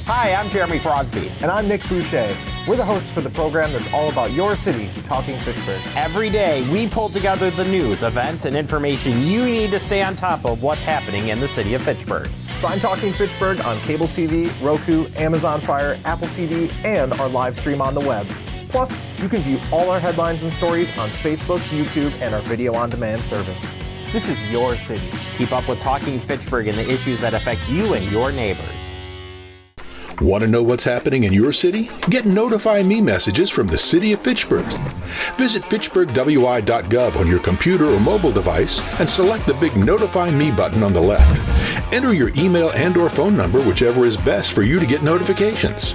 Hi, I'm Jeremy Crosby. And I'm Nick Boucher. We're the hosts for the program that's all about your city, Talking Fitchburg. Every day, we pull together the news, events, and information you need to stay on top of what's happening in the city of Fitchburg. Find Talking Fitchburg on cable TV, Roku, Amazon Fire, Apple TV, and our live stream on the web. Plus, you can view all our headlines and stories on Facebook, YouTube, and our video on demand service. This is your city. Keep up with Talking Fitchburg and the issues that affect you and your neighbors. Want to know what's happening in your city? Get Notify Me messages from the City of Fitchburg. Visit fitchburgwi.gov on your computer or mobile device and select the big Notify Me button on the left. Enter your email and/or phone number, whichever is best for you to get notifications.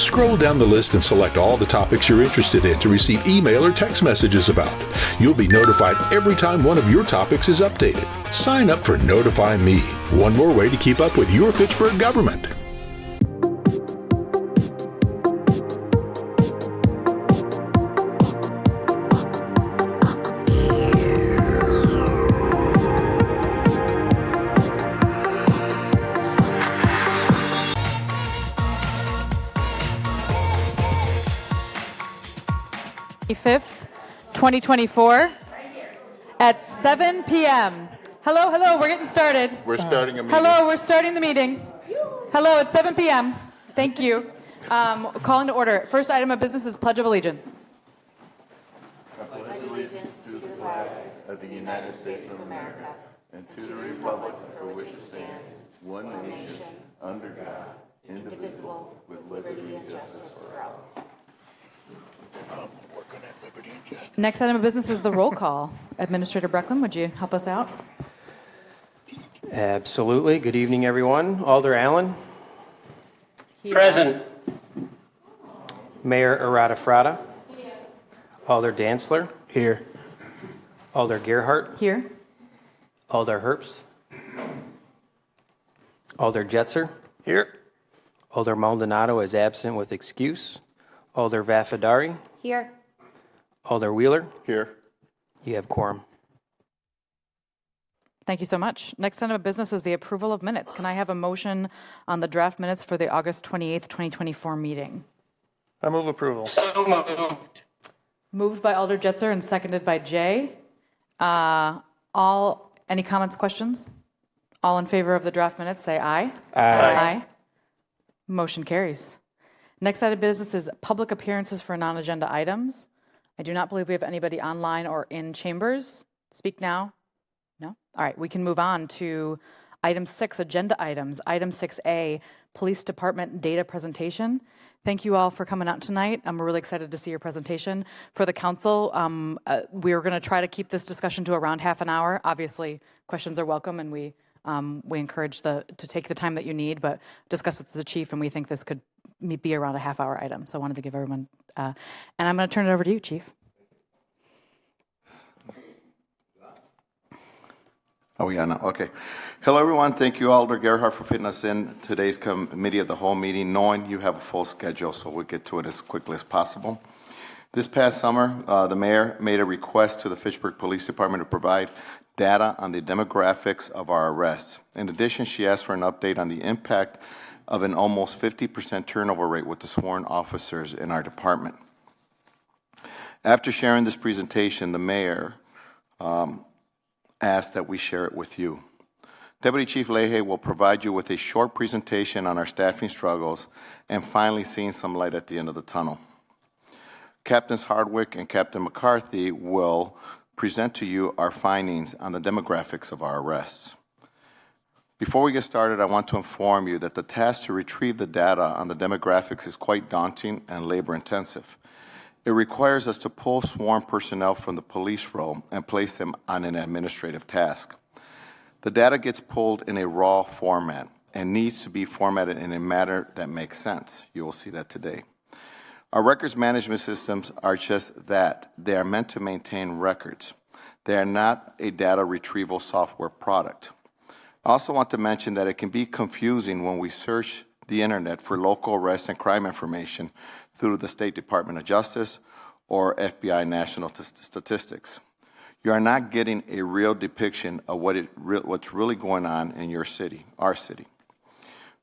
Scroll down the list and select all the topics you're interested in to receive email or text messages about. You'll be notified every time one of your topics is updated. Sign up for Notify Me, one more way to keep up with your Fitchburg government. May 5th, 2024 at 7 p.m. Hello, we're getting started. We're starting a meeting. Hello, we're starting the meeting. Hello, it's 7 p.m. Thank you. Calling to order. First item of business is Pledge of Allegiance. I pledge allegiance to the flag of the United States of America and to the republic for which it stands, one nation, under God, indivisible, with liberty and justice for all. Next item of business is the roll call. Administrator Brecklin, would you help us out? Absolutely. Good evening, everyone. Alder Allen. Present. Mayor Arata Frada. Alder Dantzler. Here. Alder Gerhart. Here. Alder Herbst. Alder Jetzer. Here. Alder Maldonado is absent with excuse. Alder Vaffadari. Here. Alder Wheeler. Here. You have quorum. Thank you so much. Next item of business is the approval of minutes. Can I have a motion on the draft minutes for the August 28th, 2024 meeting? I move approval. So moved. Moved by Alder Jetzer and seconded by Jay. Any comments, questions? All in favor of the draft minutes, say aye. Aye. Motion carries. Next item of business is public appearances for non-agenda items. I do not believe we have anybody online or in chambers. Speak now. No? All right, we can move on to item 6, agenda items. Item 6A, Police Department data presentation. Thank you all for coming out tonight. I'm really excited to see your presentation. For the council, we're going to try to keep this discussion to around half an hour. Obviously, questions are welcome, and we encourage to take the time that you need, but discuss with the chief, and we think this could be around a half-hour item. So I wanted to give everyone, and I'm going to turn it over to you, Chief. Oh, yeah, no, okay. Hello, everyone. Thank you, Alder Gerhart, for fitting us in today's committee of the whole meeting, knowing you have a full schedule, so we'll get to it as quickly as possible. This past summer, the mayor made a request to the Fitchburg Police Department to provide data on the demographics of our arrests. In addition, she asked for an update on the impact of an almost 50% turnover rate with the sworn officers in our department. After sharing this presentation, the mayor asked that we share it with you. Deputy Chief Leahy will provide you with a short presentation on our staffing struggles and finally seeing some light at the end of the tunnel. Captains Hardwick and Captain McCarthy will present to you our findings on the demographics of our arrests. Before we get started, I want to inform you that the task to retrieve the data on the demographics is quite daunting and labor-intensive. It requires us to pull sworn personnel from the police role and place them on an administrative task. The data gets pulled in a raw format and needs to be formatted in a manner that makes sense. You will see that today. Our records management systems are just that. They are meant to maintain records. They are not a data retrieval software product. I also want to mention that it can be confusing when we search the internet for local arrest and crime information through the State Department of Justice or FBI National Statistics. You are not getting a real depiction of what's really going on in your city, our city.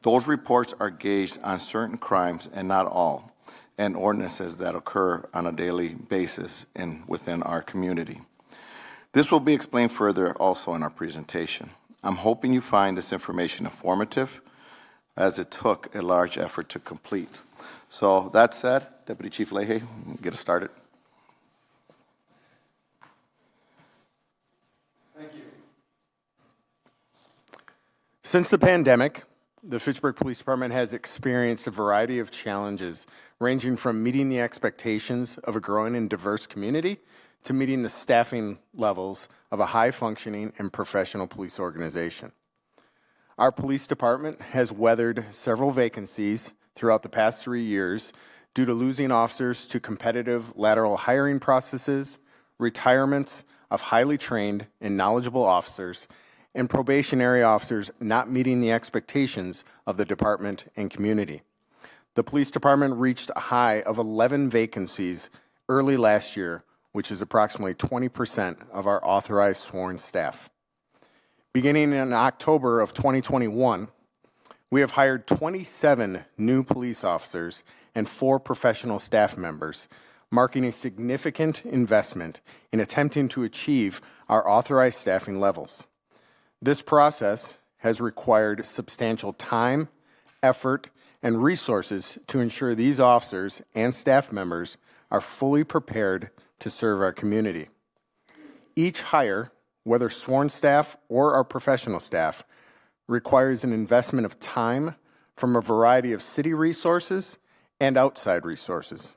Those reports are gauged on certain crimes and not all, and ordinances that occur on a daily basis within our community. This will be explained further also in our presentation. I'm hoping you find this information informative, as it took a large effort to complete. So that said, Deputy Chief Leahy, get us started. Thank you. Since the pandemic, the Fitchburg Police Department has experienced a variety of challenges, ranging from meeting the expectations of a growing and diverse community to meeting the staffing levels of a high-functioning and professional police organization. Our police department has weathered several vacancies throughout the past 3 years due to losing officers to competitive lateral hiring processes, retirements of highly trained and knowledgeable officers, and probationary officers not meeting the expectations of the department and community. The police department reached a high of 11 vacancies early last year, which is approximately 20% of our authorized sworn staff. Beginning in October of 2021, we have hired 27 new police officers and 4 professional staff members, marking a significant investment in attempting to achieve our authorized staffing levels. This process has required substantial time, effort, and resources to ensure these officers and staff members are fully prepared to serve our community. Each hire, whether sworn staff or our professional staff, requires an investment of time from a variety of city resources and outside resources.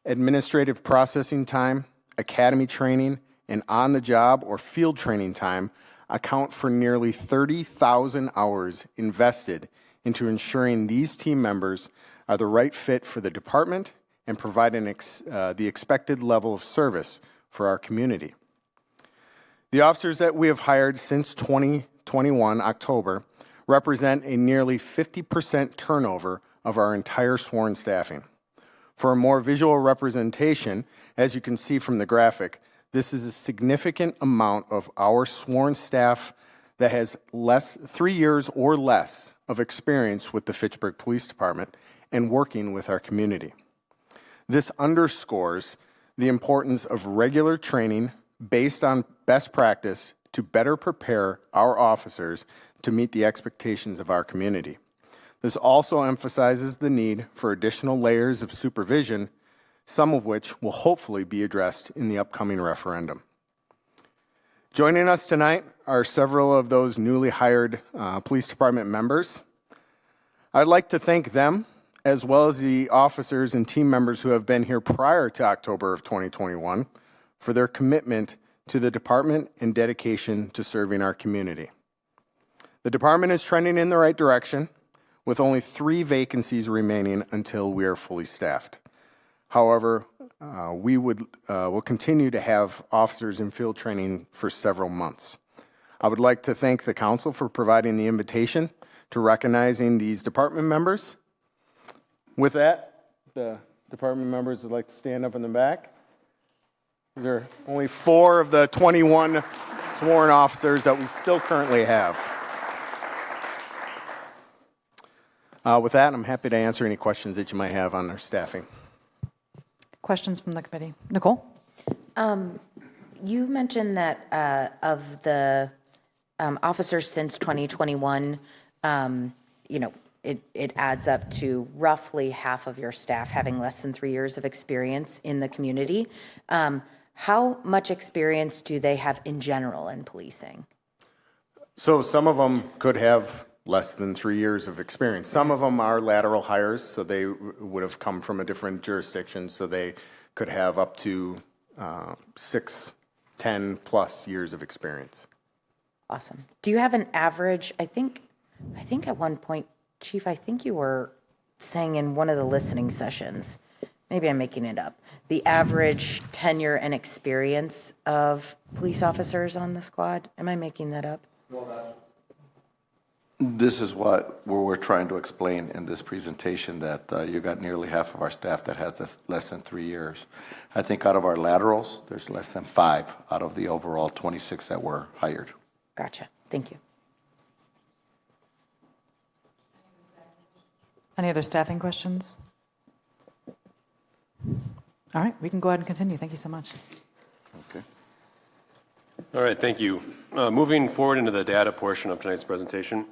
Administrative processing time, academy training, and on-the-job or field training time account for nearly 30,000 hours invested into ensuring these team members are the right fit for the department and provide the expected level of service for our community. The officers that we have hired since 2021 October represent a nearly 50% turnover of our entire sworn staffing. For a more visual representation, as you can see from the graphic, this is a significant amount of our sworn staff that has 3 years or less of experience with the Fitchburg Police Department and working with our community. This underscores the importance of regular training based on best practice to better prepare our officers to meet the expectations of our community. This also emphasizes the need for additional layers of supervision, some of which will hopefully be addressed in the upcoming referendum. Joining us tonight are several of those newly hired police department members. I'd like to thank them, as well as the officers and team members who have been here prior to October of 2021, for their commitment to the department and dedication to serving our community. The department is trending in the right direction, with only 3 vacancies remaining until we are fully staffed. However, we will continue to have officers in field training for several months. I would like to thank the council for providing the invitation to recognizing these department members. With that, the department members would like to stand up in the back. These are only 4 of the 21 sworn officers that we still currently have. With that, I'm happy to answer any questions that you might have on our staffing. Questions from the committee? Nicole? You mentioned that of the officers since 2021, it adds up to roughly half of your staff having less than 3 years of experience in the community. How much experience do they have in general in policing? So some of them could have less than 3 years of experience. Some of them are lateral hires, so they would have come from a different jurisdiction, so they could have up to 6, 10 plus years of experience. Awesome. Do you have an average? I think at one point, Chief, I think you were saying in one of the listening sessions, maybe I'm making it up, the average tenure and experience of police officers on the squad. Am I making that up? This is what we're trying to explain in this presentation, that you got nearly half of our staff that has less than 3 years. I think out of our laterals, there's less than 5 out of the overall 26 that were hired. Gotcha. Thank you. Any other staffing questions? All right, we can go ahead and continue. Thank you so much. Okay. All right, thank you. Moving forward into the data portion of tonight's presentation,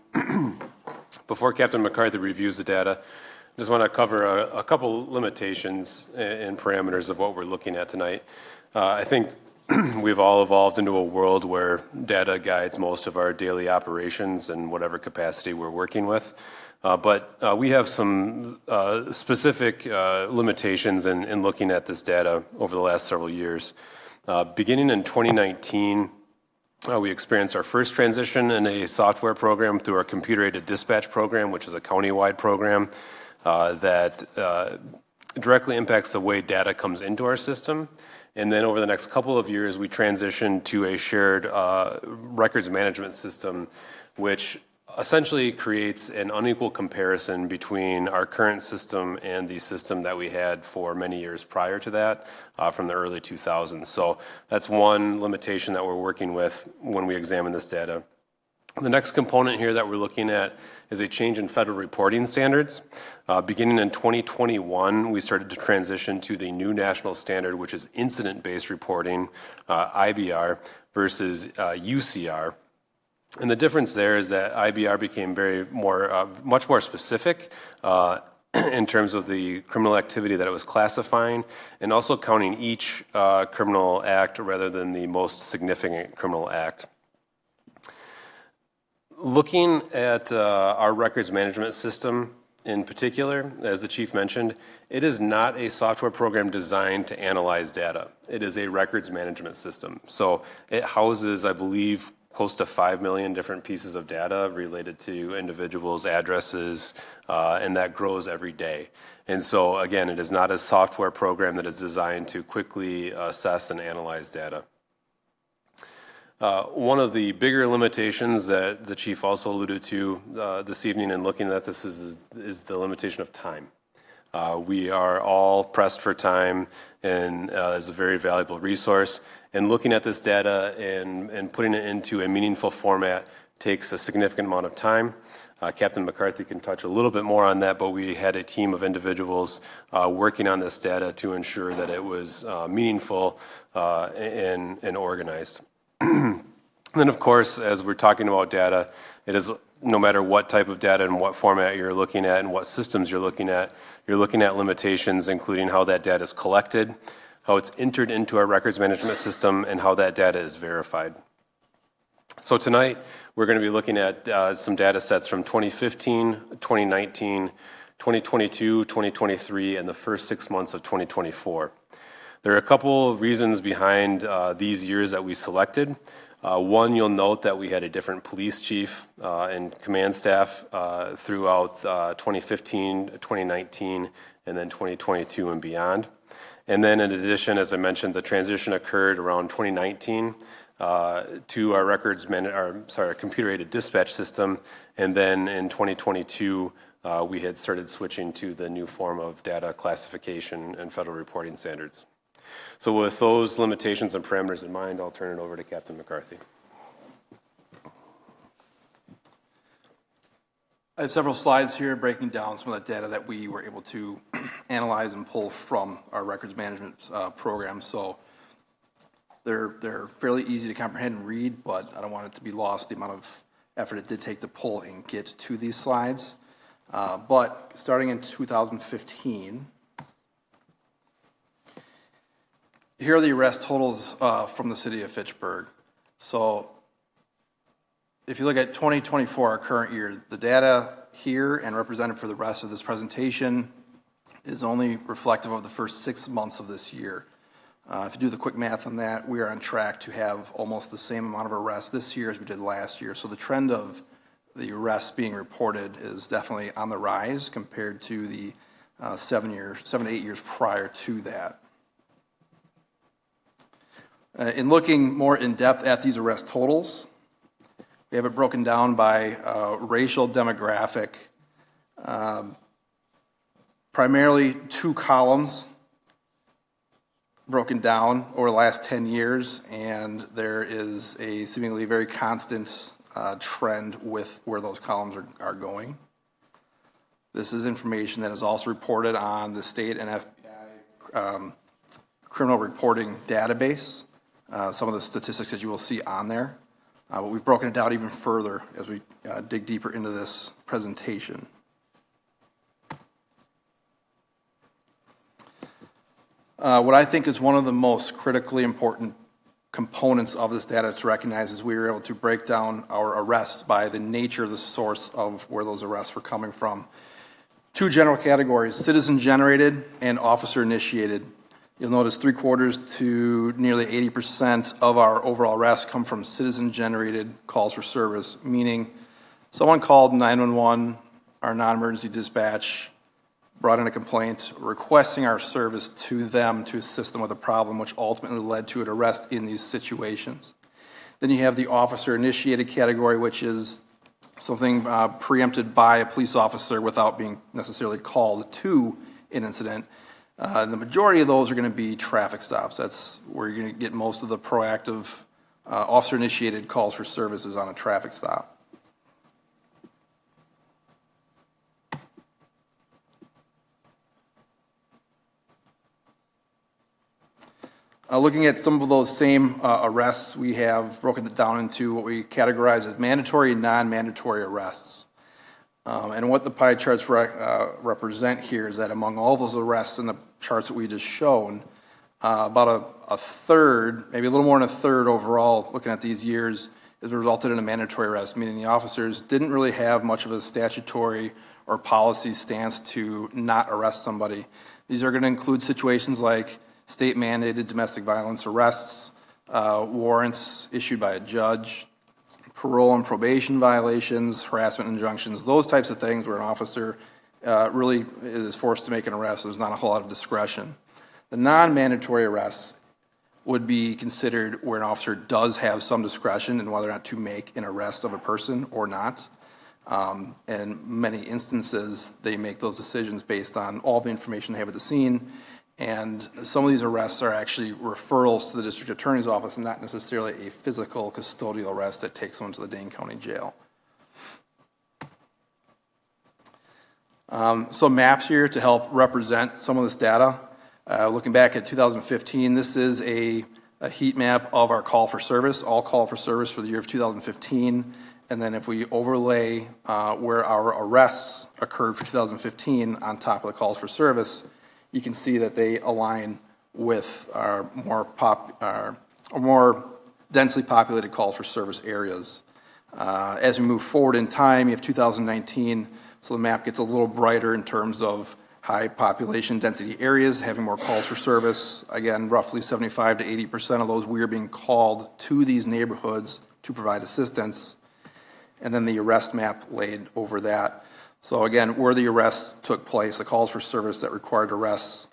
before Captain McCarthy reviews the data, I just want to cover a couple limitations and parameters of what we're looking at tonight. I think we've all evolved into a world where data guides most of our daily operations in whatever capacity we're working with. But we have some specific limitations in looking at this data over the last several years. Beginning in 2019, we experienced our first transition in a software program through our computer-aided dispatch program, which is a county-wide program that directly impacts the way data comes into our system. And then over the next couple of years, we transitioned to a shared records management system, which essentially creates an unequal comparison between our current system and the system that we had for many years prior to that, from the early 2000s. So that's one limitation that we're working with when we examine this data. The next component here that we're looking at is a change in federal reporting standards. Beginning in 2021, we started to transition to the new national standard, which is incident-based reporting, IBR, versus UCR. And the difference there is that IBR became much more specific in terms of the criminal activity that it was classifying, and also counting each criminal act rather than the most significant criminal act. Looking at our records management system in particular, as the chief mentioned, it is not a software program designed to analyze data. It is a records management system. So it houses, I believe, close to 5 million different pieces of data related to individuals' addresses, and that grows every day. And so, again, it is not a software program that is designed to quickly assess and analyze data. One of the bigger limitations that the chief also alluded to this evening in looking at this is the limitation of time. We are all pressed for time and is a very valuable resource. And looking at this data and putting it into a meaningful format takes a significant amount of time. Captain McCarthy can touch a little bit more on that, but we had a team of individuals working on this data to ensure that it was meaningful and organized. And then, of course, as we're talking about data, it is no matter what type of data and what format you're looking at and what systems you're looking at limitations, including how that data is collected, how it's entered into our records management system, and how that data is verified. So tonight, we're going to be looking at some data sets from 2015, 2019, 2022, 2023, and the first 6 months of 2024. There are a couple of reasons behind these years that we selected. One, you'll note that we had a different police chief and command staff throughout 2015, 2019, and then 2022 and beyond. And then in addition, as I mentioned, the transition occurred around 2019 to our our computer-aided dispatch system. And then in 2022, we had started switching to the new form of data classification and federal reporting standards. So with those limitations and parameters in mind, I'll turn it over to Captain McCarthy. I have several slides here breaking down some of the data that we were able to analyze and pull from our records management program. So they're fairly easy to comprehend and read, but I don't want it to be lost, the amount of effort it did take to pull and get to these slides. But starting in 2015, here are the arrest totals from the city of Fitchburg. So if you look at 2024, our current year, the data here and represented for the rest of this presentation is only reflective of the first 6 months of this year. If you do the quick math on that, we are on track to have almost the same amount of arrests this year as we did last year. So the trend of the arrests being reported is definitely on the rise compared to the 7 to 8 years prior to that. In looking more in depth at these arrest totals, we have it broken down by racial demographic, primarily 2 columns broken down over the last 10 years, and there is a seemingly very constant trend with where those columns are going. This is information that is also reported on the state and FBI criminal reporting database. Some of the statistics that you will see on there. But we've broken it down even further as we dig deeper into this presentation. What I think is one of the most critically important components of this data to recognize is we were able to break down our arrests by the nature of the source of where those arrests were coming from. Two general categories, citizen-generated and officer-initiated. You'll notice 3/4 to nearly 80% of our overall arrests come from citizen-generated calls for service, meaning someone called 911, our non-emergency dispatch, brought in a complaint requesting our service to them to assist them with a problem, which ultimately led to an arrest in these situations. Then you have the officer-initiated category, which is something preempted by a police officer without being necessarily called to an incident. The majority of those are going to be traffic stops. That's where you're going to get most of the proactive officer-initiated calls for services on a traffic stop. Looking at some of those same arrests, we have broken it down into what we categorize as mandatory and non-mandatory arrests. And what the pie charts represent here is that among all those arrests in the charts that we just shown, about a third, maybe a little more than a third overall, looking at these years, has resulted in a mandatory arrest, meaning the officers didn't really have much of a statutory or policy stance to not arrest somebody. These are going to include situations like state-mandated domestic violence arrests, warrants issued by a judge, parole and probation violations, harassment injunctions, those types of things where an officer really is forced to make an arrest. There's not a whole lot of discretion. The non-mandatory arrests would be considered where an officer does have some discretion in whether or not to make an arrest of a person or not. In many instances, they make those decisions based on all the information they have at the scene. And some of these arrests are actually referrals to the district attorney's office and not necessarily a physical custodial arrest that takes someone to the Dane County Jail. Some maps here to help represent some of this data. Looking back at 2015, this is a heat map of our call for service, all call for service for the year of 2015. And then if we overlay where our arrests occurred for 2015 on top of the calls for service, you can see that they align with our more densely populated calls for service areas. As we move forward in time, you have 2019, so the map gets a little brighter in terms of high population density areas having more calls for service. Again, roughly 75 to 80% of those we are being called to these neighborhoods to provide assistance. And then the arrest map laid over that. So again, where the arrests took place, the calls for service that required arrests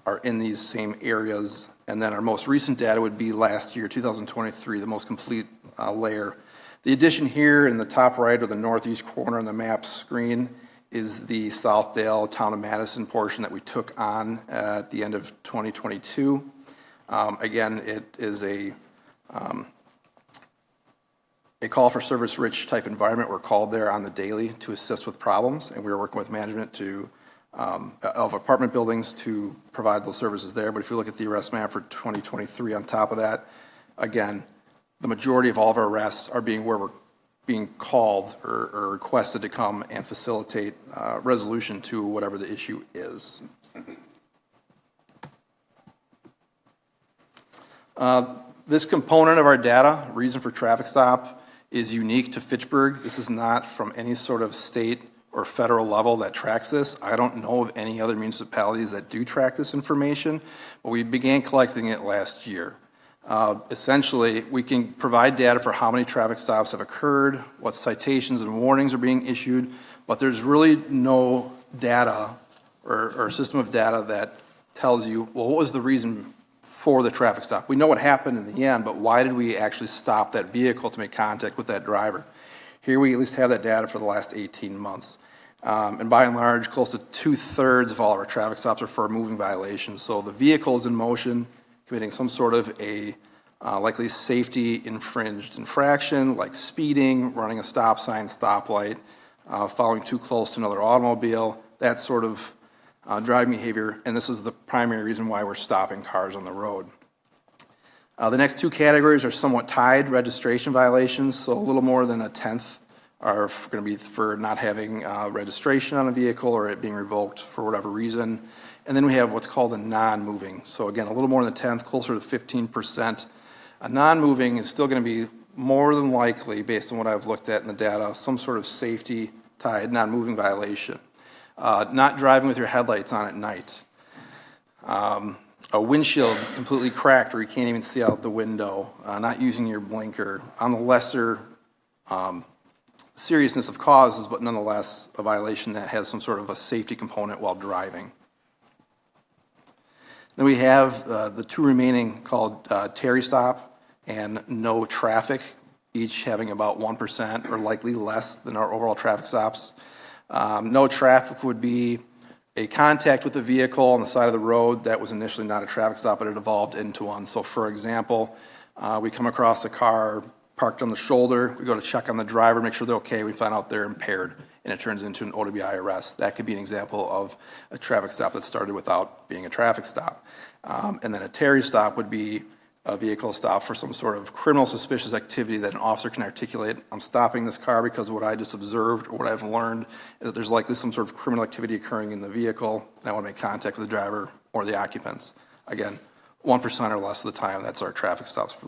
are in these same areas. And then our most recent data would be last year, 2023, the most complete layer. The addition here in the top right or the northeast corner on the map screen is the Southdale, Town of Madison portion that we took on at the end of 2022. Again, it is a call for service rich type environment. We're called there on the daily to assist with problems, and we are working with management of apartment buildings to provide those services there. But if you look at the arrest map for 2023 on top of that, again, the majority of all of our arrests are being where we're being called or requested to come and facilitate resolution to whatever the issue is. This component of our data, reason for traffic stop, is unique to Fitchburg. This is not from any sort of state or federal level that tracks this. I don't know of any other municipalities that do track this information, but we began collecting it last year. Essentially, we can provide data for how many traffic stops have occurred, what citations and warnings are being issued, but there's really no data or system of data that tells you, well, what was the reason for the traffic stop? We know what happened in the end, but why did we actually stop that vehicle to make contact with that driver? Here we at least have that data for the last 18 months. And by and large, close to 2/3 of all of our traffic stops are for moving violations. So the vehicle is in motion, committing some sort of a likely safety infringed infraction, like speeding, running a stop sign, stoplight, following too close to another automobile, that sort of driving behavior, and this is the primary reason why we're stopping cars on the road. The next two categories are somewhat tied: registration violations, so a little more than a tenth are going to be for not having registration on a vehicle or it being revoked for whatever reason. And then we have what's called a non-moving. So again, a little more than a tenth, closer to 15%. A non-moving is still going to be more than likely, based on what I've looked at in the data, some sort of safety-tied non-moving violation. Not driving with your headlights on at night. A windshield completely cracked or you can't even see out the window. Not using your blinker. On the lesser seriousness of causes, but nonetheless a violation that has some sort of a safety component while driving. Then we have the two remaining called Terry stop and no traffic, each having about 1% or likely less than our overall traffic stops. No traffic would be a contact with the vehicle on the side of the road that was initially not a traffic stop, but it evolved into one. So for example, we come across a car parked on the shoulder, we go to check on the driver, make sure they're okay, we find out they're impaired, and it turns into an OWI arrest. That could be an example of a traffic stop that started without being a traffic stop. And then a Terry stop would be a vehicle stop for some sort of criminal suspicious activity that an officer can articulate. I'm stopping this car because of what I just observed or what I've learned is that there's likely some sort of criminal activity occurring in the vehicle, and I want to make contact with the driver or the occupants. Again, 1% or less of the time, that's our traffic stops for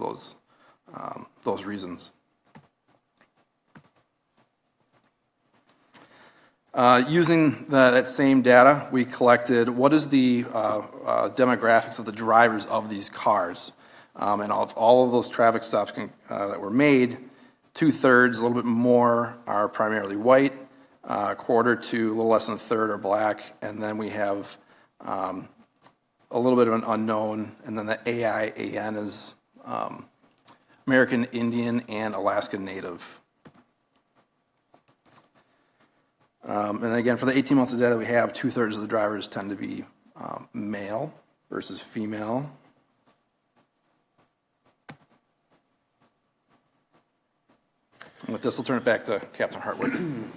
those reasons. Using that same data, we collected what is the demographics of the drivers of these cars. And of all of those traffic stops that were made, 2/3, a little bit more, are primarily white, a quarter to a little less than a third are black, and then we have a little bit of an unknown, and then the AIAN is American Indian and Alaska Native. And again, for the 18 months of data we have, 2/3 of the drivers tend to be male versus female. And with this, I'll turn it back to Captain Hartwick.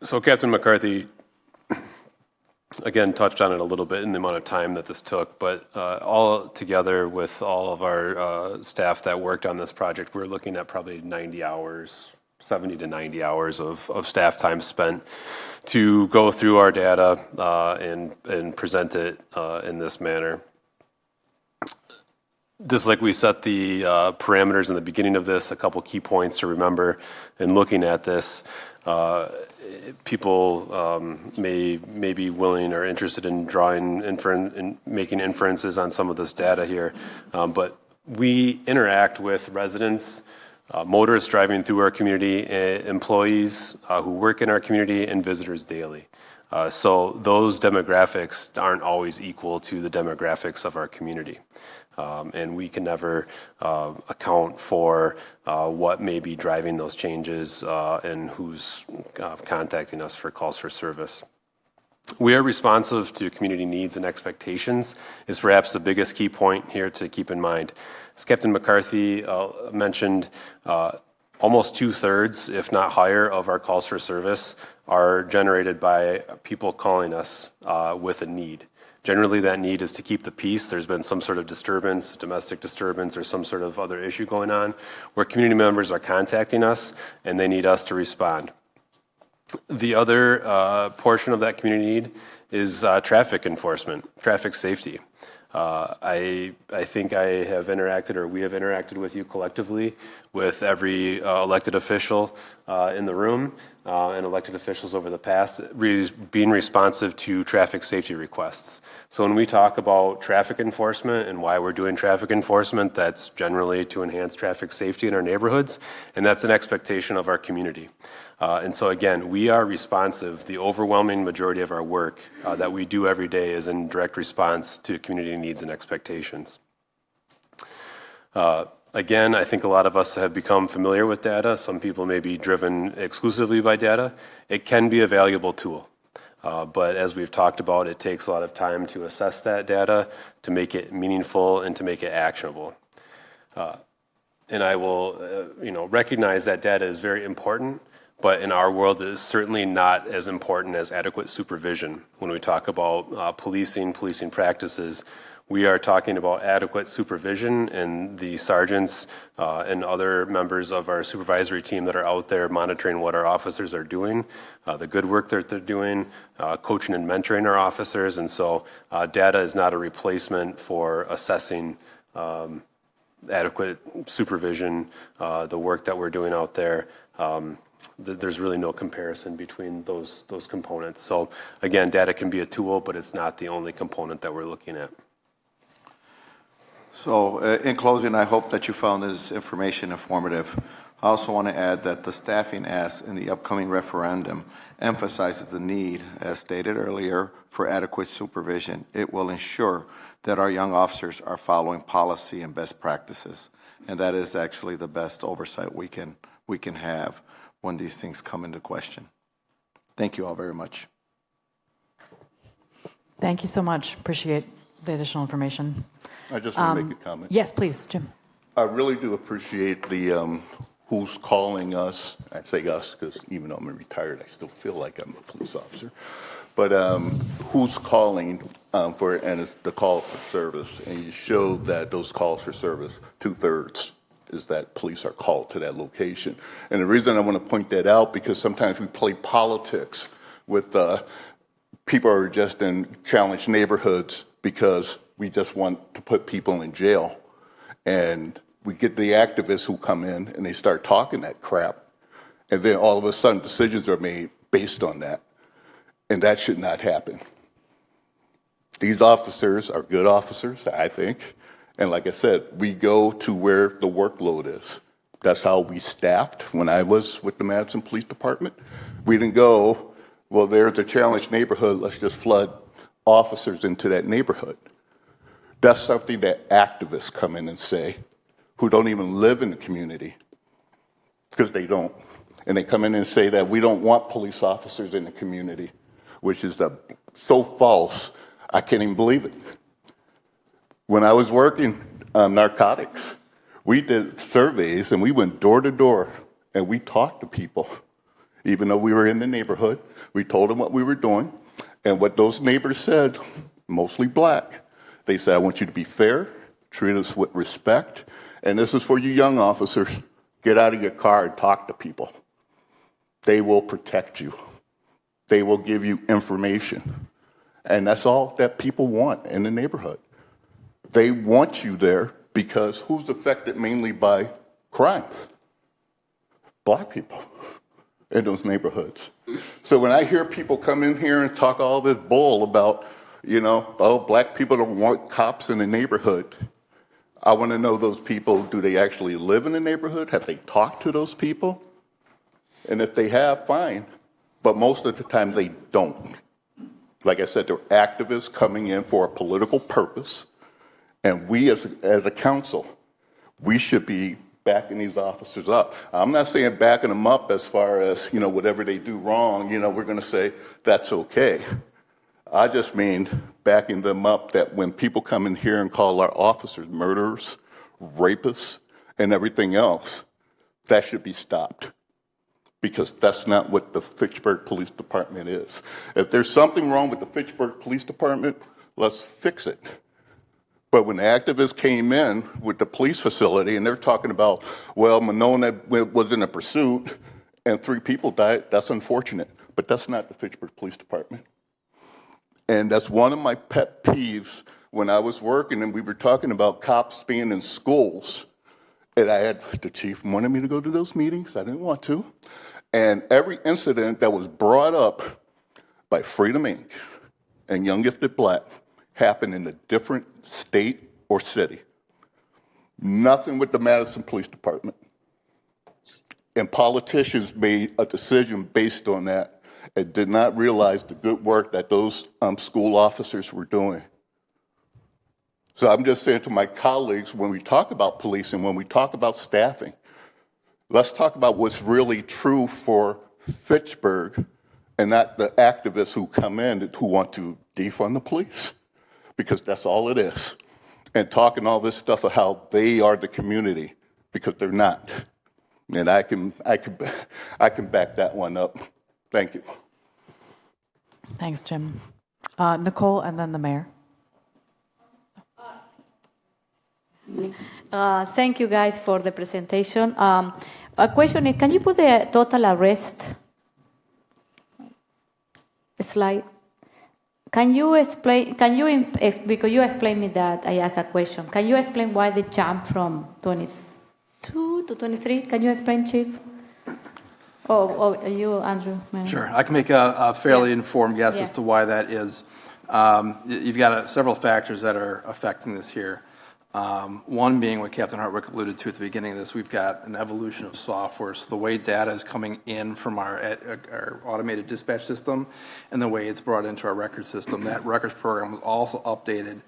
So Captain McCarthy, again, touched on it a little bit in the amount of time that this took, but all together with all of our staff that worked on this project, we're looking at probably 90 hours, 70 to 90 hours of staff time spent to go through our data and present it in this manner. Just like we set the parameters in the beginning of this, a couple key points to remember in looking at this. People may be willing or interested in making inferences on some of this data here, but we interact with residents, motorists driving through our community, employees who work in our community, and visitors daily. So those demographics aren't always equal to the demographics of our community. And we can never account for what may be driving those changes and who's contacting us for calls for service. We are responsive to community needs and expectations is perhaps the biggest key point here to keep in mind. As Captain McCarthy mentioned, almost 2/3, if not higher, of our calls for service are generated by people calling us with a need. Generally, that need is to keep the peace. There's been some sort of disturbance, domestic disturbance, or some sort of other issue going on where community members are contacting us and they need us to respond. The other portion of that community need is traffic enforcement, traffic safety. I think I have interacted, or we have interacted with you collectively, with every elected official in the room and elected officials over the past, being responsive to traffic safety requests. So when we talk about traffic enforcement and why we're doing traffic enforcement, that's generally to enhance traffic safety in our neighborhoods, and that's an expectation of our community. And so again, we are responsive. The overwhelming majority of our work that we do every day is in direct response to community needs and expectations. Again, I think a lot of us have become familiar with data. Some people may be driven exclusively by data. It can be a valuable tool. But as we've talked about, it takes a lot of time to assess that data, to make it meaningful, and to make it actionable. And I will recognize that data is very important, but in our world it is certainly not as important as adequate supervision. When we talk about policing practices, we are talking about adequate supervision, and the sergeants and other members of our supervisory team that are out there monitoring what our officers are doing, the good work that they're doing, coaching and mentoring our officers. And so data is not a replacement for assessing adequate supervision, the work that we're doing out there. There's really no comparison between those components. So again, data can be a tool, but it's not the only component that we're looking at. So in closing, I hope that you found this information informative. I also want to add that the staffing ask in the upcoming referendum emphasizes the need, as stated earlier, for adequate supervision. It will ensure that our young officers are following policy and best practices, and that is actually the best oversight we can have when these things come into question. Thank you all very much. Thank you so much. Appreciate the additional information. I just want to make a comment. Yes, please, Jim. I really do appreciate the who's calling us. I say us because even though I'm retired, I still feel like I'm a police officer. But who's calling for, and it's the call for service. And you showed that those calls for service, 2/3 is that police are called to that location. And the reason I want to point that out, because sometimes we play politics with people who are just in challenged neighborhoods because we just want to put people in jail. And we get the activists who come in and they start talking that crap. And then all of a sudden decisions are made based on that. And that should not happen. These officers are good officers, I think. And like I said, we go to where the workload is. That's how we staffed when I was with the Madison Police Department. We didn't go, well, there's a challenged neighborhood, let's just flood officers into that neighborhood. That's something that activists come in and say, who don't even live in the community, because they don't. And they come in and say that we don't want police officers in the community, which is so false, I can't even believe it. When I was working narcotics, we did surveys and we went door to door and we talked to people. Even though we were in the neighborhood, we told them what we were doing. And what those neighbors said, mostly black, they said, I want you to be fair, treat us with respect, and this is for you young officers. Get out of your car and talk to people. They will protect you. They will give you information. And that's all that people want in the neighborhood. They want you there because who's affected mainly by crime? Black people in those neighborhoods. So when I hear people come in here and talk all this bull about, black people don't want cops in the neighborhood, I want to know those people, do they actually live in the neighborhood? Have they talked to those people? And if they have, fine. But most of the time they don't. Like I said, they're activists coming in for a political purpose. And we as a council, we should be backing these officers up. I'm not saying backing them up as far as, whatever they do wrong, we're going to say that's okay. I just mean backing them up that when people come in here and call our officers murderers, rapists, and everything else, that should be stopped. Because that's not what the Fitchburg Police Department is. If there's something wrong with the Fitchburg Police Department, let's fix it. But when the activists came in with the police facility and they're talking about, well, Monona was in a pursuit and 3 people died, that's unfortunate. But that's not the Fitchburg Police Department. And that's one of my pet peeves when I was working and we were talking about cops being in schools. And the chief wanted me to go to those meetings. I didn't want to. And every incident that was brought up by Freedom Inc. and Young Gifted Black happened in a different state or city. Nothing with the Madison Police Department. And politicians made a decision based on that and did not realize the good work that those school officers were doing. So I'm just saying to my colleagues, when we talk about policing, when we talk about staffing, let's talk about what's really true for Fitchburg and not the activists who come in who want to defund the police, because that's all it is. And talking all this stuff of how they are the community, because they're not. And I can back that one up. Thank you. Thanks, Jim. Nicole, and then the mayor. Thank you guys for the presentation. A question is, can you put the total arrest slide? Can you explain, because you explained me that, I asked a question. Can you explain why they jump from 22 to 23? Can you explain, Chief? Oh, you, Andrew? Maybe. Sure, I can make a fairly informed guess as to why that is. You've got several factors that are affecting this here. One being what Captain Hartwick alluded to at the beginning of this, we've got an evolution of software. So the way data is coming in from our automated dispatch system and the way it's brought into our record system, that records program was also updated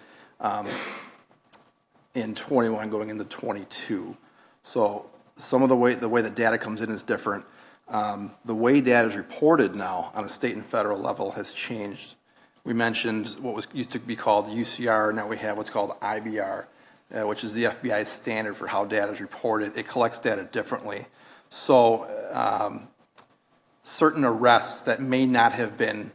in 21 going into 22. So some of the way the data comes in is different. The way data is reported now on a state and federal level has changed. We mentioned what was used to be called UCR, now we have what's called IBR. Which is the FBI's standard for how data is reported. It collects data differently. So certain arrests that may not have been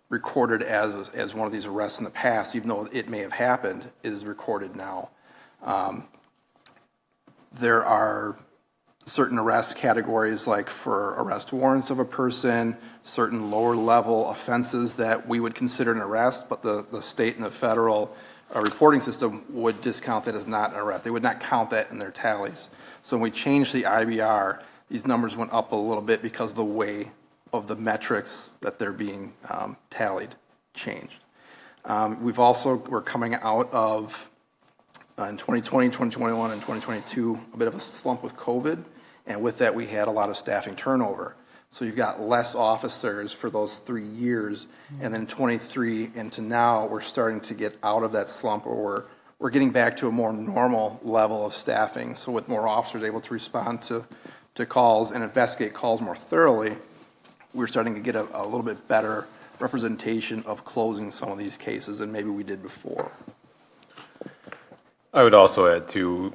recorded as one of these arrests in the past, even though it may have happened, is recorded now. There are certain arrest categories, like for arrest warrants of a person, certain lower level offenses that we would consider an arrest, but the state and the federal reporting system would discount that as not an arrest. They would not count that in their tallies. So when we changed the IBR, these numbers went up a little bit because the way of the metrics that they're being tallied changed. We're coming out of, in 2020, 2021, and 2022, a bit of a slump with COVID. And with that, we had a lot of staffing turnover. So you've got less officers for those 3 years, and then 23 into now, we're starting to get out of that slump, or we're getting back to a more normal level of staffing. So with more officers able to respond to calls and investigate calls more thoroughly, we're starting to get a little bit better representation of closing some of these cases than maybe we did before. I would also add to,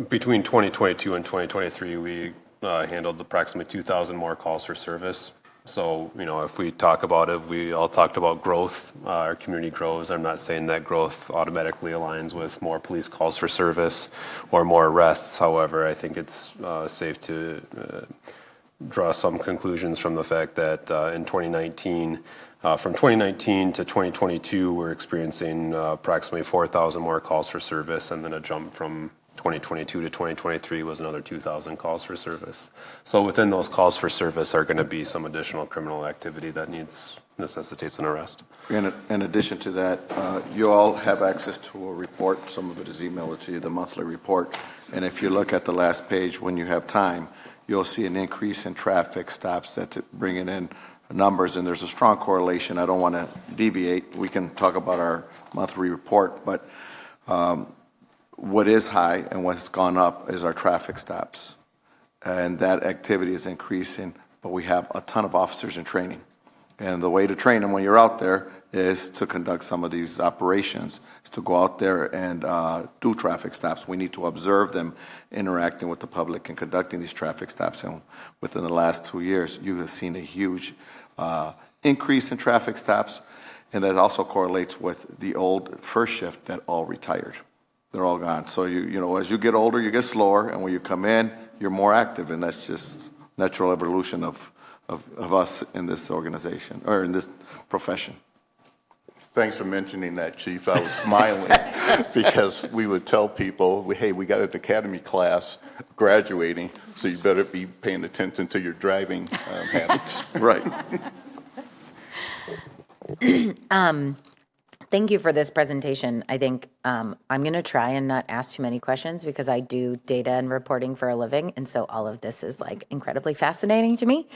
between 2022 and 2023, we handled approximately 2,000 more calls for service. So, if we talk about it, we all talked about growth. Our community grows. I'm not saying that growth automatically aligns with more police calls for service or more arrests. However, I think it's safe to draw some conclusions from the fact that in 2019, from 2019 to 2022, we're experiencing approximately 4,000 more calls for service, and then a jump from 2022 to 2023 was another 2,000 calls for service. So within those calls for service are going to be some additional criminal activity that necessitates an arrest. In addition to that, you all have access to a report. Some of it is emailed to you, the monthly report. And if you look at the last page when you have time, you'll see an increase in traffic stops that's bringing in numbers, and there's a strong correlation. I don't want to deviate. We can talk about our monthly report, but what is high and what's gone up is our traffic stops. And that activity is increasing, but we have a ton of officers in training. And the way to train them when you're out there is to conduct some of these operations, is to go out there and do traffic stops. We need to observe them interacting with the public and conducting these traffic stops. And within the last 2 years, you have seen a huge increase in traffic stops, and that also correlates with the old first shift that all retired. They're all gone. So as you get older, you get slower, and when you come in, you're more active, and that's just natural evolution of us in this organization, or in this profession. Thanks for mentioning that, Chief. I was smiling because we would tell people, hey, we got an academy class graduating, so you better be paying attention to your driving habits. Right. Thank you for this presentation. I think I'm going to try and not ask too many questions because I do data and reporting for a living, and so all of this is incredibly fascinating to me.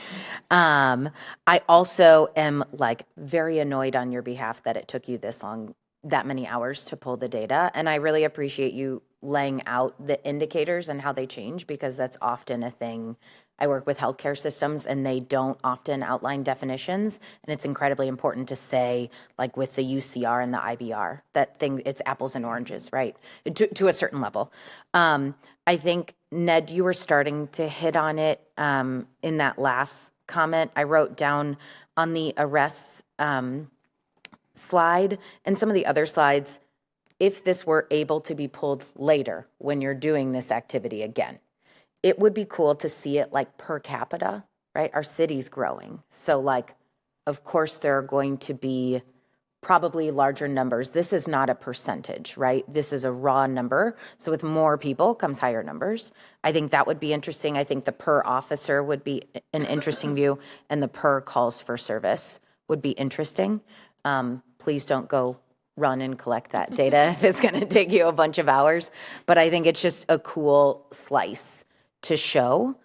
I also am very annoyed on your behalf that it took you that many hours to pull the data, and I really appreciate you laying out the indicators and how they change, because that's often a thing I work with healthcare systems, and they don't often outline definitions, and it's incredibly important to say, like with the UCR and the IBR, that thing, it's apples and oranges, right, to a certain level. I think, Ned, you were starting to hit on it in that last comment. I wrote down on the arrests slide and some of the other slides, if this were able to be pulled later when you're doing this activity again, it would be cool to see it like per capita, right? Our city's growing. So like, of course, there are going to be probably larger numbers. This is not a percentage, right? This is a raw number. So with more people comes higher numbers. I think that would be interesting. I think the per officer would be an interesting view, and the per calls for service would be interesting. Please don't go run and collect that data if it's going to take you a bunch of hours. But I think it's just a cool slice to show.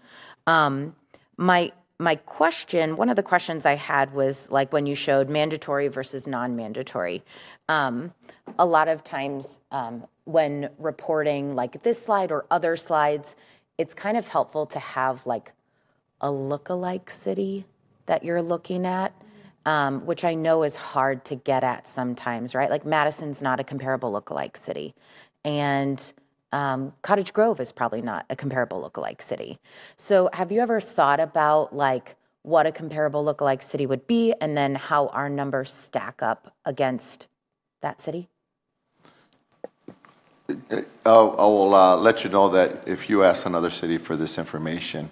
My question, one of the questions I had was like when you showed mandatory versus non-mandatory. A lot of times when reporting like this slide or other slides, it's kind of helpful to have like a look-alike city that you're looking at, which I know is hard to get at sometimes, right? Like Madison's not a comparable look-alike city. And Cottage Grove is probably not a comparable look-alike city. So have you ever thought about like what a comparable look-alike city would be, and then how our numbers stack up against that city? I will let you know that if you ask another city for this information,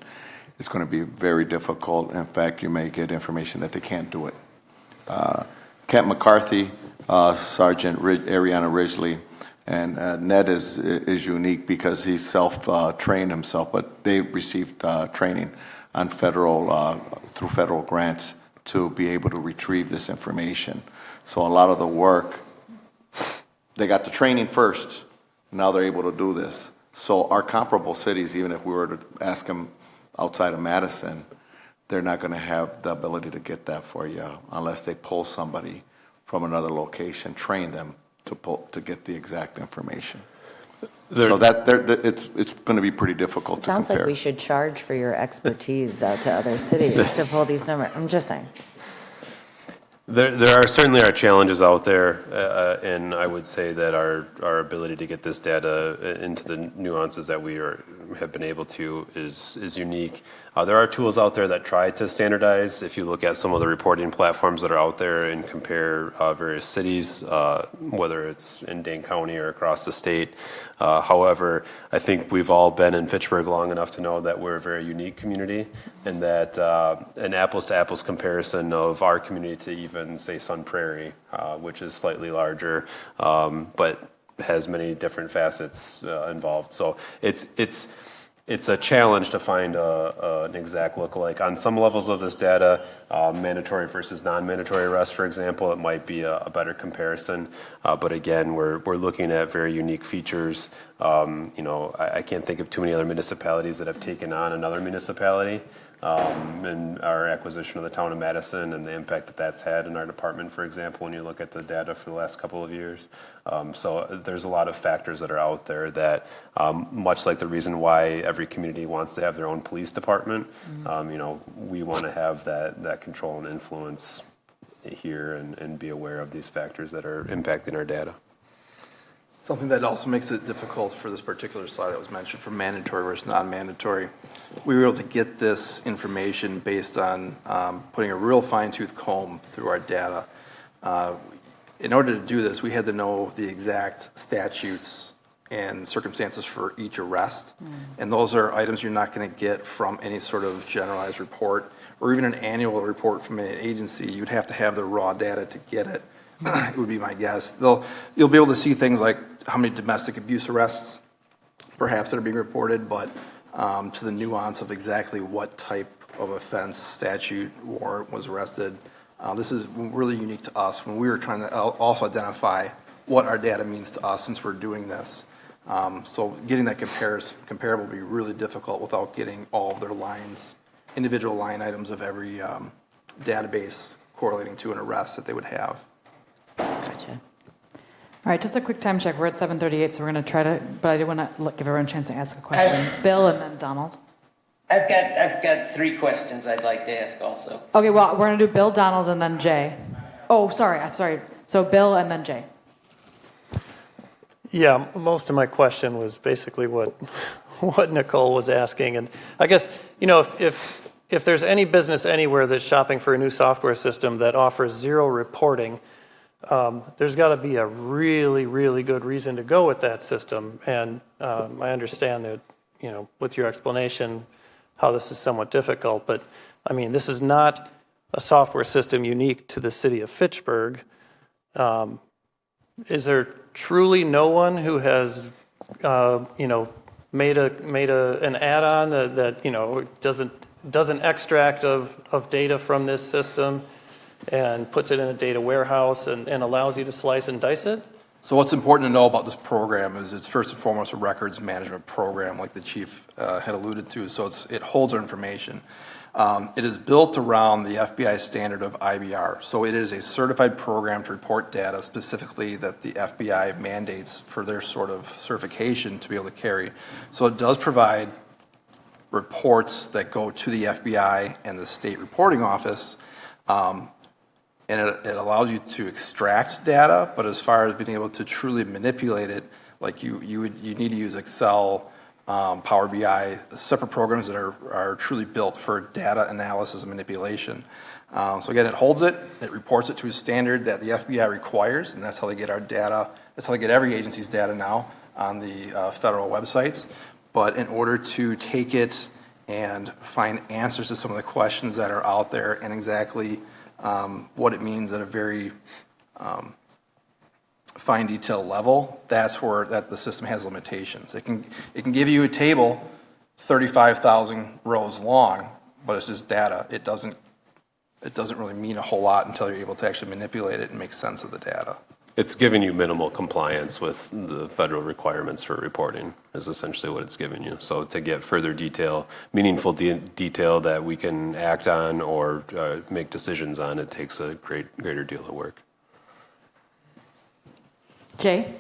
it's going to be very difficult. In fact, you may get information that they can't do it. Camp McCarthy, Sergeant Ariana Ridgely, and Ned is unique because he self-trained himself, but they received training on through federal grants to be able to retrieve this information. So a lot of the work, they got the training first, now they're able to do this. So our comparable cities, even if we were to ask them outside of Madison, they're not going to have the ability to get that for you unless they pull somebody from another location, train them to get the exact information. So it's going to be pretty difficult to compare. Sounds like we should charge for your expertise out to other cities to pull these numbers. I'm just saying. There are certainly challenges out there, and I would say that our ability to get this data into the nuances that we have been able to is unique. There are tools out there that try to standardize. If you look at some of the reporting platforms that are out there and compare various cities, whether it's in Dane County or across the state. However, I think we've all been in Fitchburg long enough to know that we're a very unique community, and that an apples-to-apples comparison of our community to even, say, Sun Prairie, which is slightly larger, but has many different facets involved. So it's a challenge to find an exact lookalike. On some levels of this data, mandatory versus non-mandatory arrests, for example, it might be a better comparison. But again, we're looking at very unique features. I can't think of too many other municipalities that have taken on another municipality. And our acquisition of the town of Madison and the impact that that's had in our department, for example, when you look at the data for the last couple of years. So there's a lot of factors that are out there that, much like the reason why every community wants to have their own police department, we want to have that control and influence here and be aware of these factors that are impacting our data. Something that also makes it difficult for this particular slide that was mentioned for mandatory versus non-mandatory. We were able to get this information based on putting a real fine-tooth comb through our data. In order to do this, we had to know the exact statutes and circumstances for each arrest. And those are items you're not going to get from any sort of generalized report or even an annual report from an agency. You'd have to have the raw data to get it. It would be my guess. You'll be able to see things like how many domestic abuse arrests perhaps that are being reported, but to the nuance of exactly what type of offense, statute, warrant was arrested. This is really unique to us when we were trying to also identify what our data means to us since we're doing this. So getting that comparable will be really difficult without getting all of their lines, individual line items of every database correlating to an arrest that they would have. Gotcha. All right, just a quick time check. We're at 7:38, so we're going to try to, but I do want to give everyone a chance to ask a question. Bill and then Donald. I've got 3 questions I'd like to ask also. Okay, well, we're going to do Bill, Donald, and then Jay. Oh, sorry. So Bill and then Jay. Yeah, most of my question was basically what Nicole was asking. And I guess, if there's any business anywhere that's shopping for a new software system that offers zero reporting, there's got to be a really, really good reason to go with that system. And I understand that, with your explanation, how this is somewhat difficult. But, this is not a software system unique to the city of Fitchburg. Is there truly no one who has, made an add-on that does an extract of data from this system and puts it in a data warehouse and allows you to slice and dice it? So what's important to know about this program is it's first and foremost a records management program, like the chief had alluded to. So it holds our information. It is built around the FBI standard of IBR. So it is a certified program to report data specifically that the FBI mandates for their sort of certification to be able to carry. So it does provide reports that go to the FBI and the state reporting office. And it allows you to extract data, but as far as being able to truly manipulate it, like you need to use Excel, Power BI, separate programs that are truly built for data analysis and manipulation. So again, it holds it reports it to a standard that the FBI requires, and that's how they get our data. That's how they get every agency's data now on the federal websites. But in order to take it and find answers to some of the questions that are out there and exactly what it means at a very fine detail level, that's where the system has limitations. It can give you a table 35,000 rows long, but it's just data. It doesn't really mean a whole lot until you're able to actually manipulate it and make sense of the data. It's giving you minimal compliance with the federal requirements for reporting is essentially what it's giving you. So to get further detail, meaningful detail that we can act on or make decisions on, it takes a greater deal of work. Jay?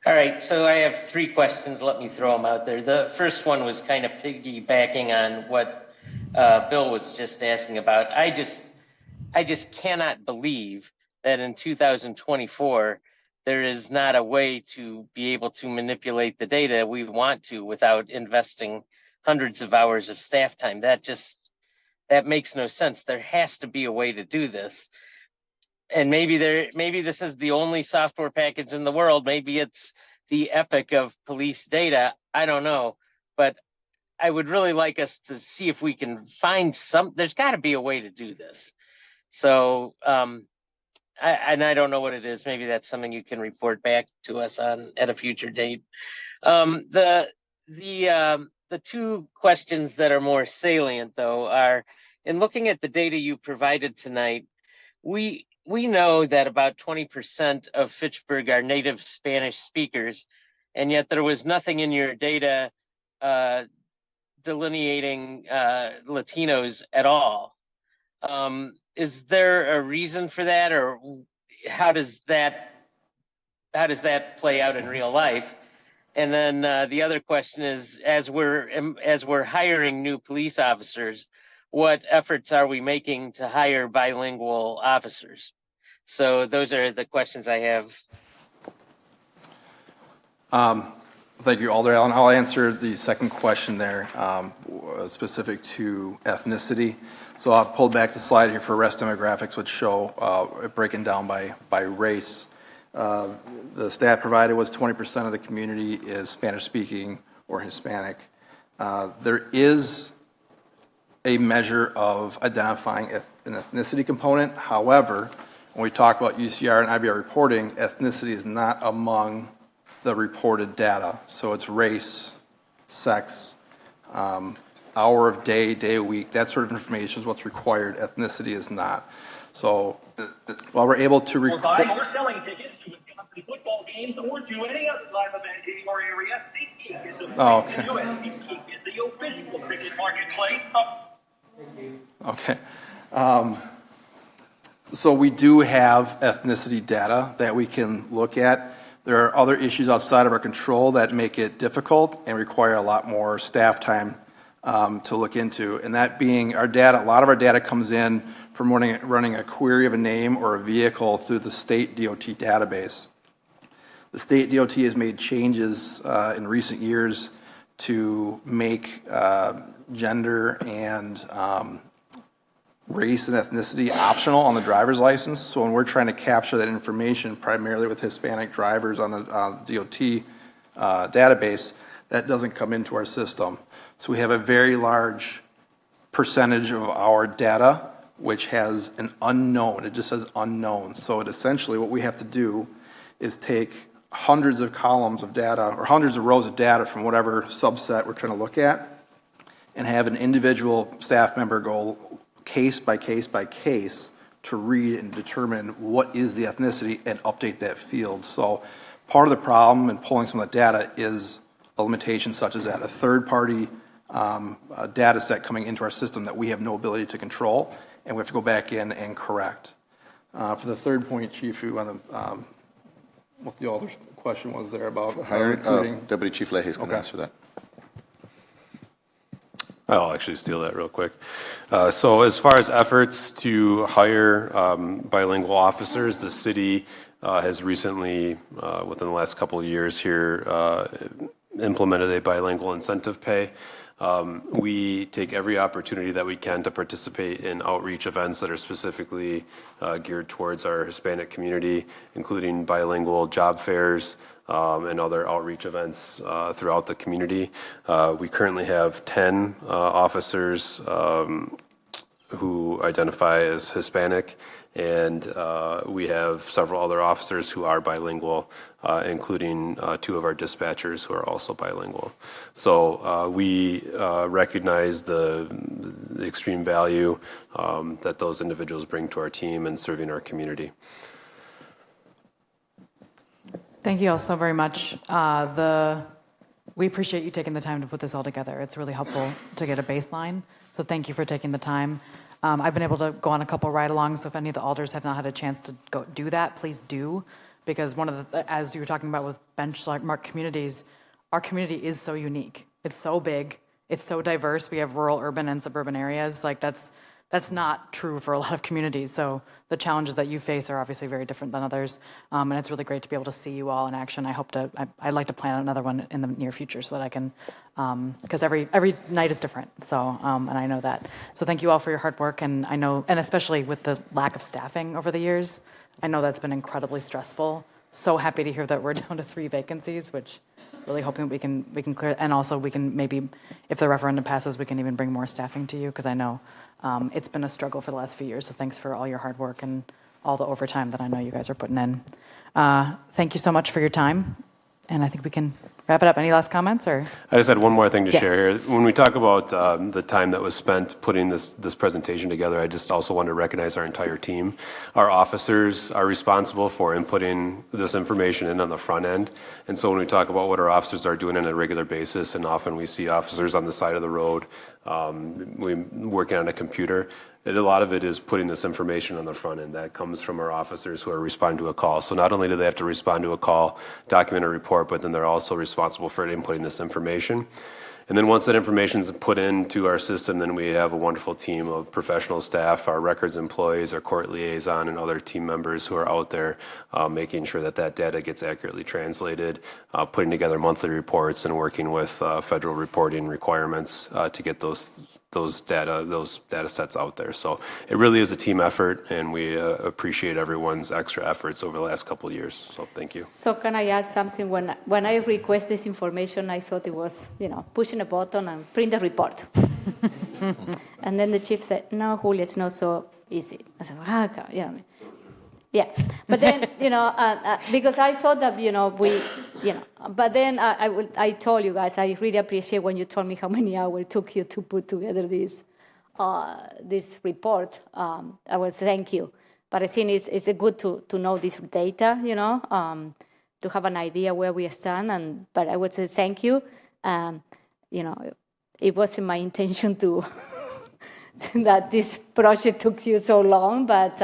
All right, so I have 3 questions. Let me throw them out there. The first one was kind of piggybacking on what Bill was just asking about. I just cannot believe that in 2024, there is not a way to be able to manipulate the data we want to without investing hundreds of hours of staff time. That makes no sense. There has to be a way to do this. And maybe this is the only software package in the world. Maybe it's the epic of police data. I don't know. But I would really like us to see if we can find there's got to be a way to do this. So, I don't know what it is. Maybe that's something you can report back to us on at a future date. The 2 questions that are more salient, though, are in looking at the data you provided tonight. We know that about 20% of Fitchburg are native Spanish speakers, and yet there was nothing in your data delineating Latinos at all. Is there a reason for that, or how does that play out in real life? And then the other question is, as we're hiring new police officers, what efforts are we making to hire bilingual officers? So those are the questions I have. Thank you, Alder Allen. I'll answer the second question there, specific to ethnicity. So I've pulled back the slide here for arrest demographics, which show it breaking down by race. The stat provided was 20% of the community is Spanish-speaking or Hispanic. There is a measure of identifying an ethnicity component. However, when we talk about UCR and IBR reporting, ethnicity is not among the reported data. So it's race, sex, hour of day of week, that sort of information is what's required. Ethnicity is not. So while we're able to We're buying or selling tickets to Wisconsin football games or to any other live event in your area, SeatGeek is the SeatGeek is the official ticket marketplace. Okay. So we do have ethnicity data that we can look at, There are other issues outside of our control that make it difficult and require a lot more staff time to look into. And that being our data, a lot of our data comes in from running a query of a name or a vehicle through the state DOT database. The state DOT has made changes in recent years to make gender and race and ethnicity optional on the driver's license. So when we're trying to capture that information, primarily with Hispanic drivers on the DOT database, that doesn't come into our system. So we have a very large percentage of our data which has an unknown. It just says unknown. So it essentially what we have to do is take hundreds of columns of data or hundreds of rows of data from whatever subset we're trying to look at and have an individual staff member go case by case by case to read and determine what is the ethnicity and update that field. So part of the problem in pulling some of the data is a limitation such as that, a third-party data set coming into our system that we have no ability to control, and we have to go back in and correct. For the third point, Chief, you want to, what the other question was there about recruiting? Deputy Chief Leahy is going to answer that. I'll actually steal that real quick. So as far as efforts to hire bilingual officers, the city has recently, within the last couple of years here, implemented a bilingual incentive pay. We take every opportunity that we can to participate in outreach events that are specifically geared towards our Hispanic community, including bilingual job fairs, and other outreach events throughout the community. We currently have 10 officers who identify as Hispanic, and we have several other officers who are bilingual, including 2 of our dispatchers who are also bilingual. So we recognize the extreme value that those individuals bring to our team and serving our community. Thank you all so very much. We appreciate you taking the time to put this all together. It's really helpful to get a baseline. So thank you for taking the time. I've been able to go on a couple ride-alongs, so if any of the alders have not had a chance to go do that, please do. Because one of the, as you were talking about with benchmark communities, our community is so unique. It's so big. It's so diverse. We have rural, urban, and suburban areas. Like that's not true for a lot of communities. So the challenges that you face are obviously very different than others. And it's really great to be able to see you all in action. I'd like to plan another one in the near future so that I can, because every night is different. So, and I know that. So thank you all for your hard work. And I know, and especially with the lack of staffing over the years, I know that's been incredibly stressful. So happy to hear that we're down to 3 vacancies, which really hoping we can clear. And also we can maybe, if the referendum passes, we can even bring more staffing to you, because I know it's been a struggle for the last few years, so thanks for all your hard work and all the overtime that I know you guys are putting in. Thank you so much for your time, and I think we can wrap it up. Any last comments? Or I just had one more thing to Yes. share here. When we talk about the time that was spent putting this presentation together, I just also want to recognize our entire team. Our officers are responsible for inputting this information in on the front end. And so when we talk about what our officers are doing on a regular basis, and often we see officers on the side of the road working on a computer, a lot of it is putting this information on the front end. That comes from our officers who are responding to a call. So not only do they have to respond to a call, document a report, but then they're also responsible for inputting this information. And then once that information is put into our system, then we have a wonderful team of professional staff, our records employees, our court liaison, and other team members who are out there making sure that that data gets accurately translated, putting together monthly reports, and working with federal reporting requirements to get those data sets out there. So it really is a team effort, and we appreciate everyone's extra efforts over the last couple of years. So thank you. So can I add something? When I request this information, I thought it was, pushing a button and print the report. And then the chief said, "No, Julia, it's not so easy." I said, okay, yeah. But then, because I thought that, but then I told you guys, I really appreciate when you told me how many hours it took you to put together this report. I will say thank you. But I think it's good to know this data, to have an idea where we stand. But I would say thank you. It wasn't my intention to that this project took you so long, but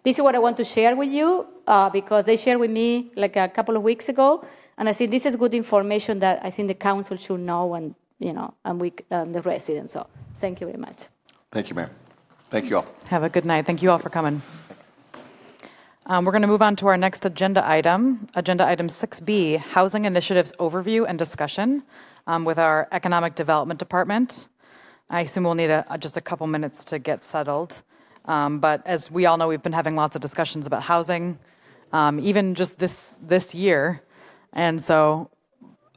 this is what I want to share with you because they shared with me like a couple of weeks ago, and I think this is good information that I think the council should know, and and the residents. So thank you very much. Thank you, Mayor. Thank you all. Have a good night. Thank you all for coming. We're going to move on to our next agenda item 6B, Housing Initiatives Overview and Discussion with our Economic Development Department. I assume we'll need just a couple minutes to get settled. But as we all know, we've been having lots of discussions about housing, even just this year. And so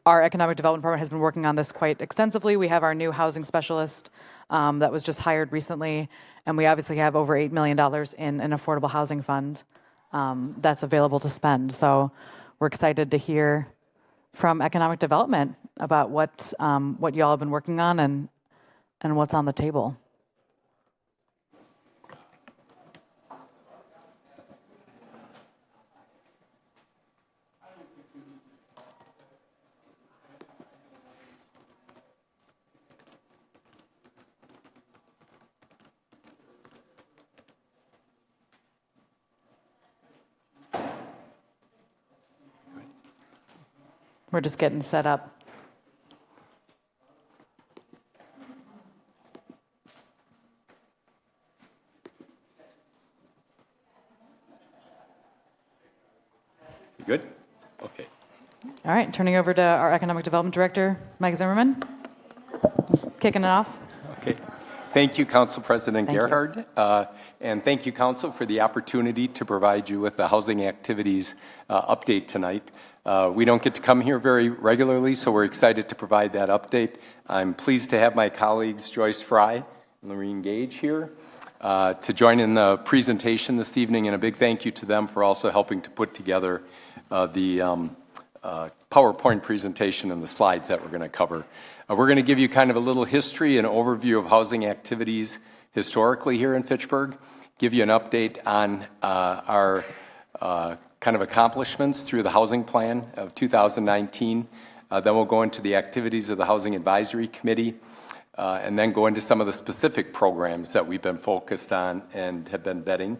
our Economic Development Department has been working on this quite extensively. We have our new housing specialist that was just hired recently, and we obviously have over $8 million in an affordable housing fund that's available to spend. So we're excited to hear from Economic Development about what you all have been working on and what's on the table. We're just getting set up. You good? Okay. All right, turning over to our Economic Development Director, Mike Zimmerman. Kicking it off. Okay. Thank you, Council President Gerhard. And thank you, Council, for the opportunity to provide you with the housing activities update tonight. We don't get to come here very regularly, so we're excited to provide that update. I'm pleased to have my colleagues Joyce Fry and Lorene Gage here to join in the presentation this evening, and a big thank you to them for also helping to put together the PowerPoint presentation and the slides that we're going to cover. We're going to give you kind of a little history and overview of housing activities historically here in Fitchburg, give you an update on our kind of accomplishments through the housing plan of 2019. Then we'll go into the activities of the Housing Advisory Committee, and then go into some of the specific programs that we've been focused on and have been vetting,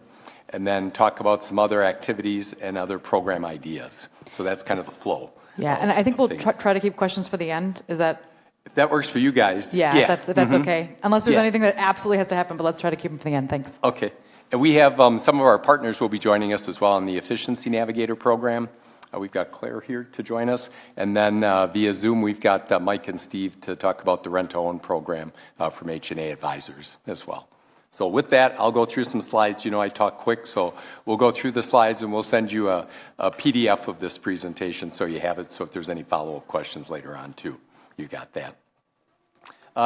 and then talk about some other activities and other program ideas. So that's kind of the flow. Yeah, and I think we'll try to keep questions for the end. Is that? If that works for you guys. Yeah. That's okay. Unless there's anything that absolutely has to happen, but let's try to keep them for the end. Thanks. Okay. And we have some of our partners will be joining us as well in the Efficiency Navigator program. We've got Claire here to join us. And then via Zoom, we've got Mike and Steve to talk about the rent-to-own program from H&A Advisors as well. So with that, I'll go through some slides. You know, I talk quick, so we'll go through the slides and we'll send you a PDF of this presentation so you have it. So if there's any follow-up questions later on too, you got that.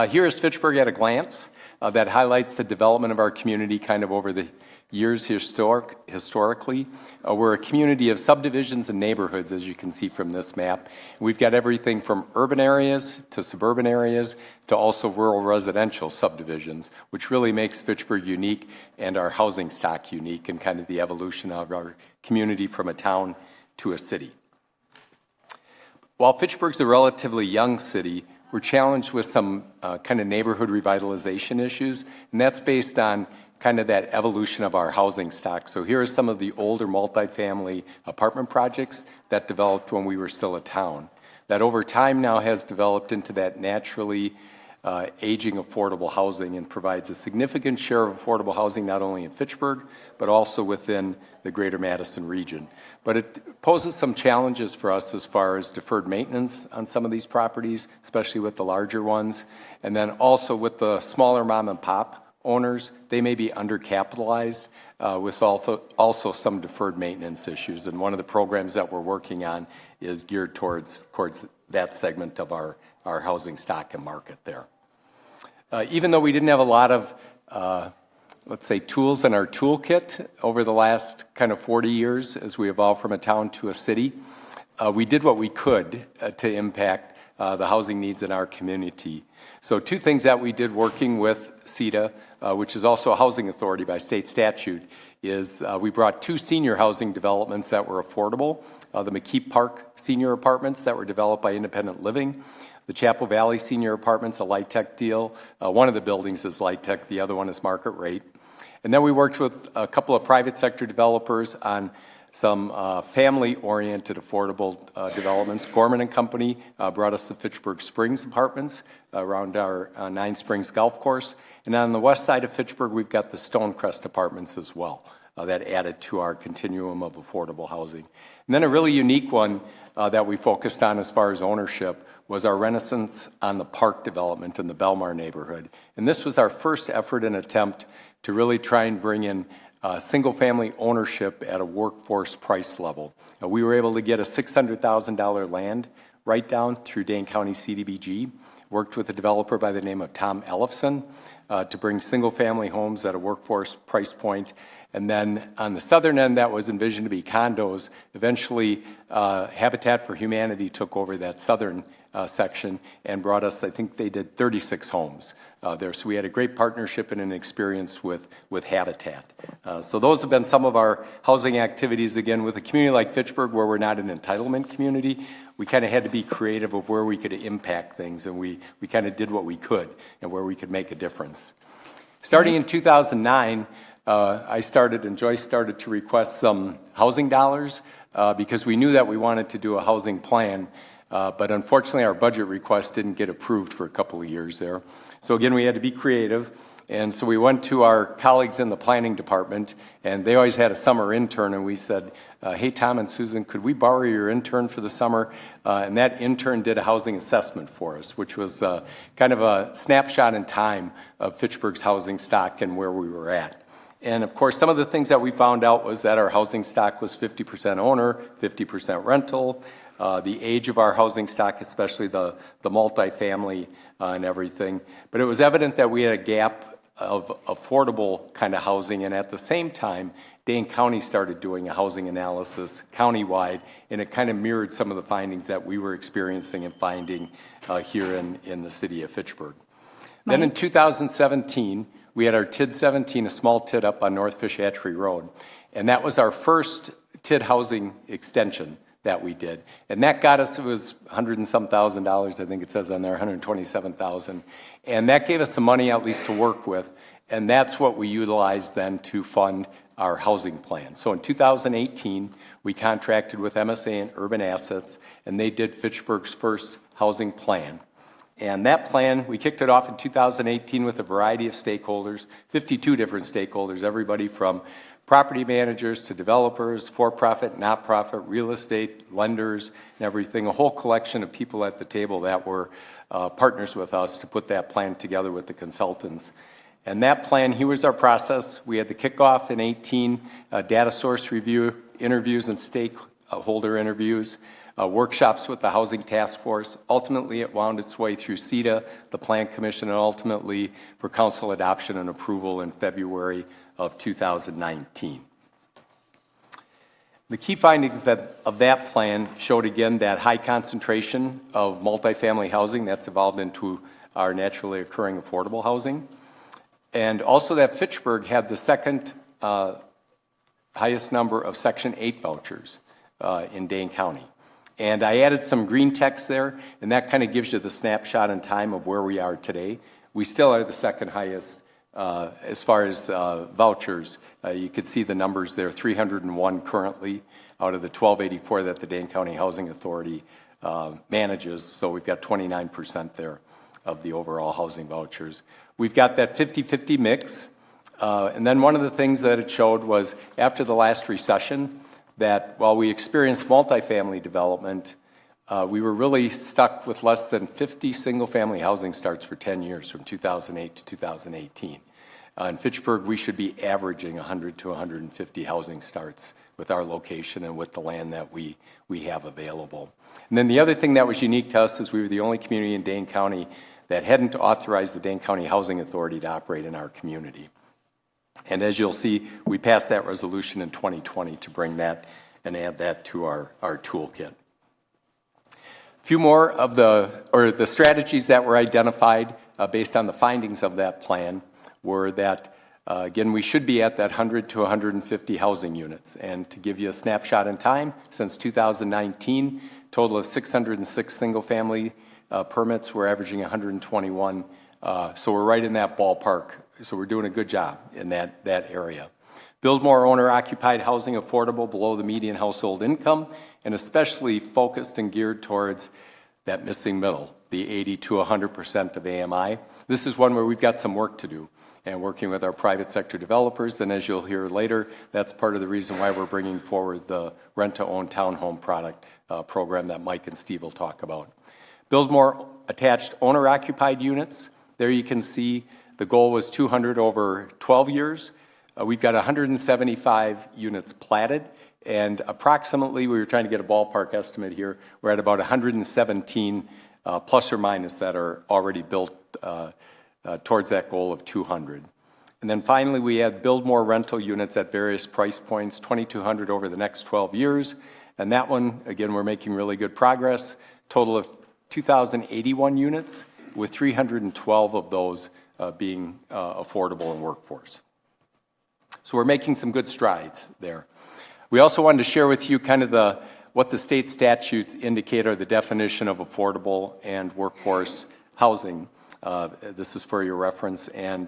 Here is Fitchburg at a glance. That highlights the development of our community kind of over the years historically. We're a community of subdivisions and neighborhoods, as you can see from this map. We've got everything from urban areas to suburban areas to also rural residential subdivisions, which really makes Fitchburg unique and our housing stock unique and kind of the evolution of our community from a town to a city. While Fitchburg's a relatively young city, we're challenged with some kind of neighborhood revitalization issues, and that's based on kind of that evolution of our housing stock. So here are some of the older multifamily apartment projects that developed when we were still a town, that over time now has developed into that naturally aging affordable housing and provides a significant share of affordable housing not only in Fitchburg, but also within the greater Madison region. But it poses some challenges for us as far as deferred maintenance on some of these properties, especially with the larger ones. And then also with the smaller mom and pop owners, they may be undercapitalized with also some deferred maintenance issues. And one of the programs that we're working on is geared towards that segment of our housing stock and market there. Even though we didn't have a lot of let's say, tools in our toolkit over the last kind of 40 years as we evolved from a town to a city, we did what we could to impact the housing needs in our community. So two things that we did working with CETA, which is also a housing authority by state statute, is we brought two senior housing developments that were affordable, the McKeep Park senior apartments that were developed by Independent Living. The Chapel Valley Senior Apartments, a Light Tech deal. One of the buildings is Light Tech, the other one is market rate. And then we worked with a couple of private sector developers on some family-oriented affordable developments. Gorman and Company brought us the Fitchburg Springs Apartments around our Nine Springs Golf Course. And on the west side of Fitchburg, we've got the Stonecrest Apartments as well that added to our continuum of affordable housing. And then a really unique one that we focused on as far as ownership was our Renaissance on the Park development in the Belmar neighborhood. And this was our first effort and attempt to really try and bring in single-family ownership at a workforce price level. We were able to get a $600,000 land write-down through Dane County CDBG, worked with a developer by the name of Tom Ellefson to bring single-family homes at a workforce price point. And then on the southern end, that was envisioned to be condos. Eventually, Habitat for Humanity took over that southern section and brought us, I think they did 36 homes there. So we had a great partnership and an experience with Habitat. So those have been some of our housing activities. Again, with a community like Fitchburg, where we're not an entitlement community, we kind of had to be creative of where we could impact things, and we kind of did what we could and where we could make a difference. Starting in 2009, I started and Joyce started to request some housing dollars because we knew that we wanted to do a housing plan, but unfortunately our budget request didn't get approved for a couple of years there. So again, we had to be creative, and so we went to our colleagues in the planning department, and they always had a summer intern, and we said, hey, Tom and Susan, could we borrow your intern for the summer? And that intern did a housing assessment for us, which was kind of a snapshot in time of Fitchburg's housing stock and where we were at. And of course, some of the things that we found out was that our housing stock was 50% owner, 50% rental. The age of our housing stock, especially the multifamily and everything. But it was evident that we had a gap of affordable kind of housing, and at the same time, Dane County started doing a housing analysis countywide, and it kind of mirrored some of the findings that we were experiencing and finding here in the city of Fitchburg. Then in 2017, we had our TID 17, a small TID up on North Fish Hatchery Road. And that was our first TID housing extension that we did. And that got us, it was $100 and some thousand, I think it says on there, $127,000. And that gave us some money at least to work with. And that's what we utilized then to fund our housing plan. So in 2018, we contracted with MSA and Urban Assets, and they did Fitchburg's first housing plan. And that plan, we kicked it off in 2018 with a variety of stakeholders, 52 different stakeholders, everybody from property managers to developers, for-profit, not-profit, real estate, lenders, and everything, a whole collection of people at the table that were partners with us to put that plan together with the consultants. And that plan, here was our process. We had the kickoff in 18, data source review, interviews and stakeholder interviews, workshops with the Housing Task Force. Ultimately, it wound its way through CETA, the Plan Commission, and ultimately for council adoption and approval in February of 2019. The key findings of that plan showed again that high concentration of multifamily housing that's evolved into our naturally occurring affordable housing. And also that Fitchburg had the second highest number of Section 8 vouchers in Dane County. And I added some green text there, and that kind of gives you the snapshot in time of where we are today. We still are the second highest as far as vouchers. You could see the numbers there, 301 currently out of the 1284 that the Dane County Housing Authority manages. So we've got 29% there of the overall housing vouchers. We've got that 50-50 mix. And then one of the things that it showed was after the last recession, that while we experienced multifamily development, we were really stuck with less than 50 single-family housing starts for 10 years, from 2008 to 2018. In Fitchburg, we should be averaging 100 to 150 housing starts with our location and with the land that we have available. And then the other thing that was unique to us is we were the only community in Dane County that hadn't authorized the Dane County Housing Authority to operate in our community. And as you'll see, we passed that resolution in 2020 to bring that and add that to our toolkit. A few more of the strategies that were identified based on the findings of that plan were that, again, we should be at that 100 to 150 housing units. And to give you a snapshot in time, since 2019, total of 606 single-family permits. We're averaging 121. So we're right in that ballpark. So we're doing a good job in that area. Build more owner-occupied housing affordable below the median household income, and especially focused and geared towards that missing middle, the 80 to 100% of AMI. This is one where we've got some work to do, and working with our private sector developers. And as you'll hear later, that's part of the reason why we're bringing forward the rent-to-own townhome product program that Mike and Steve will talk about. Build more attached owner-occupied units. There you can see the goal was 200 over 12 years. We've got 175 units platted, and approximately, we were trying to get a ballpark estimate here, we're at about 117 plus or minus that are already built towards that goal of 200. And then finally, we had build more rental units at various price points, 2,200 over the next 12 years. And that one, again, we're making really good progress. Total of 2,081 units, with 312 of those being affordable and workforce. So we're making some good strides there. We also wanted to share with you kind of what the state statutes indicate are the definition of affordable and workforce housing. This is for your reference. And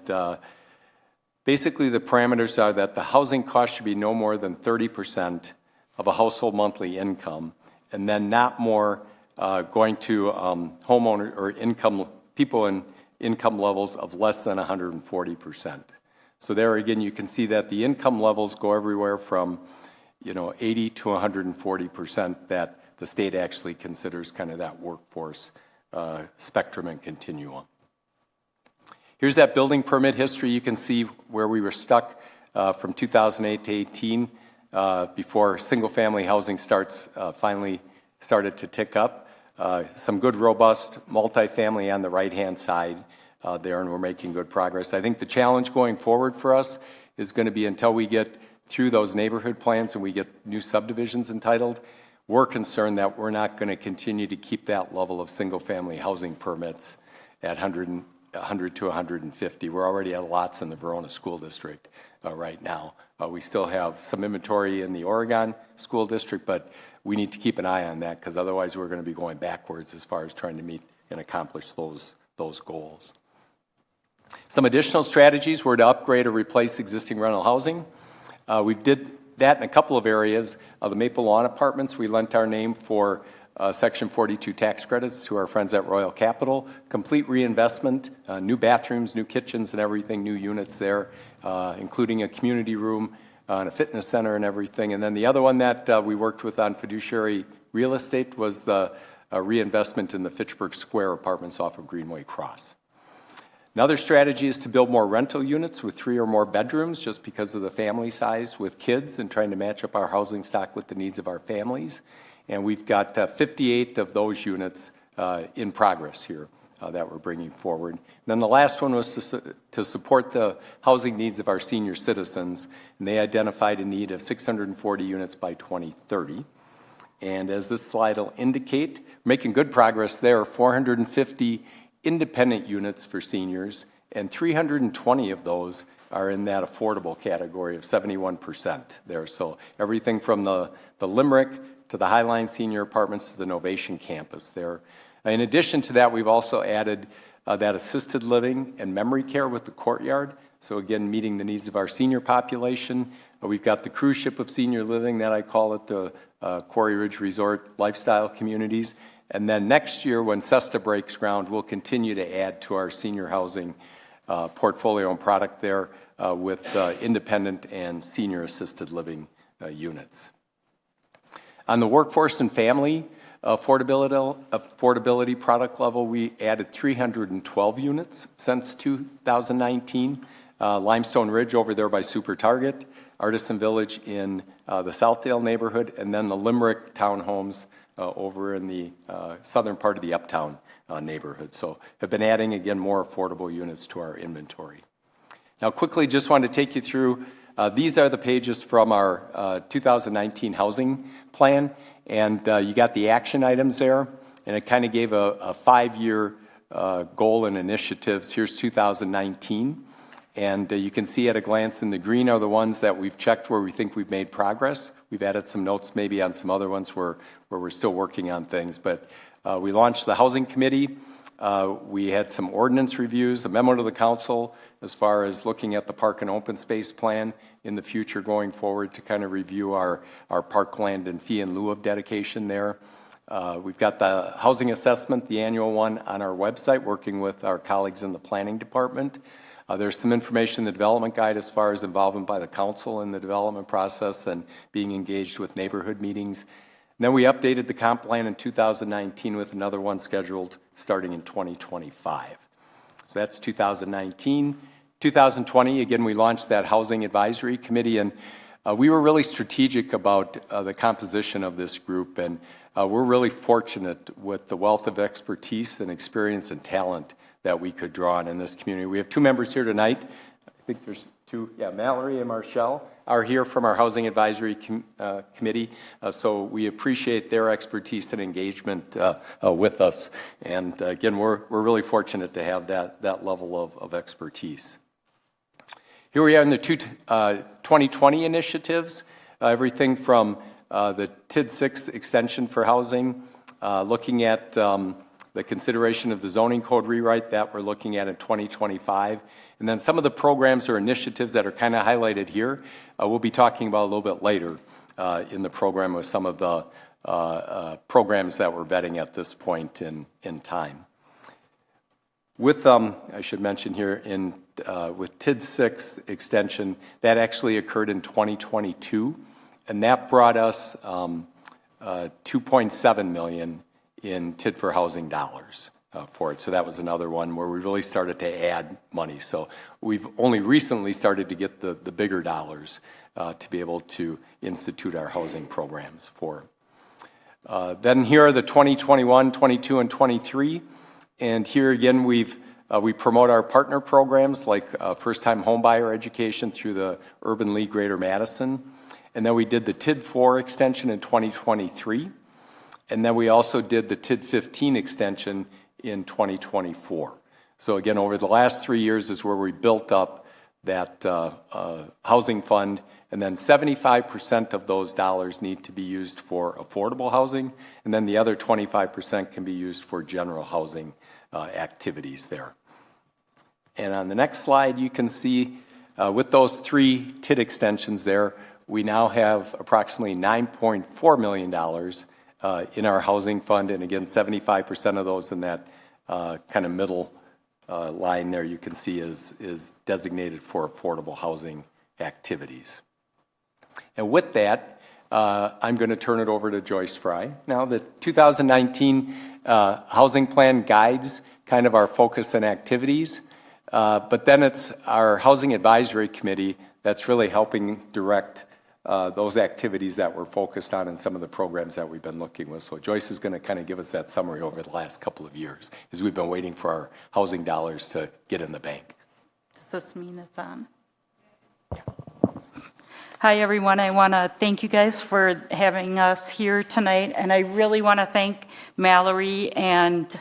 basically the parameters are that the housing cost should be no more than 30% of a household monthly income, and then not more going to homeowner or people in income levels of less than 140%. So there again, you can see that the income levels go everywhere from 80 to 140% that the state actually considers kind of that workforce spectrum and continuum. Here's that building permit history. You can see where we were stuck from 2008 to 18 before single-family housing finally started to tick up. Some good, robust multifamily on the right-hand side there, and we're making good progress. I think the challenge going forward for us is going to be until we get through those neighborhood plans and we get new subdivisions entitled, we're concerned that we're not going to continue to keep that level of single-family housing permits at 100 to 150. We're already at lots in the Verona School District right now. We still have some inventory in the Oregon School District, but we need to keep an eye on that because otherwise we're going to be going backwards as far as trying to meet and accomplish those goals. Some additional strategies were to upgrade or replace existing rental housing. We did that in a couple of areas. The Maple Lawn Apartments, we lent our name for Section 42 tax credits to our friends at Royal Capital. Complete reinvestment, new bathrooms, new kitchens and everything, new units there, including a community room and a fitness center and everything. And then the other one that we worked with on fiduciary real estate was the reinvestment in the Fitchburg Square apartments off of Greenway Cross. Another strategy is to build more rental units with 3 or more bedrooms just because of the family size with kids and trying to match up our housing stock with the needs of our families. And we've got 58 of those units in progress here that we're bringing forward. And then the last one was to support the housing needs of our senior citizens, and they identified a need of 640 units by 2030. And as this slide will indicate, we're making good progress there, 450 independent units for seniors, and 320 of those are in that affordable category of 71% there. So everything from the Limerick to the Highline Senior Apartments to the Novation Campus there. In addition to that, we've also added that assisted living and memory care with the courtyard. So again, meeting the needs of our senior population. We've got the cruise ship of senior living that I call it, the Quarry Ridge Resort Lifestyle Communities. And then next year, when SESTA breaks ground, we'll continue to add to our senior housing portfolio and product there with independent and senior assisted living units. On the workforce and family affordability product level, we added 312 units since 2019. Limestone Ridge over there by Super Target, Artisan Village in the Southdale neighborhood, and then the Limerick townhomes over in the southern part of the Uptown neighborhood. So have been adding, again, more affordable units to our inventory. Now quickly, just wanted to take you through, these are the pages from our 2019 housing plan, and you got the action items there, and it kind of gave a 5-year goal and initiatives. Here's 2019, and you can see at a glance in the green are the ones that we've checked where we think we've made progress. We've added some notes maybe on some other ones where we're still working on things, but We launched the Housing Committee. We had some ordinance reviews, a memo to the council as far as looking at the park and open space plan in the future going forward to kind of review our parkland and fee in lieu of dedication there. We've got the housing assessment, the annual one, on our website, working with our colleagues in the planning department. There's some information in the development guide as far as involvement by the council in the development process and being engaged with neighborhood meetings. And then we updated the comp plan in 2019 with another one scheduled starting in 2025. So that's 2019. 2020, again, we launched that Housing Advisory Committee, and we were really strategic about the composition of this group, and we're really fortunate with the wealth of expertise and experience and talent that we could draw on in this community. We have two members here tonight. I think there's two, Mallory and Marshall are here from our Housing Advisory Committee, so we appreciate their expertise and engagement with us. And again, we're really fortunate to have that level of expertise. Here we are in the 2020 initiatives, everything from the TID 6 extension for housing, looking at the consideration of the zoning code rewrite that we're looking at in 2025. And then some of the programs or initiatives that are kind of highlighted here, we'll be talking about a little bit later in the program with some of the programs that we're vetting at this point in time. With, I should mention here, with TID 6 extension, that actually occurred in 2022, and that brought us $2.7 million in TID for housing dollars for it. So that was another one where we really started to add money. So we've only recently started to get the bigger dollars to be able to institute our housing programs for. Then here are the 2021, 22, and 23. And here again, we promote our partner programs like first-time homebuyer education through the Urban League Greater Madison. And then we did the TID 4 extension in 2023. And then we also did the TID 15 extension in 2024. So again, over the last 3 years is where we built up that housing fund, and then 75% of those dollars need to be used for affordable housing, and then the other 25% can be used for general housing activities there. And on the next slide, you can see with those 3 TID extensions there, we now have approximately $9.4 million in our housing fund, and again, 75% of those in that kind of middle line there you can see is designated for affordable housing activities. And with that, I'm going to turn it over to Joyce Fry. Now, the 2019 housing plan guides kind of our focus and activities, but then it's our Housing Advisory Committee that's really helping direct those activities that we're focused on and some of the programs that we've been looking with. So Joyce is going to kind of give us that summary over the last couple of years as we've been waiting for our housing dollars to get in the bank. Does this mean it's on? Yeah. Hi, everyone. I want to thank you guys for having us here tonight, and I really want to thank Mallory and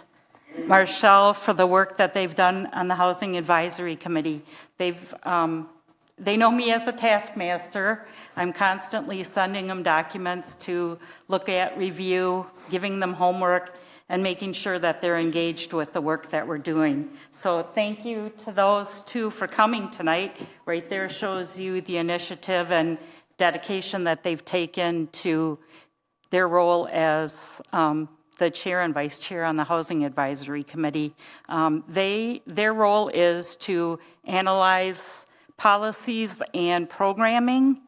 Marshall for the work that they've done on the Housing Advisory Committee. They know me as a taskmaster. I'm constantly sending them documents to look at, review, giving them homework, and making sure that they're engaged with the work that we're doing. So thank you to those two for coming tonight. Right there shows you the initiative and dedication that they've taken to their role as the chair and vice chair on the Housing Advisory Committee. Their role is to analyze policies and programming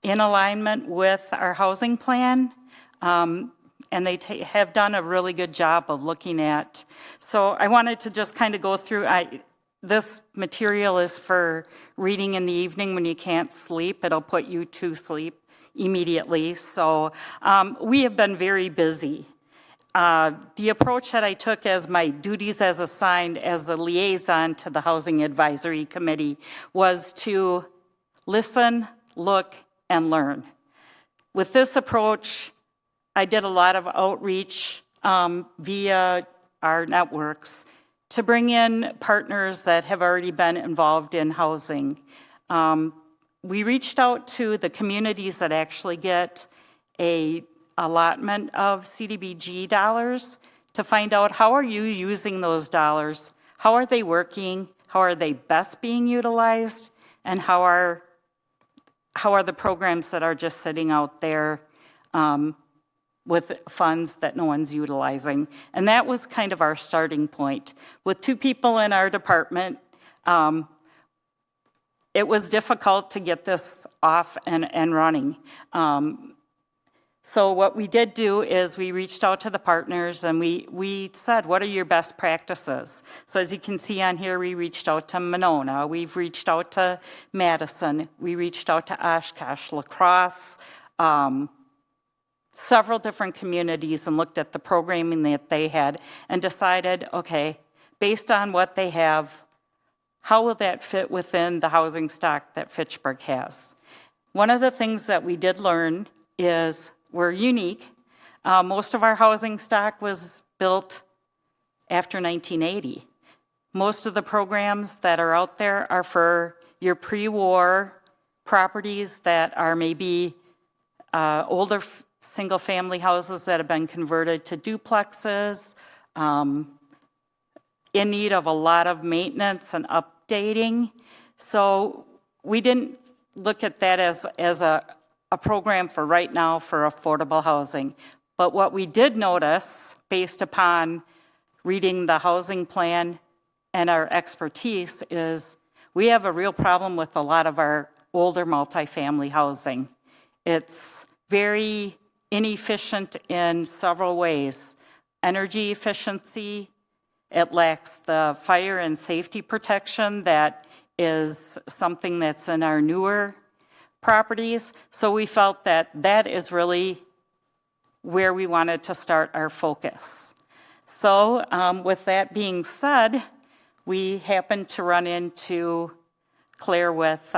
in alignment with our housing plan, and they have done a really good job of looking at. So I wanted to just kind of go through, this material is for reading in the evening when you can't sleep. It'll put you to sleep immediately. So we have been very busy. The approach that I took as my duties as assigned as a liaison to the Housing Advisory Committee was to listen, look, and learn. With this approach, I did a lot of outreach via our networks to bring in partners that have already been involved in housing. We reached out to the communities that actually get a allotment of CDBG dollars to find out how are you using those dollars, how are they working, how are they best being utilized, and how are the programs that are just sitting out there with funds that no one's utilizing. And that was kind of our starting point. With 2 people in our department, it was difficult to get this off and running. So what we did do is we reached out to the partners and we said, what are your best practices? So as you can see on here, we reached out to Monona, we've reached out to Madison, we reached out to Oshkosh, La Crosse, several different communities, and looked at the programming that they had and decided, okay, based on what they have, how will that fit within the housing stock that Fitchburg has? One of the things that we did learn is we're unique. Most of our housing stock was built after 1980. Most of the programs that are out there are for your pre-war properties that are maybe older single-family houses that have been converted to duplexes, in need of a lot of maintenance and updating. So we didn't look at that as a program for right now for affordable housing. But what we did notice, based upon reading the housing plan and our expertise, is we have a real problem with a lot of our older multifamily housing. It's very inefficient in several ways. Energy efficiency, it lacks the fire and safety protection that is something that's in our newer properties. So we felt that that is really where we wanted to start our focus. So with that being said, we happened to run into Claire with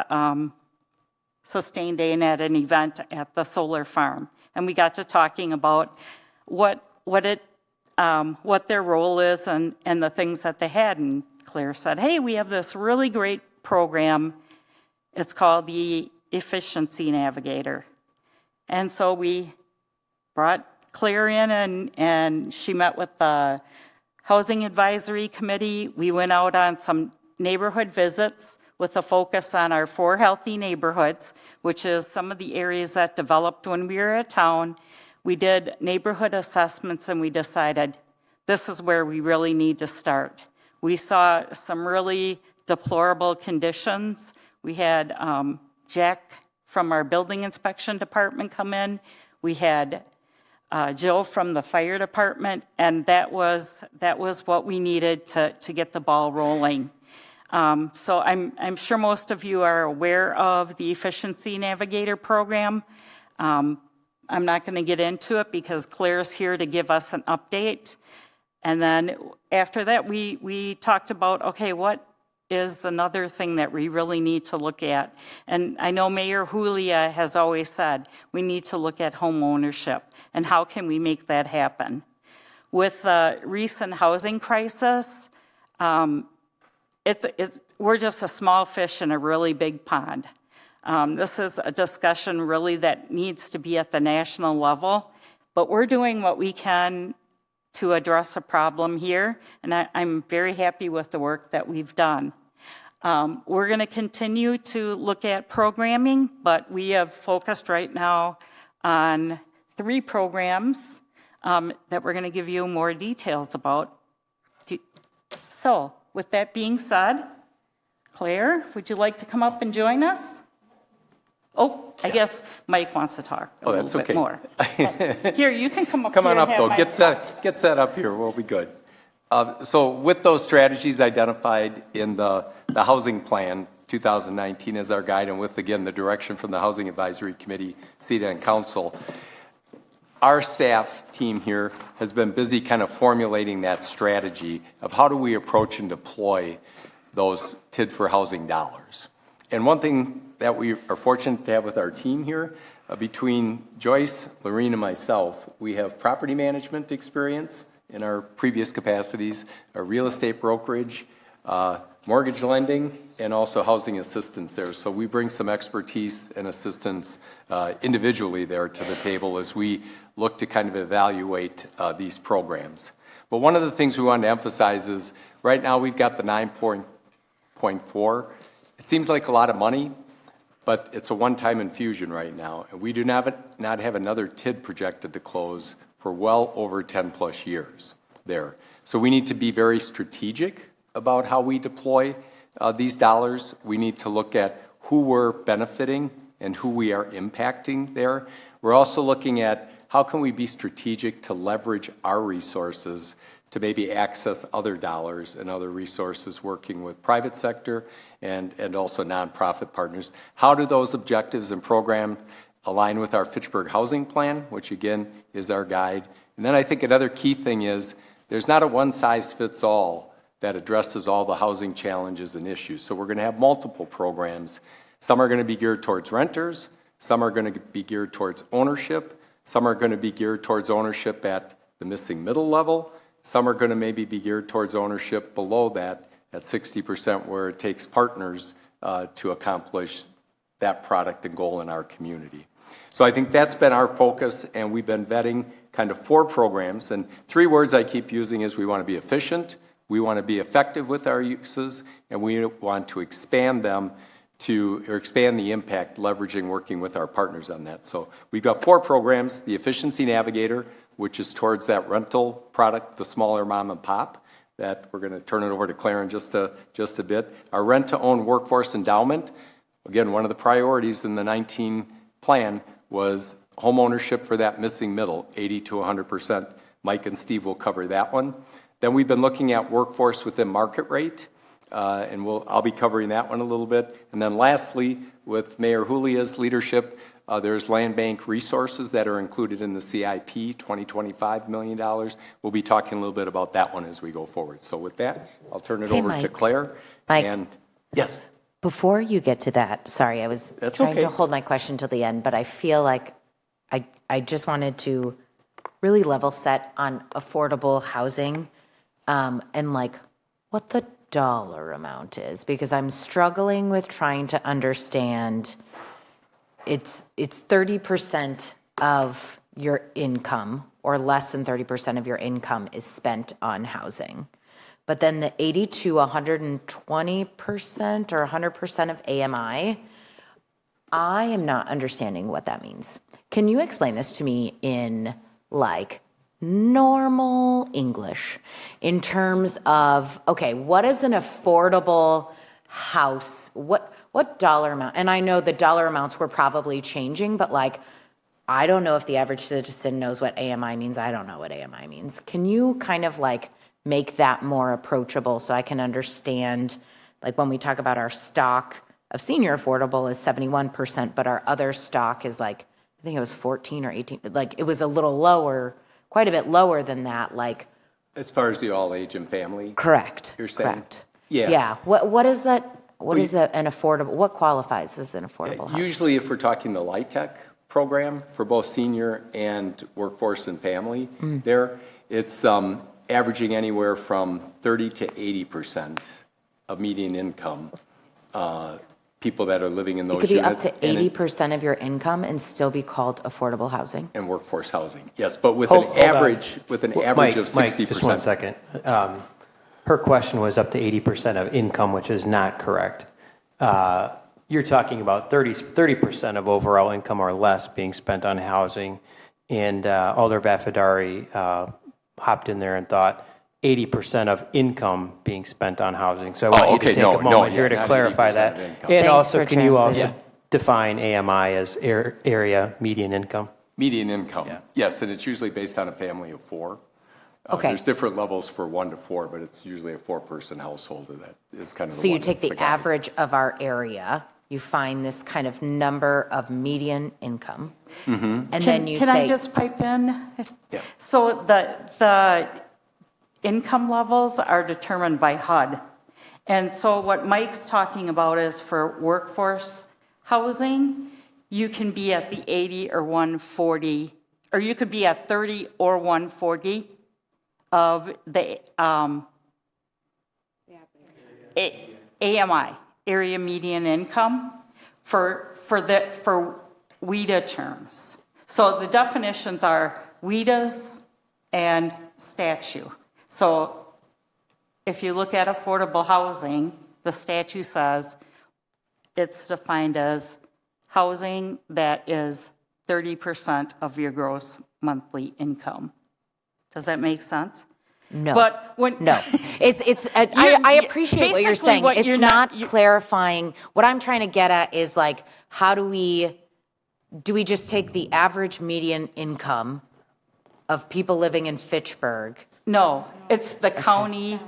Sustained Day at an event at the solar farm. And we got to talking about what their role is and the things that they had. And Claire said, hey, we have this really great program. It's called the Efficiency Navigator. And so we brought Claire in and she met with the Housing Advisory Committee. We went out on some neighborhood visits with a focus on our 4 healthy neighborhoods, which is some of the areas that developed when we were at town. We did neighborhood assessments and we decided this is where we really need to start. We saw some really deplorable conditions. We had Jack from our building inspection department come in. We had Jill from the fire department, and that was what we needed to get the ball rolling. So I'm sure most of you are aware of the Efficiency Navigator program. I'm not going to get into it because Claire's here to give us an update. And then after that, we talked about, okay, what is another thing that we really need to look at? And I know Mayor Julia has always said we need to look at home ownership and how can we make that happen. With the recent housing crisis, we're just a small fish in a really big pond. This is a discussion really that needs to be at the national level, but we're doing what we can to address a problem here, and I'm very happy with the work that we've done. We're going to continue to look at programming, but we have focused right now on 3 programs that we're going to give you more details about. So, with that being said, Claire, would you like to come up and join us? Oh, I guess Mike wants to talk a little bit more. Here, you can come up. Come here on up, and though. have Get set up here. We'll be good. So with those strategies identified in the Housing Plan 2019 as our guide, and with, again, the direction from the Housing Advisory Committee, CEDA, and Council, our staff team here has been busy kind of formulating that strategy of how do we approach and deploy those TID for housing dollars. And one thing that we are fortunate to have with our team here, between Joyce, Lorene, and myself, we have property management experience in our previous capacities, a real estate brokerage, mortgage lending, and also housing assistance there. So we bring some expertise and assistance individually there to the table as we look to kind of evaluate these programs. But one of the things we wanted to emphasize is right now we've got the 9.4. It seems like a lot of money, but it's a one-time infusion right now. And we do not have another TID projected to close for well over 10 plus years there. So we need to be very strategic about how we deploy these dollars. We need to look at who we're benefiting and who we are impacting there. We're also looking at how can we be strategic to leverage our resources to maybe access other dollars and other resources working with private sector and also nonprofit partners. How do those objectives and programs align with our Fitchburg housing plan, which again is our guide? And then I think another key thing is there's not a one-size-fits-all that addresses all the housing challenges and issues. So we're going to have multiple programs. Some are going to be geared towards renters. Some are going to be geared towards ownership. Some are going to be geared towards ownership at the missing middle level. Some are going to maybe be geared towards ownership below that at 60%, where it takes partners to accomplish that product and goal in our community. So I think that's been our focus, and we've been vetting kind of 4 programs. And 3 words I keep using is we want to be efficient, we want to be effective with our uses, and we want to expand them or expand the impact, leveraging working with our partners on that. So we've got 4 programs: the Efficiency Navigator, which is towards that rental product, the smaller mom and pop, that we're going to turn it over to Claire in just a bit. Our rent-to-own workforce endowment, again, one of the priorities in the 19 plan was home ownership for that missing middle, 80 to 100%. Mike and Steve will cover that one. Then we've been looking at workforce within market rate, and I'll be covering that one a little bit. And then lastly, with Mayor Julia's leadership, there's land bank resources that are included in the CIP, $25 million. We'll be talking a little bit about that one as we go forward. So with that, I'll turn it over to Claire. Mike, and yes. Before you get to that, sorry, I was trying to hold my question till the end, but I feel like I just wanted to really level set on affordable housing and like what the dollar amount is, because I'm struggling with trying to understand. It's 30% of your income, or less than 30% of your income is spent on housing. But then the 80 to 120% or 100% of AMI, I am not understanding what that means. Can you explain this to me in like normal English in terms of, okay, what is an affordable house? What dollar amount? And I know the dollar amounts were probably changing, but like, I don't know if the average citizen knows what AMI means. I don't know what AMI means. Can you kind of like make that more approachable so I can understand, like when we talk about our stock of senior affordable is 71%, but our other stock is like, I think it was 14 or 18, like it was a little lower, quite a bit lower than that. Like, as far as the all age and family? Correct. You're saying? Correct. Yeah. Yeah. What is that? What is an affordable? What qualifies as an affordable house? Usually, if we're talking the LIHTC program for both senior and workforce and family, there it's averaging anywhere from 30 to 80% of median income. People that are living in those units. It could be units, up to 80% of your income and still be called affordable housing. And workforce housing, yes, but with an average of 60%. Mike, just 1 second. Her question was up to 80% of income, which is not correct. You're talking about 30% of overall income or less being spent on housing, and Alder Vafadari hopped in there and thought 80% of income being spent on housing. So I want you to take a moment here to clarify that. And Thanks also, can you also Yeah. define AMI as area median income? Median income, yes, and it's usually based on a family of 4. Okay. There's different levels for 1 to 4, but it's usually a 4-person household. That is kind of. So you take the average of our area, you find this kind of number of median income, and then you Can say, I just pipe in? Yeah. So the income levels are determined by HUD. And so what Mike's talking about is for workforce housing, you can be at the 80 or 140, or you could be at 30 or 140 of the AMI, area median income, for WIDA terms. So the definitions are WIDAs and statute. So if you look at affordable housing, the statute says it's defined as housing that is 30% of your gross monthly income. Does that make sense? No. But when no, I appreciate what you're saying. It's not clarifying. What I'm trying to get at is like, how do we just take the average median income of people living in Fitchburg? No, it's the county,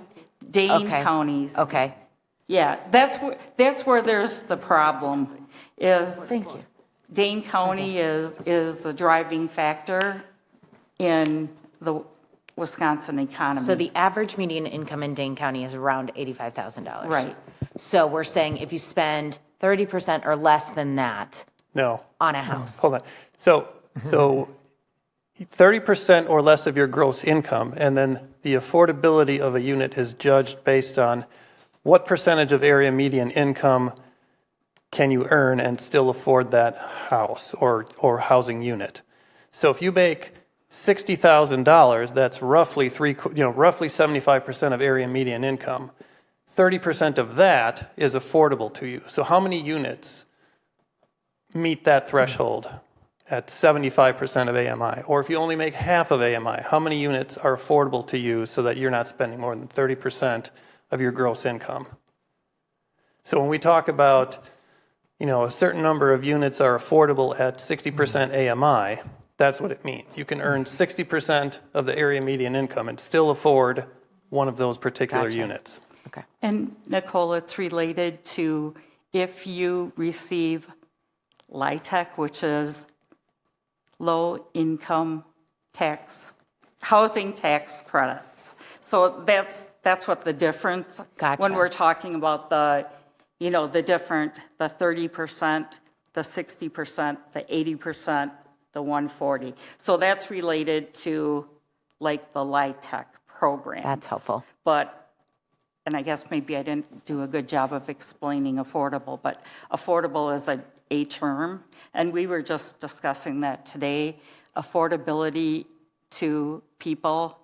Dane counties. Okay. Yeah, that's where there's the problem. Thank you. Dane County is a driving factor in the Wisconsin economy. So the average median income in Dane County is around $85,000. Right. So we're saying if you spend 30% or less than that on a house. Hold on. So 30% or less of your gross income, and then the affordability of a unit is judged based on what percentage of area median income can you earn and still afford that house or housing unit. So if you make $60,000, that's roughly 75% of area median income. 30% of that is affordable to you. So how many units meet that threshold at 75% of AMI? Or if you only make half of AMI, how many units are affordable to you so that you're not spending more than 30% of your gross income? So when we talk about, a certain number of units are affordable at 60% AMI, that's what it means. You can earn 60% of the area median income and still afford one of those particular units. Okay. And Nicole, it's related to if you receive LIHTC, which is low income tax, housing tax credits. So that's what the difference, when we're talking about the 30%, the 60%, the 80%, the 140. So that's related to like the LIHTC program. That's helpful. And I guess maybe I didn't do a good job of explaining affordable, but affordable is a term, and we were just discussing that today. Affordability to people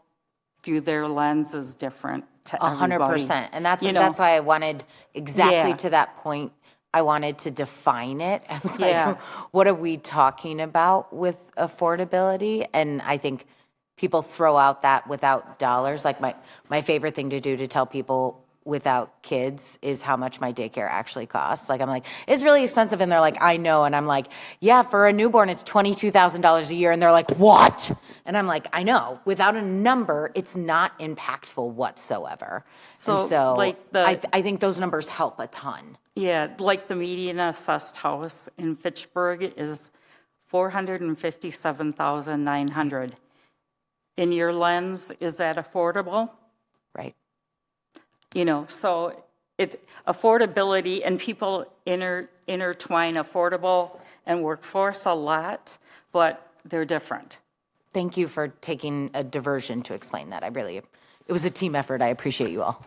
through their lens is different to everybody. 100%. And that's why I wanted to that point. I wanted to define it as what are we talking about with affordability? And I think people throw out that without dollars. Like my favorite thing to do to tell people without kids is how much my daycare actually costs. Like I'm like, it's really expensive. And they're like, I know. And I'm like, yeah, for a newborn, it's $22,000 a year. And they're like, what? And I'm like, I know. Without a number, it's not impactful whatsoever. So I think those numbers help a ton. Yeah, like the median assessed house in Fitchburg is $457,900. In your lens, is that affordable? Right. So it's affordability, and people intertwine affordable and workforce a lot, but they're different. Thank you for taking a diversion to explain that. It was a team effort. I appreciate you all.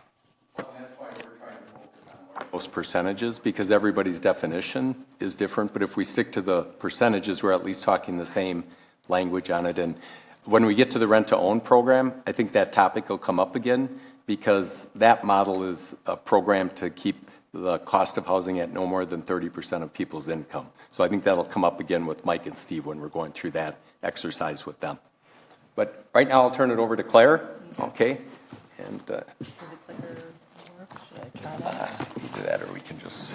Those percentages, because everybody's definition is different, but if we stick to the percentages, we're at least talking the same language on it. And when we get to the rent-to-own program, I think that topic will come up again, because that model is a program to keep the cost of housing at no more than 30% of people's income. So I think that'll come up again with Mike and Steve when we're going through that exercise with them. But right now I'll turn it over to Claire. Okay. And either that or we can just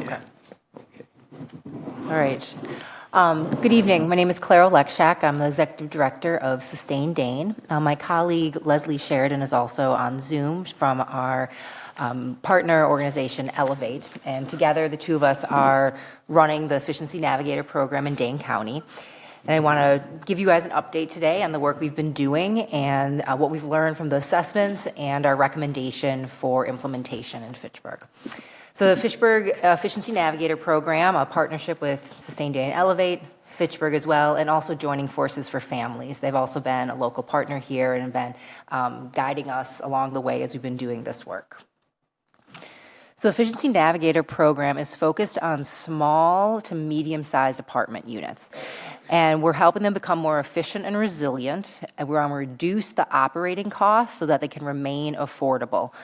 Okay. All right. Good evening. My name is Claire Lekshak. I'm the Executive Director of Sustain Dane. My colleague Leslie Sheridan is also on Zoom from our partner organization Elevate, and together the two of us are running the Efficiency Navigator program in Dane County. And I want to give you guys an update today on the work we've been doing and what we've learned from the assessments and our recommendation for implementation in Fitchburg. So the Fitchburg Efficiency Navigator program, a partnership with Sustain Dane and Elevate, Fitchburg as well, and also joining forces for families. They've also been a local partner here and been guiding us along the way as we've been doing this work. So Efficiency Navigator program is focused on small to medium-sized apartment units. And we're helping them become more efficient and resilient. And we're going to reduce the operating costs so that they can remain affordable.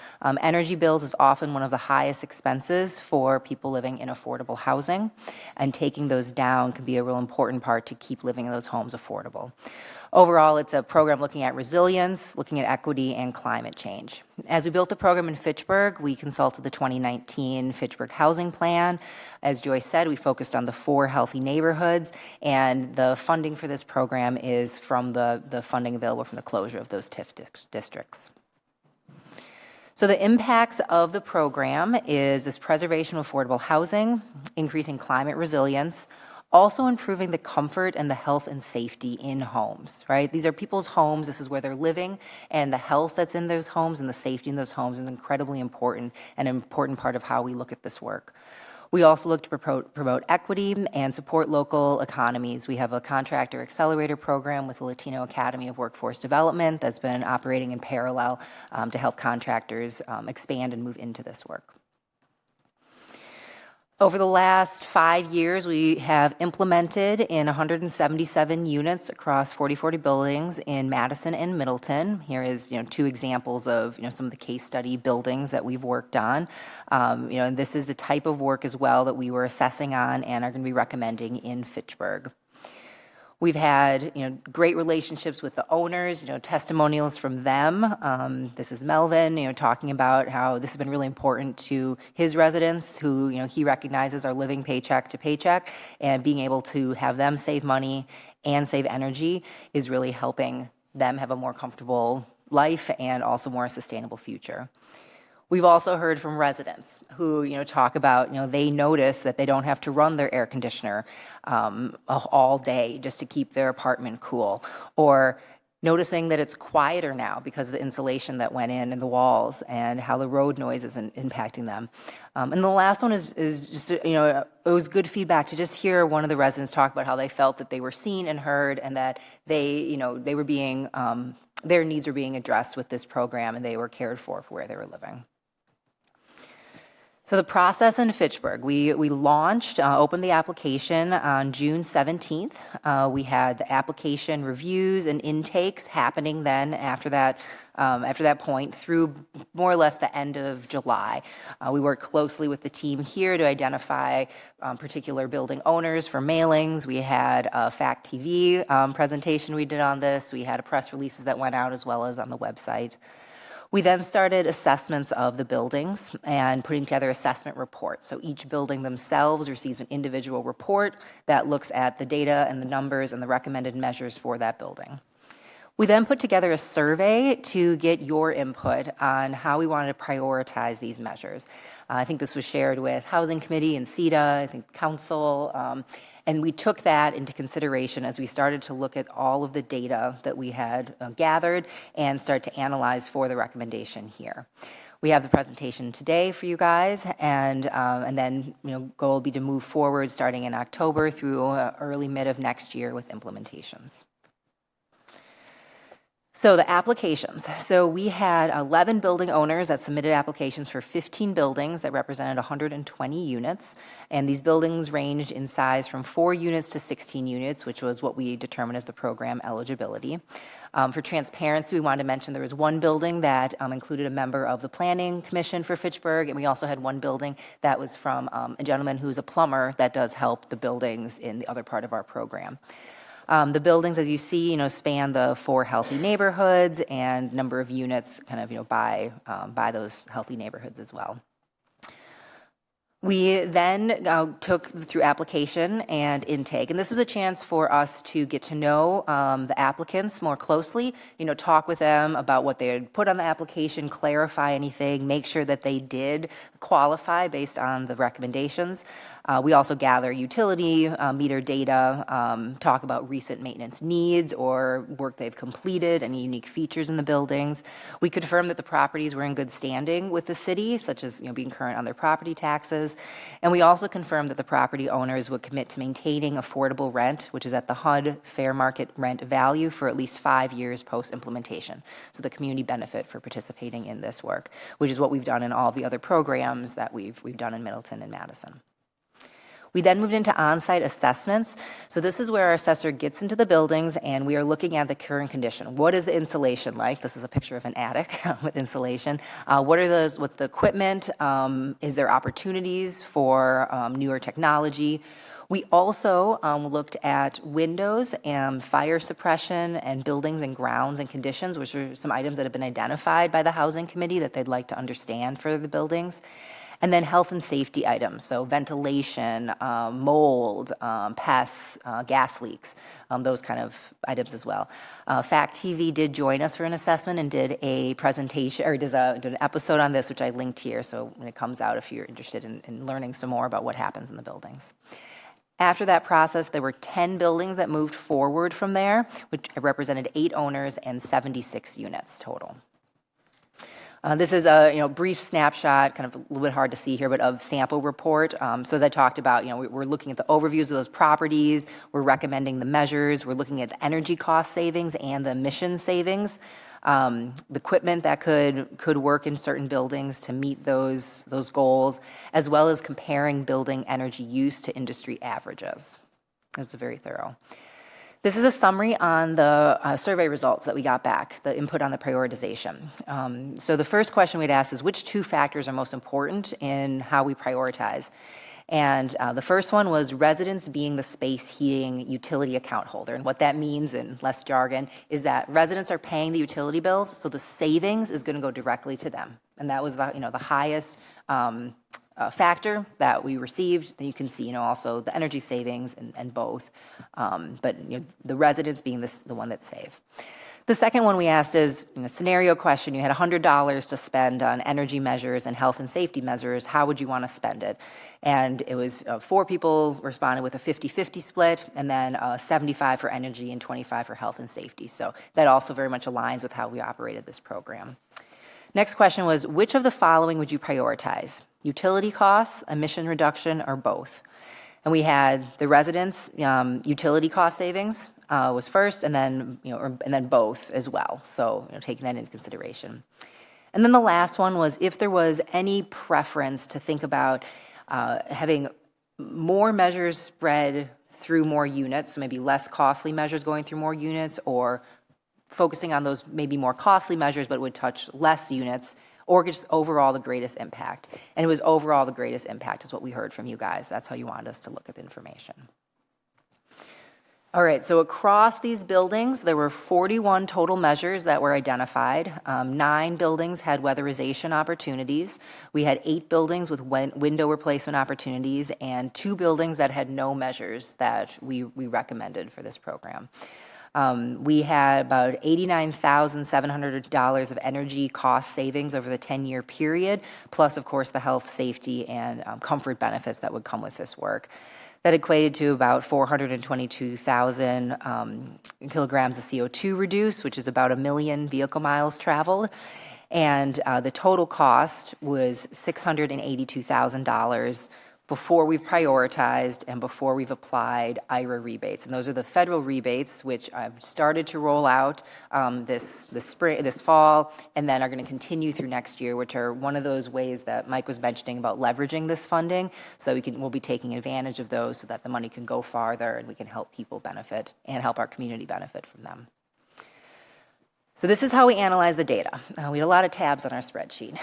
Energy bills is often one of the highest expenses for people living in affordable housing. And taking those down can be a real important part to keep living in those homes affordable. Overall, it's a program looking at resilience, looking at equity, and climate change. As we built the program in Fitchburg, we consulted the 2019 Fitchburg Housing Plan. As Joyce said, we focused on the 4 healthy neighborhoods, and the funding for this program is from the funding available from the closure of those TIF districts. So the impacts of the program is this preservation of affordable housing, increasing climate resilience, also improving the comfort and the health and safety in homes, right? These are people's homes. This is where they're living, and the health that's in those homes and the safety in those homes is incredibly important and an important part of how we look at this work. We also look to promote equity and support local economies. We have a contractor accelerator program with the Latino Academy of Workforce Development that's been operating in parallel to help contractors expand and move into this work. Over the last 5 years, we have implemented in 177 units across 40 buildings in Madison and Middleton. Here is 2 examples of some of the case study buildings that we've worked on. And this is the type of work as well that we were assessing on and are going to be recommending in Fitchburg. We've had great relationships with the owners, testimonials from them. This is Melvin, talking about how this has been really important to his residents who, he recognizes are living paycheck to paycheck, and being able to have them save money and save energy is really helping them have a more comfortable life and also more sustainable future. We've also heard from residents who, talk about, they notice that they don't have to run their air conditioner all day just to keep their apartment cool, or noticing that it's quieter now because of the insulation that went in the walls and how the road noise isn't impacting them. And the last one is just, it was good feedback to just hear one of the residents talk about how they felt that they were seen and heard, and that they were being, their needs were being addressed with this program, and they were cared for where they were living. So the process in Fitchburg, we launched, opened the application on June 17th. We had the application reviews and intakes happening then after that point through more or less the end of July. We worked closely with the team here to identify particular building owners for mailings. We had a FACTv presentation we did on this. We had press releases that went out as well as on the website. We then started assessments of the buildings and putting together assessment reports. So each building themselves receives an individual report that looks at the data and the numbers and the recommended measures for that building. We then put together a survey to get your input on how we wanted to prioritize these measures. I think this was shared with Housing Committee and CETA, I think Council, and we took that into consideration as we started to look at all of the data that we had gathered and start to analyze for the recommendation here. We have the presentation today for you guys, and then goal will be to move forward starting in October through early mid of next year with implementations. So the applications. So we had 11 building owners that submitted applications for 15 buildings that represented 120 units. And these buildings ranged in size from 4 units to 16 units, which was what we determined as the program eligibility. For transparency, we wanted to mention there was one building that included a member of the Planning Commission for Fitchburg, and we also had one building that was from a gentleman who's a plumber that does help the buildings in the other part of our program. The buildings, as you see, span the 4 healthy neighborhoods and number of units kind of, by those healthy neighborhoods as well. We then took through application and intake, and this was a chance for us to get to know the applicants more closely, talk with them about what they had put on the application, clarify anything, make sure that they did qualify based on the recommendations. We also gather utility meter data, talk about recent maintenance needs or work they've completed, any unique features in the buildings. We confirm that the properties were in good standing with the city, such as being current on their property taxes. And we also confirm that the property owners would commit to maintaining affordable rent, which is at the HUD fair market rent value for at least 5 years post-implementation. So the community benefit for participating in this work, which is what we've done in all the other programs that we've done in Middleton and Madison. We then moved into on-site assessments. So this is where our assessor gets into the buildings and we are looking at the current condition. What is the insulation like? This is a picture of an attic with insulation. What's the equipment? Is there opportunities for newer technology? We also looked at windows and fire suppression and buildings and grounds and conditions, which are some items that have been identified by the Housing Committee that they'd like to understand for the buildings. And then health and safety items, so ventilation, mold, pests, gas leaks, those kind of items as well. FACTv did join us for an assessment and did a presentation, or did an episode on this, which I linked here, so when it comes out, if you're interested in learning some more about what happens in the buildings. After that process, there were 10 buildings that moved forward from there, which represented 8 owners and 76 units total. This is a brief snapshot, kind of a little bit hard to see here, but of sample report. So as I talked about, we're looking at the overviews of those properties, we're recommending the measures, we're looking at the energy cost savings and the emission savings, the equipment that could work in certain buildings to meet those goals, as well as comparing building energy use to industry averages. It's very thorough. This is a summary on the survey results that we got back, the input on the prioritization. So the first question we'd ask is, which 2 factors are most important in how we prioritize? And the first one was residents being the space heating utility account holder. And what that means, in less jargon, is that residents are paying the utility bills, so the savings is going to go directly to them. And that was the highest factor that we received. Then you can see, also the energy savings and both, but the residents being the one that save. The second one we asked is, scenario question, you had $100 to spend on energy measures and health and safety measures, how would you want to spend it? And it was 4 people responded with a 50-50 split, and then 75 for energy and 25 for health and safety. So that also very much aligns with how we operated this program. Next question was, which of the following would you prioritize? Utility costs, emission reduction, or both? And we had the residents' utility cost savings was first, and then and then both as well. So taking that into consideration. And then the last one was if there was any preference to think about having more measures spread through more units, so maybe less costly measures going through more units, or focusing on those maybe more costly measures but would touch less units, or just overall the greatest impact. And it was overall the greatest impact is what we heard from you guys. That's how you wanted us to look at the information. All right, so across these buildings, there were 41 total measures that were identified. 9 buildings had weatherization opportunities. We had 8 buildings with window replacement opportunities and 2 buildings that had no measures that we recommended for this program. We had about $89,700 of energy cost savings over the 10-year period, plus, of course, the health, safety, and comfort benefits that would come with this work. That equated to about 422,000 kilograms of CO2 reduced, which is about 1 million vehicle miles traveled. And the total cost was $682,000 before we've prioritized and before we've applied IRA rebates. And those are the federal rebates, which I've started to roll out this fall, and then are going to continue through next year, which are one of those ways that Mike was mentioning about leveraging this funding. So we'll be taking advantage of those so that the money can go farther and we can help people benefit and help our community benefit from them. So this is how we analyze the data. We had a lot of tabs on our spreadsheet.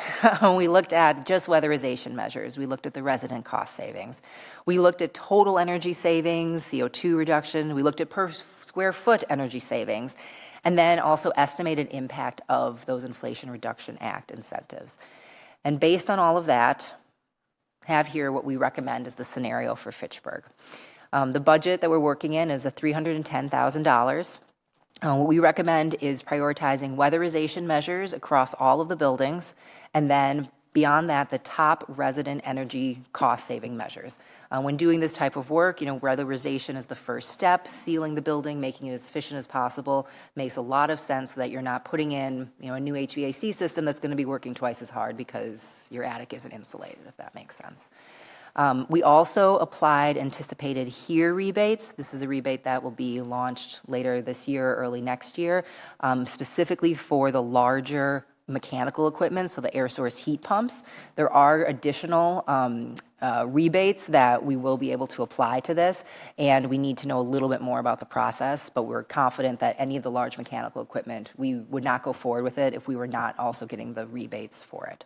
We looked at just weatherization measures. We looked at the resident cost savings. We looked at total energy savings, CO2 reduction. We looked at per square foot energy savings, and then also estimated impact of those Inflation Reduction Act incentives. And based on all of that, have here what we recommend as the scenario for Fitchburg. The budget that we're working in is $310,000. What we recommend is prioritizing weatherization measures across all of the buildings, and then Beyond that, the top resident energy cost-saving measures. When doing this type of work, weatherization is the first step. Sealing the building, making it as efficient as possible, makes a lot of sense so that you're not putting in, a new HVAC system that's going to be working twice as hard because your attic isn't insulated, if that makes sense. We also applied anticipated HERE rebates. This is a rebate that will be launched later this year or early next year, specifically for the larger mechanical equipment, so the air source heat pumps. There are additional rebates that we will be able to apply to this, and we need to know a little bit more about the process, but we're confident that any of the large mechanical equipment, we would not go forward with it if we were not also getting the rebates for it.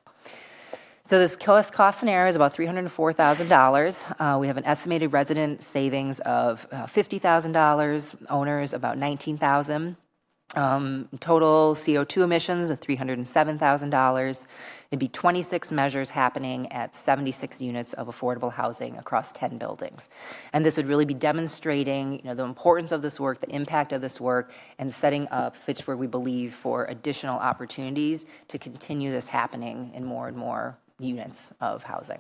So this cost scenario is about $304,000. We have an estimated resident savings of $50,000, owners about $19,000. Total CO2 emissions of $307,000. It'd be 26 measures happening at 76 units of affordable housing across 10 buildings. And this would really be demonstrating, the importance of this work, the impact of this work, and setting up Fitchburg, we believe, for additional opportunities to continue this happening in more and more units of housing.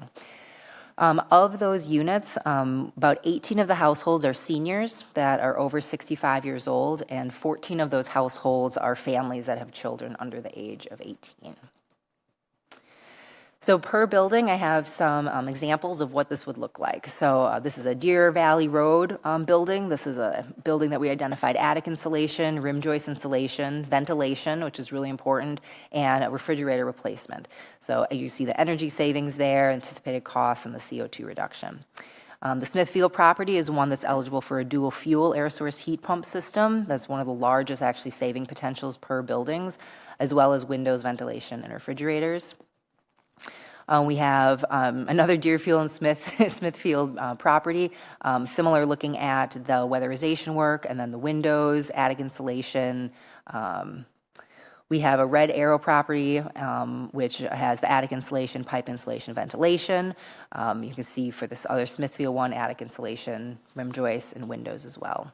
Of those units, about 18 of the households are seniors that are over 65 years old, and 14 of those households are families that have children under the age of 18. So per building, I have some examples of what this would look like. So this is a Deer Valley Road building. This is a building that we identified attic insulation, rim joist insulation, ventilation, which is really important, and a refrigerator replacement. So you see the energy savings there, anticipated costs, and the CO2 reduction. The Smithfield property is one that's eligible for a dual fuel air source heat pump system. That's one of the largest actually saving potentials per buildings, as well as windows, ventilation, and refrigerators. We have another Deerfield and Smithfield property, similar, looking at the weatherization work and then the windows, attic insulation. We have a Red Arrow property, which has the attic insulation, pipe insulation, ventilation. You can see for this other Smithfield one, attic insulation, rim joists, and windows as well.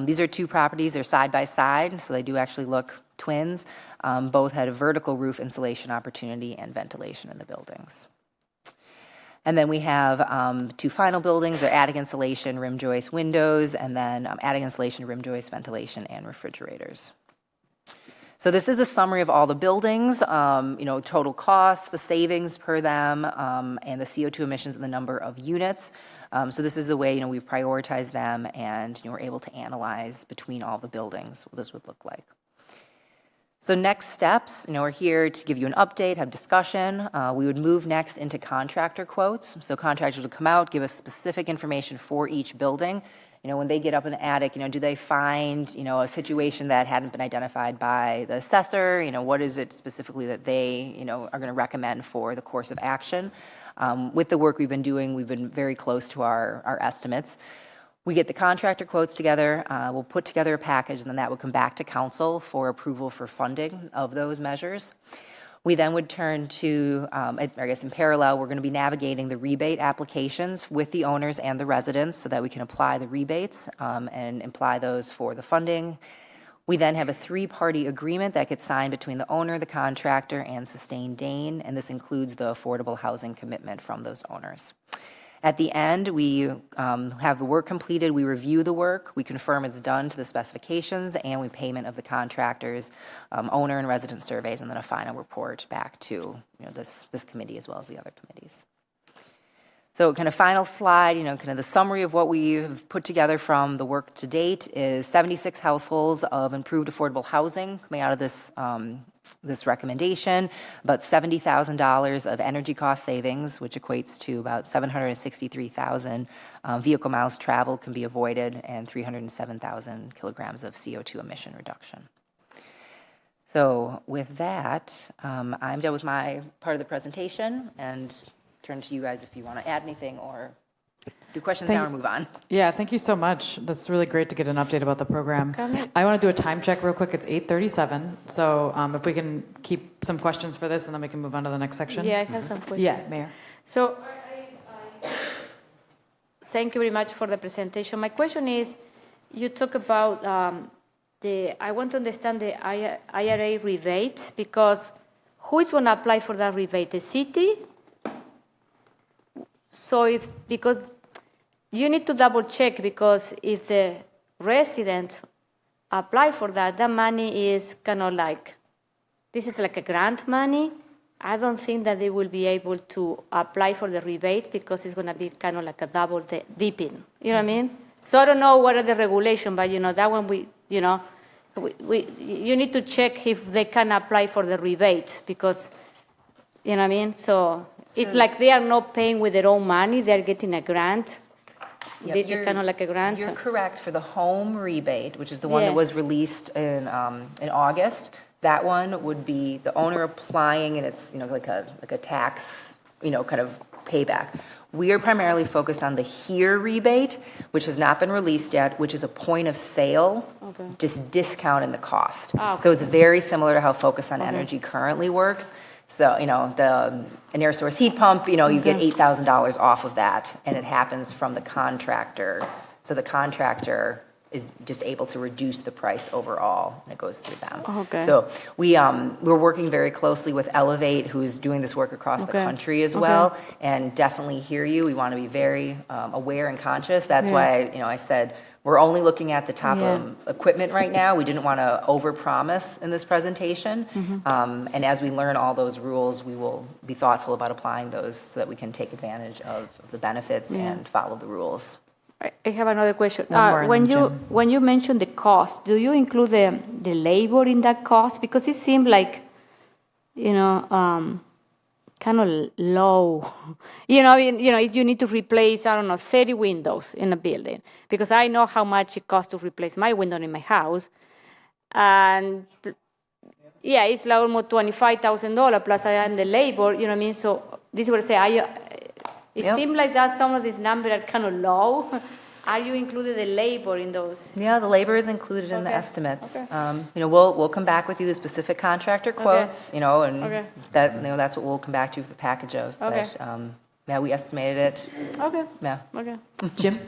These are two properties. They're side by side, so they do actually look twins. Both had a vertical roof insulation opportunity and ventilation in the buildings. And then we have two final buildings, are attic insulation, rim joist, windows, and then attic insulation, rim joist, ventilation, and refrigerators. So this is a summary of all the buildings, total costs, the savings per them, and the CO2 emissions and the number of units. So this is the way, we prioritize them, and we're able to analyze between all the buildings what this would look like. So next steps, we're here to give you an update, have discussion. We would move next into contractor quotes. So contractors would come out, give us specific information for each building. When they get up in the attic, do they find, a situation that hadn't been identified by the assessor? What is it specifically that they, are going to recommend for the course of action? With the work we've been doing, we've been very close to our estimates. We get the contractor quotes together, we'll put together a package, and then that would come back to council for approval for funding of those measures. We then would turn to, in parallel, we're going to be navigating the rebate applications with the owners and the residents so that we can apply the rebates and apply those for the funding. We then have a 3-party agreement that gets signed between the owner, the contractor, and Sustain Dane, and this includes the affordable housing commitment from those owners. At the end, we have the work completed, we review the work, we confirm it's done to the specifications, and we payment of the contractors, owner and resident surveys, and then a final report back to this committee as well as the other committees. So kind of final slide, kind of the summary of what we've put together from the work to date is 76 households of improved affordable housing coming out of this this recommendation, about $70,000 of energy cost savings, which equates to about 763,000 vehicle miles traveled can be avoided, and 307,000 kilograms of CO2 emission reduction. So with that, I'm done with my part of the presentation, and turn to you guys if you want to add anything or do questions now or move on. Yeah, thank you so much. That's really great to get an update about the program. I want to do a time check real quick. It's 8:37. So if we can keep some questions for this, and then we can move on to the next section. Yeah, I have some questions. Yeah, Mayor. So thank you very much for the presentation. My question is, you talk about I want to understand the IRA rebates, because who is going to apply for that rebate? The city? So because you need to double check, because if the residents apply for that, that money is kind of like, this is like a grant money. I don't think that they will be able to apply for the rebate because it's going to be kind of like a double dipping. You know what I mean? So I don't know what are the regulations, but that one you need to check if they can apply for the rebate, because, you know what I mean? So it's like they are not paying with their own money, they're getting a grant. Yep, This is kind of like a grant. You're correct. For the home rebate, which is the one that was released in August, that one would be the owner applying, and it's like a tax kind of payback. We are primarily focused on the HERE rebate, which has not been released yet, which is a point of sale, just discount in the cost. So it's very similar to how Focus on Energy currently works. So, an air source heat pump, you get $8,000 off of that, and it happens from the contractor. So the contractor is just able to reduce the price overall, and it goes through them. So we're working very closely with Elevate, who's doing this work across the country as well, and definitely hear you. We want to be very aware and conscious. That's why I said we're only looking at the top equipment right now. We didn't want to overpromise in this presentation. And as we learn all those rules, we will be thoughtful about applying those so that we can take advantage of the benefits and follow the rules. I have another question. When you mention the cost, do you include the labor in that cost? Because it seemed like, kind of low. If you need to replace, 30 windows in a building, because I know how much it costs to replace my window in my house, and it's like almost $25,000 plus I add the labor. You know what I mean? So this is what I say. It seems like that some of these numbers are kind of low. Are you included the labor in those? Yeah, the labor is included in the estimates. We'll come back with you the specific contractor quotes. And that's what we'll come back to you with the package of. But we estimated it. Jim.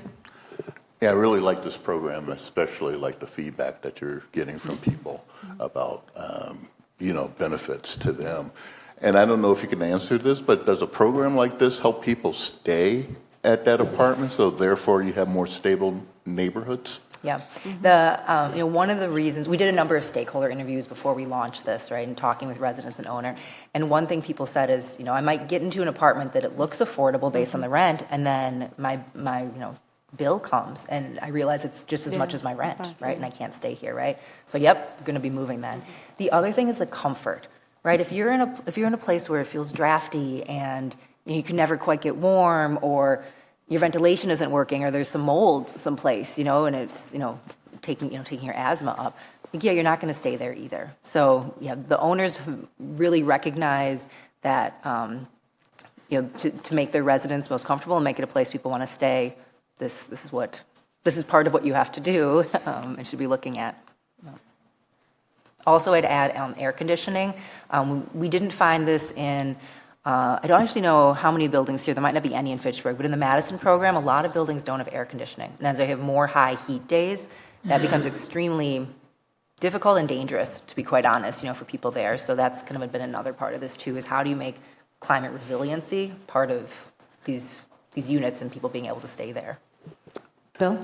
Yeah, I really like this program, especially like the feedback that you're getting from people about benefits to them. And I don't know if you can answer this, but does a program like this help people stay at that apartment, so therefore you have more stable neighborhoods? Yeah. One of the reasons, we did a number of stakeholder interviews before we launched this, right, and talking with residents and owner. And one thing people said is, I might get into an apartment that it looks affordable based on the rent, and then my bill comes, and I realize it's just as much as my rent, right, and I can't stay here, right? So, we're going to be moving then. The other thing is the comfort. Right, if you're in a place where it feels drafty and you can never quite get warm, or your ventilation isn't working, or there's some mold someplace, and it's taking your asthma up, you're not going to stay there either. So the owners really recognize that to make their residents most comfortable and make it a place people want to stay. This is part of what you have to do and should be looking at. Also, I'd add air conditioning. We didn't find this in, I don't actually know how many buildings here, there might not be any in Fitchburg, but in the Madison program, a lot of buildings don't have air conditioning. And as they have more high heat days, that becomes extremely difficult and dangerous, to be quite honest, for people there. So that's kind of been another part of this too, is how do you make climate resiliency part of these units and people being able to stay there. Bill?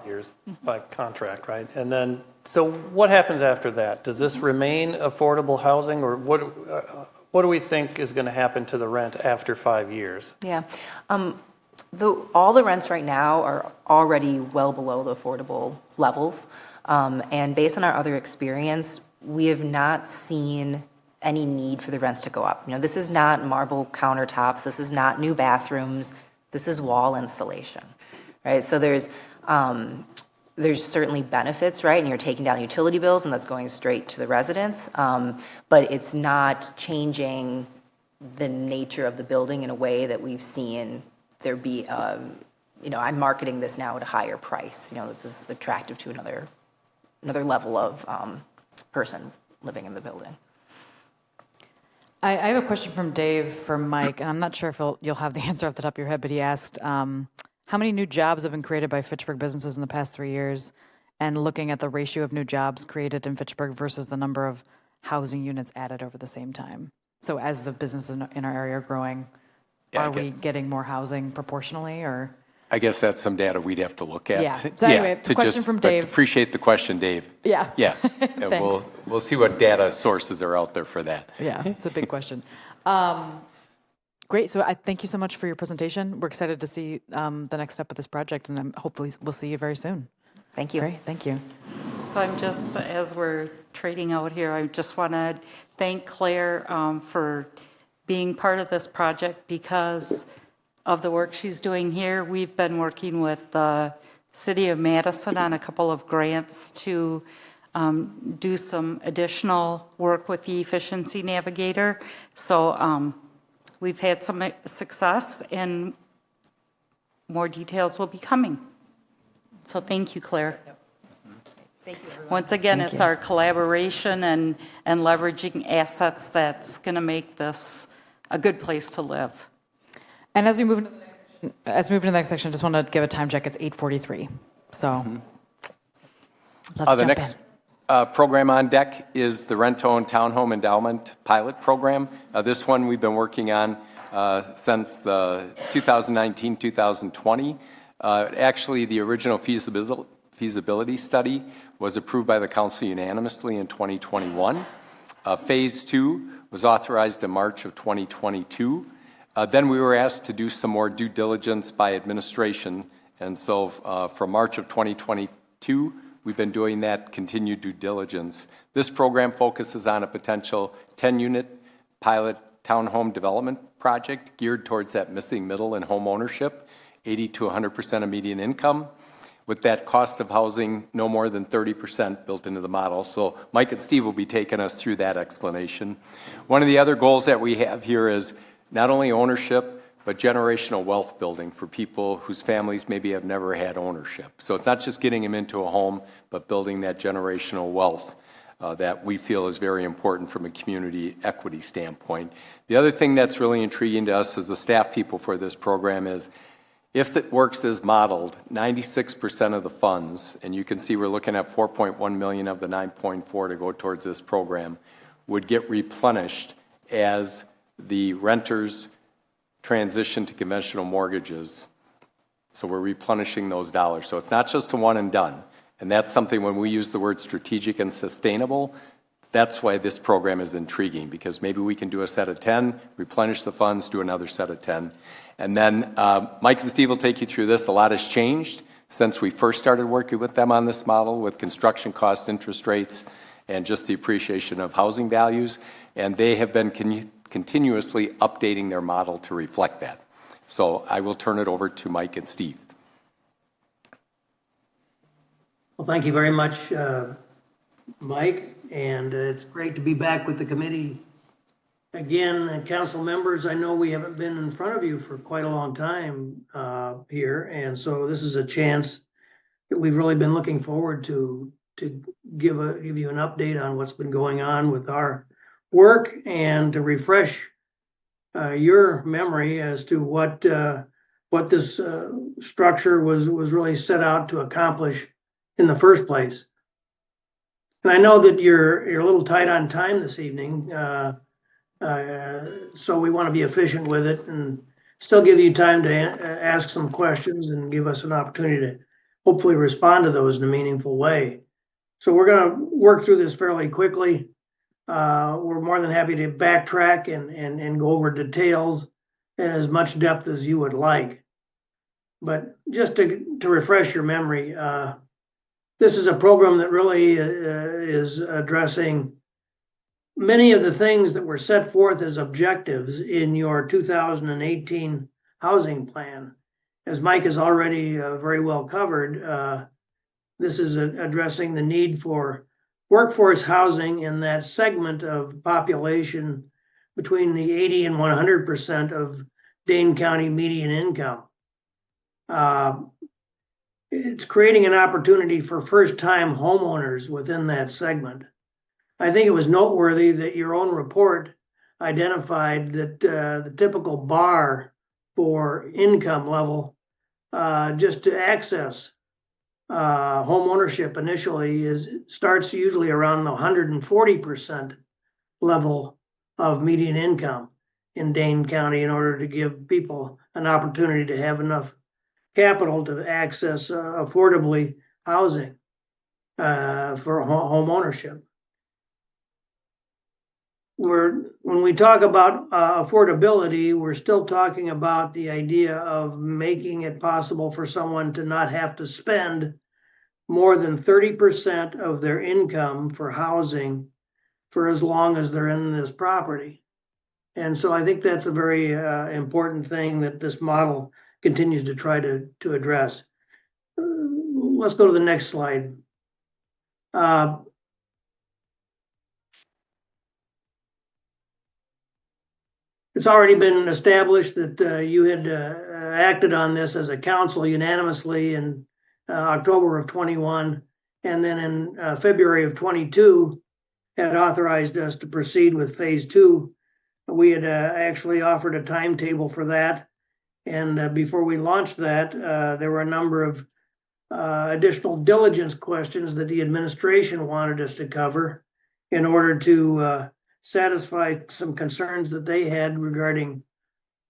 Years by contract, right? And then, so what happens after that? Does this remain affordable housing, or what do we think is going to happen to the rent after 5 years? Yeah. All the rents right now are already well below the affordable levels. And based on our other experience, we have not seen any need for the rents to go up. This is not marble countertops. This is not new bathrooms. This is wall insulation, right? So there's certainly benefits, right? And you're taking down utility bills, and that's going straight to the residents. But it's not changing the nature of the building in a way that we've seen there be, I'm marketing this now at a higher price. This is attractive to another level of person living in the building. I have a question from Dave for Mike, and I'm not sure if you'll have the answer off the top of your head, but he asked, how many new jobs have been created by Fitchburg businesses in the past 3 years? and looking at the ratio of new jobs created in Fitchburg versus the number of housing units added over the same time. So as the businesses in our area are growing, are we getting more housing proportionally, or? I guess that's some data we'd have to look at. Yeah. So anyway, question from Dave. Appreciate the question, Dave. Yeah. Yeah. And we'll see what data sources are out there for that. Yeah, it's a big question. Great. So I thank you so much for your presentation. We're excited to see the next step of this project, and hopefully we'll see you very soon. Thank you. Great. Thank you. So I'm just, as we're trading out here, I just want to thank Claire for being part of this project because of the work she's doing here. We've been working with the City of Madison on a couple of grants to do some additional work with the Efficiency Navigator. So we've had some success, and more details will be coming. So thank you, Claire. Thank you, everyone. Once again, it's our collaboration and leveraging assets that's going to make this a good place to live. And as we move into the next section, I just want to give a time check. It's 8:43. So let's the next program on deck is the Rent-to-Own Townhome Endowment Pilot Program. This one we've been working on since the 2019-2020. Actually, the original feasibility study was approved by the council unanimously in 2021. Phase 2 was authorized in March of 2022. Then we were asked to do some more due diligence by administration, and so from March of 2022, we've been doing that continued due diligence. This program focuses on a potential 10-unit pilot townhome development project geared towards that missing middle in home ownership, 80 to 100% of median income, with that cost of housing no more than 30% built into the model. So Mike and Steve will be taking us through that explanation. One of the other goals that we have here is not only ownership, but generational wealth building for people whose families maybe have never had ownership. So it's not just getting them into a home, but building that generational wealth that we feel is very important from a community equity standpoint. The other thing that's really intriguing to us as the staff people for this program is if it works as modeled, 96% of the funds, and you can see we're looking at 4.1 million of the 9.4 to go towards this program, would get replenished as the renters transition to conventional mortgages. So we're replenishing those dollars. So it's not just a one and done. And that's something when we use the word strategic and sustainable, that's why this program is intriguing, because maybe we can do a set of 10, replenish the funds, do another set of 10. And then Mike and Steve will take you through this. A lot has changed since we first started working with them on this model with construction costs, interest rates, and just the appreciation of housing values. And they have been continuously updating their model to reflect that. So I will turn it over to Mike and Steve. Well, thank you very much, Mike, and it's great to be back with the committee again. And council members, I know we haven't been in front of you for quite a long time here, and so this is a chance that we've really been looking forward to give you an update on what's been going on with our work and to refresh your memory as to what this structure was really set out to accomplish in the first place. And I know that you're a little tight on time this evening, so we want to be efficient with it and still give you time to ask some questions and give us an opportunity to hopefully respond to those in a meaningful way. So we're going to work through this fairly quickly. We're more than happy to backtrack and go over details in as much depth as you would like. But just to refresh your memory, this is a program that really is addressing many of the things that were set forth as objectives in your 2018 housing plan. As Mike has already very well covered, this is addressing the need for workforce housing in that segment of population between the 80 and 100% of Dane County median income. It's creating an opportunity for first-time homeowners within that segment. I think it was noteworthy that your own report identified that the typical bar for income level just to access home ownership initially starts usually around the 140% level of median income in Dane County in order to give people an opportunity to have enough capital to access affordably housing for home ownership. When we talk about affordability, we're still talking about the idea of making it possible for someone to not have to spend more than 30% of their income for housing for as long as they're in this property. And so I think that's a very important thing that this model continues to try to address. Let's go to the next slide. It's already been established that you had acted on this as a council unanimously in October of 21, and then in February of 22 had authorized us to proceed with phase 2. We had actually offered a timetable for that, and before we launched that, there were a number of additional diligence questions that the administration wanted us to cover in order to satisfy some concerns that they had regarding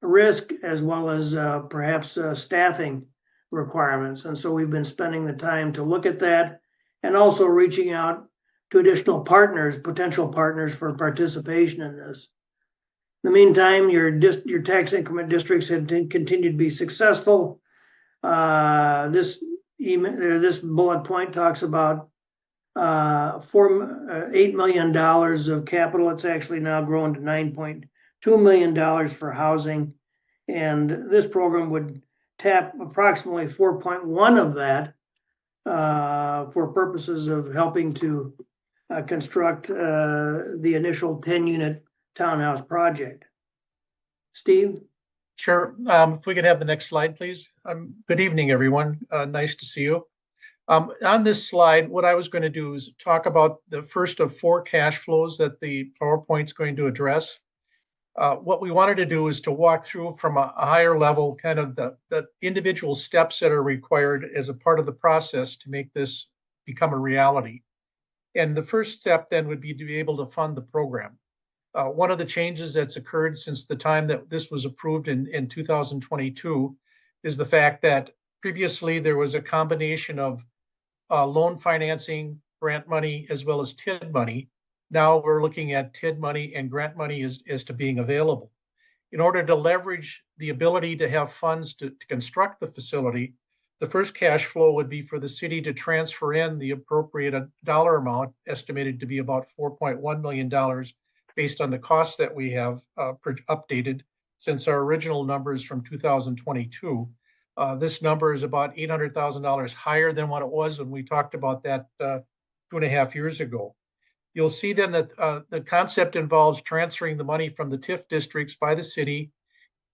risk as well as perhaps staffing requirements. And so we've been spending the time to look at that and also reaching out to additional partners, potential partners for participation in this. In the meantime, your tax increment districts have continued to be successful. This bullet point talks about $8 million of capital. It's actually now grown to $9.2 million for housing. And this program would tap approximately 4.1 of that for purposes of helping to construct the initial 10-unit townhouse project. Steve? Sure. If we could have the next slide, please. Good evening, everyone. Nice to see you. On this slide, what I was going to do is talk about the first of 4 cash flows that the PowerPoint's going to address. What we wanted to do is to walk through from a higher level, kind of the individual steps that are required as a part of the process to make this become a reality. And the first step then would be to be able to fund the program. One of the changes that's occurred since the time that this was approved in 2022 is the fact that previously there was a combination of loan financing, grant money, as well as TID money. Now we're looking at TID money and grant money as to being available. In order to leverage the ability to have funds to construct the facility, the first cash flow would be for the city to transfer in the appropriate dollar amount, estimated to be about $4.1 million, based on the costs that we have updated since our original numbers from 2022. This number is about $800,000 higher than what it was when we talked about that 2.5 years ago. You'll see then that the concept involves transferring the money from the TIF districts by the city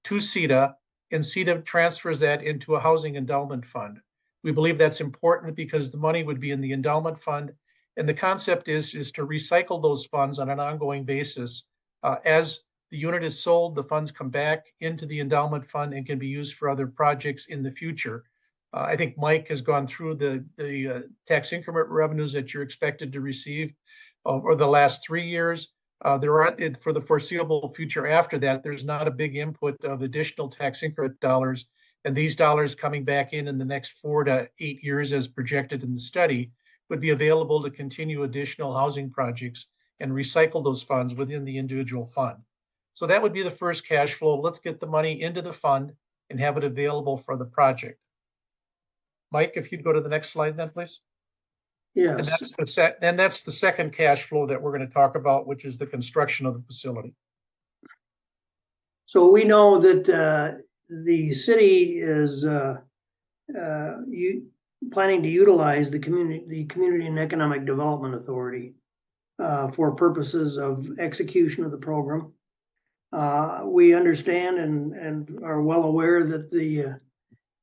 to CETA, and CETA transfers that into a housing endowment fund. We believe that's important because the money would be in the endowment fund, and the concept is to recycle those funds on an ongoing basis. As the unit is sold, the funds come back into the endowment fund and can be used for other projects in the future. I think Mike has gone through the tax increment revenues that you're expected to receive over the last 3 years. There are, for the foreseeable future after that, there's not a big input of additional tax increment dollars, and these dollars coming back in the next 4 to 8 years as projected in the study would be available to continue additional housing projects and recycle those funds within the individual fund. So that would be the first cash flow. Let's get the money into the fund and have it available for the project. Mike, if you'd go to the next slide then, please. Yes. And that's the second cash flow that we're going to talk about, which is the construction of the facility. So we know that the city is planning to utilize the Community and Economic Development Authority for purposes of execution of the program. We understand and are well aware that the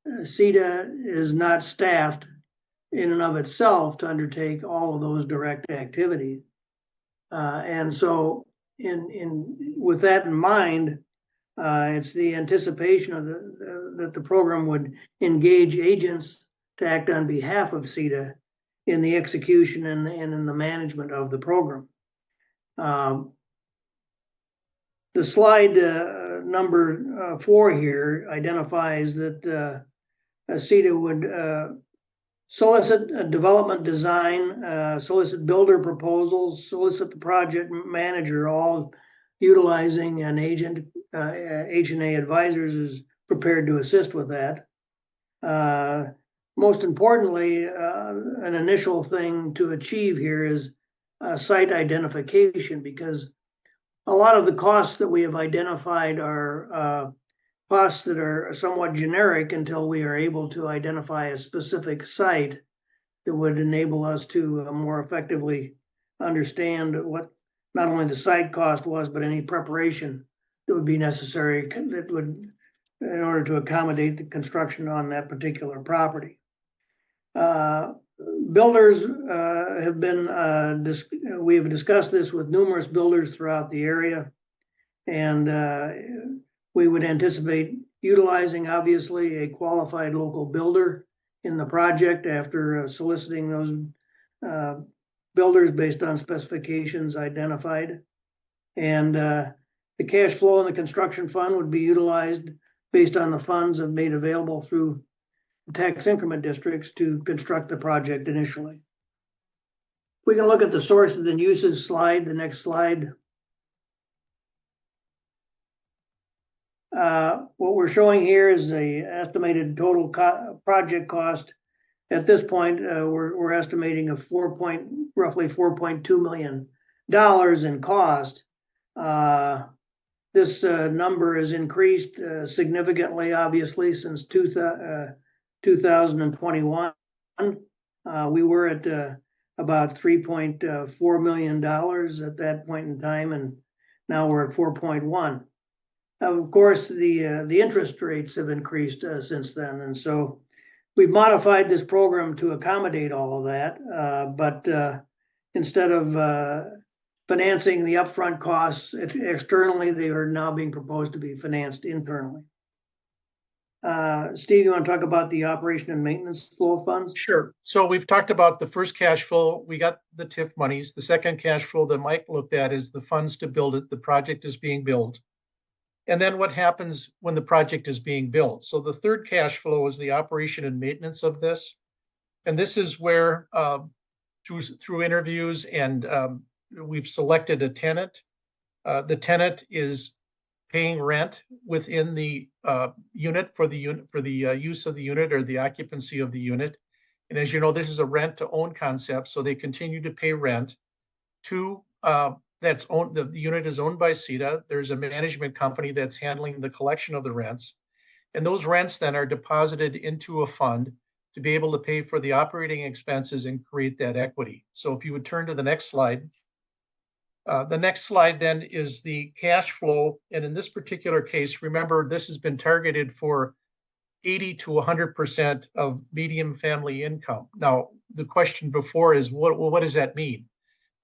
CETA is not staffed in and of itself to undertake all of those direct activities. And so with that in mind, it's the anticipation of that the program would engage agents to act on behalf of CETA in the execution and in the management of the program. The slide number 4 here identifies that CETA would solicit a development design, solicit builder proposals, solicit the project manager, all utilizing an agent. H&A Advisors is prepared to assist with that. Most importantly, an initial thing to achieve here is site identification, because a lot of the costs that we have identified are costs that are somewhat generic until we are able to identify a specific site that would enable us to more effectively understand what not only the site cost was, but any preparation that would be necessary that would, in order to accommodate the construction on that particular property. Builders have been, we have discussed this with numerous builders throughout the area, and we would anticipate utilizing, obviously, a qualified local builder in the project after soliciting those builders based on specifications identified. And the cash flow in the construction fund would be utilized based on the funds made available through tax increment districts to construct the project initially. We can look at the sources and uses slide, the next slide. What we're showing here is the estimated total project cost. At this point, we're estimating roughly $4.2 million in cost. This number has increased significantly, obviously, since 2021. We were at about $3.4 million at that point in time, and now we're at 4.1. Of course, the interest rates have increased since then, and so we've modified this program to accommodate all of that. But instead of financing the upfront costs externally, they are now being proposed to be financed internally. Steve, you want to talk about the operation and maintenance flow funds? Sure. So we've talked about the first cash flow. We got the TIF monies. The second cash flow that Mike looked at is the funds to build it. The project is being built. And then what happens when the project is being built? So the third cash flow is the operation and maintenance of this. And this is where through interviews and we've selected a tenant. The tenant is paying rent within the unit for the use of the unit or the occupancy of the unit. And as you know, this is a rent to own concept, so they continue to pay rent to that's owned. The unit is owned by CETA. There's a management company that's handling the collection of the rents, and those rents then are deposited into a fund to be able to pay for the operating expenses and create that equity. So if you would turn to the next slide. The next slide then is the cash flow. And in this particular case, remember, this has been targeted for 80 to 100% of median family income. Now, the question before is, what does that mean?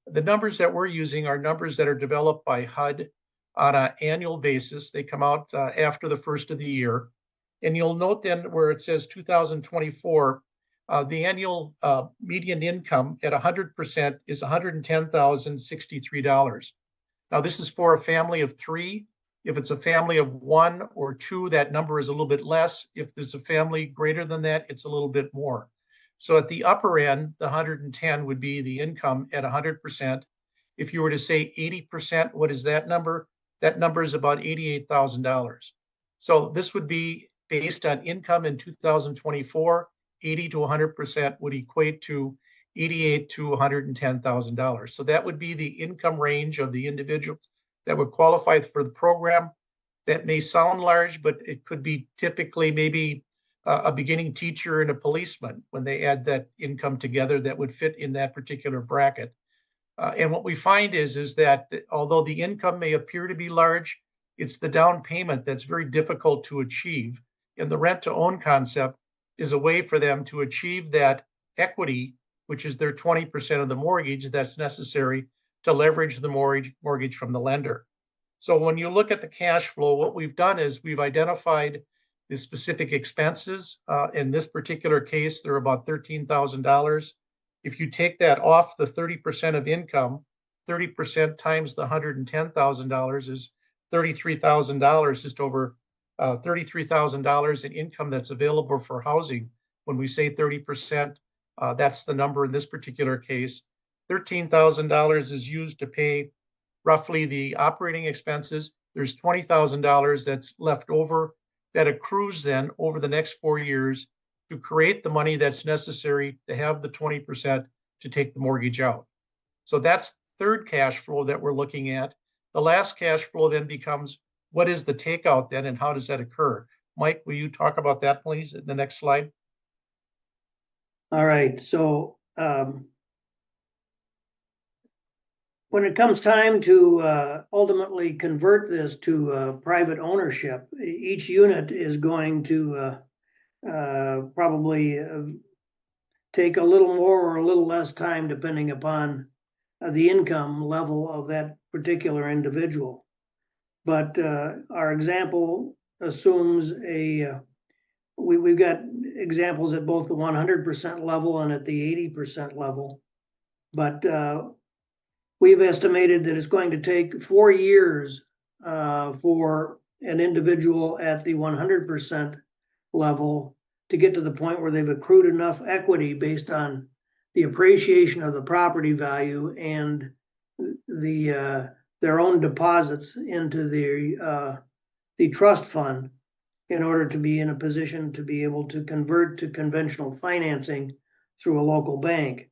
The numbers that we're using are numbers that are developed by HUD on an annual basis. They come out after the first of the year. And you'll note then where it says 2024, the annual median income at 100% is $110,063. Now, this is for a family of 3. If it's a family of 1 or 2, that number is a little bit less. If there's a family greater than that, it's a little bit more. So at the upper end, the 110 would be the income at 100%. If you were to say 80%, what is that number? That number is about $88,000. So this would be based on income in 2024. 80 to 100% would equate to $88,000 to $110,000. So that would be the income range of the individuals that would qualify for the program. That may sound large, but it could be typically maybe a beginning teacher and a policeman when they add that income together that would fit in that particular bracket. And what we find is that although the income may appear to be large, it's the down payment that's very difficult to achieve. And the rent to own concept is a way for them to achieve that equity, which is their 20% of the mortgage that's necessary to leverage the mortgage from the lender. So when you look at the cash flow, what we've done is we've identified the specific expenses. In this particular case, they're about $13,000. If you take that off the 30% of income, 30% times the $110,000 is $33,000, just over $33,000 in income that's available for housing. When we say 30%, that's the number in this particular case. $13,000 is used to pay roughly the operating expenses. There's $20,000 that's left over that accrues then over the next 4 years to create the money that's necessary to have the 20% to take the mortgage out. So that's third cash flow that we're looking at. The last cash flow then becomes, what is the takeout then and how does that occur? Mike, will you talk about that, please, in the next slide? All right, so when it comes time to ultimately convert this to private ownership, each unit is going to probably take a little more or a little less time depending upon the income level of that particular individual. But our example assumes we've got examples at both the 100% level and at the 80% level. But we've estimated that it's going to take 4 years for an individual at the 100% level to get to the point where they've accrued enough equity based on the appreciation of the property value and their own deposits into the trust fund in order to be in a position to be able to convert to conventional financing through a local bank.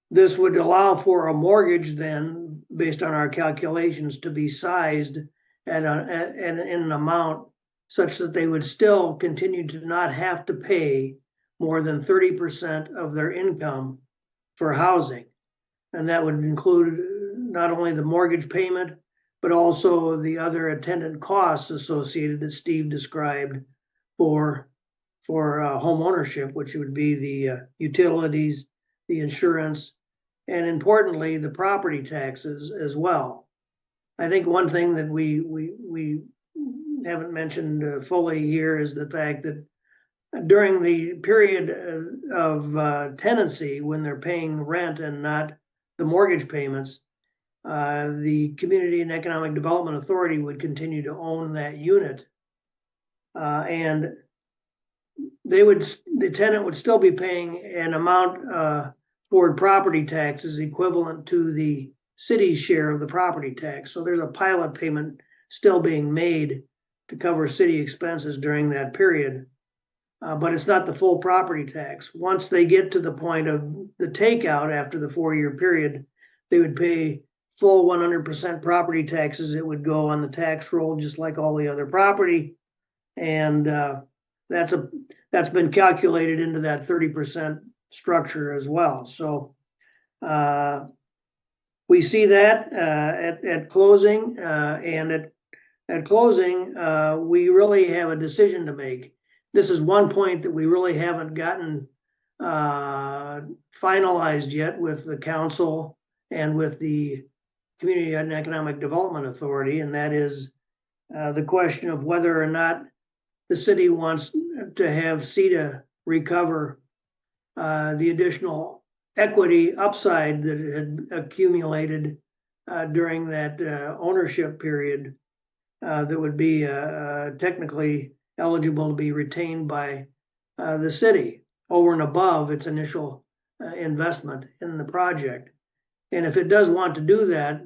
This would allow for a mortgage then, based on our calculations, to be sized in an amount such that they would still continue to not have to pay more than 30% of their income for housing. And that would include not only the mortgage payment, but also the other attendant costs associated that Steve described for home ownership, which would be the utilities, the insurance, and importantly, the property taxes as well. I think one thing that we haven't mentioned fully here is the fact that during the period of tenancy, when they're paying rent and not the mortgage payments, the Community and Economic Development Authority would continue to own that unit. And the tenant would still be paying an amount toward property taxes equivalent to the city's share of the property tax. So there's a pilot payment still being made to cover city expenses during that period. But it's not the full property tax. Once they get to the point of the takeout after the 4-year period, they would pay full 100% property taxes. It would go on the tax roll just like all the other property. And that's been calculated into that 30% structure as well. So we see that at closing, and at closing, we really have a decision to make. This is one point that we really haven't gotten finalized yet with the council and with the Community and Economic Development Authority, and that is the question of whether or not the city wants to have CETA recover the additional equity upside that it had accumulated during that ownership period that would be technically eligible to be retained by the city over and above its initial investment in the project. And if it does want to do that,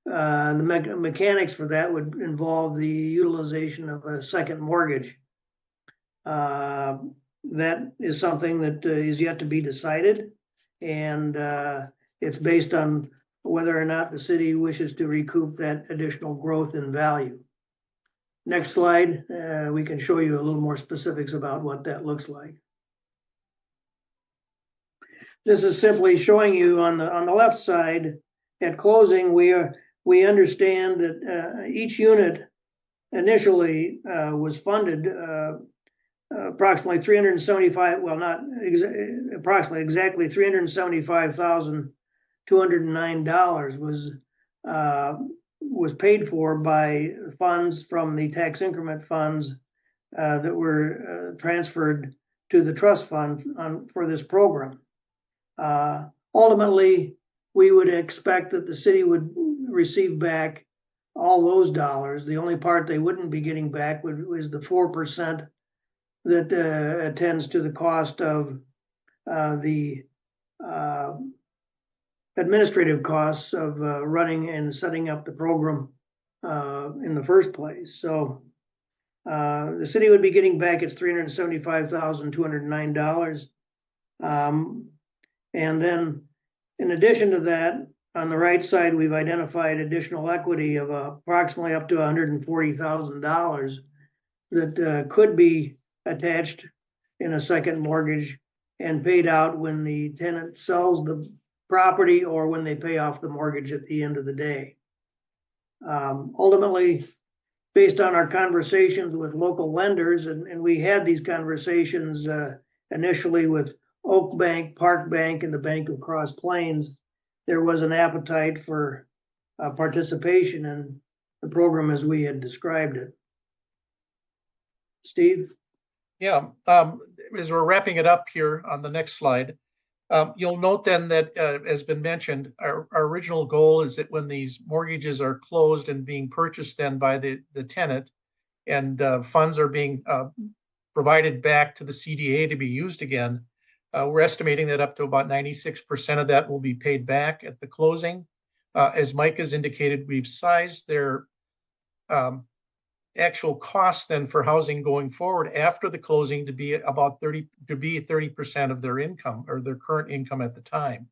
the mechanics for that would involve the utilization of a second mortgage. That is something that is yet to be decided, and it's based on whether or not the city wishes to recoup that additional growth in value. Next slide, we can show you a little more specifics about what that looks like. This is simply showing you on the left side, at closing, we understand that each unit initially was funded approximately exactly $375,209 was paid for by funds from the tax increment funds that were transferred to the trust fund for this program. Ultimately, we would expect that the city would receive back all those dollars. The only part they wouldn't be getting back was the 4% that attends to the cost of the administrative costs of running and setting up the program in the first place. So the city would be getting back its $375,209. And then in addition to that, on the right side, we've identified additional equity of approximately up to $140,000 that could be attached in a second mortgage and paid out when the tenant sells the property or when they pay off the mortgage at the end of the day. Ultimately, based on our conversations with local lenders, and we had these conversations initially with Oak Bank, Park Bank, and the Bank of Cross Plains, there was an appetite for participation in the program as we had described it. Steve? Yeah, as we're wrapping it up here on the next slide, you'll note then that, as been mentioned, our original goal is that when these mortgages are closed and being purchased then by the tenant and funds are being provided back to the CDA to be used again, we're estimating that up to about 96% of that will be paid back at the closing. As Mike has indicated, we've sized their actual costs then for housing going forward after the closing to be about 30% of their income or their current income at the time.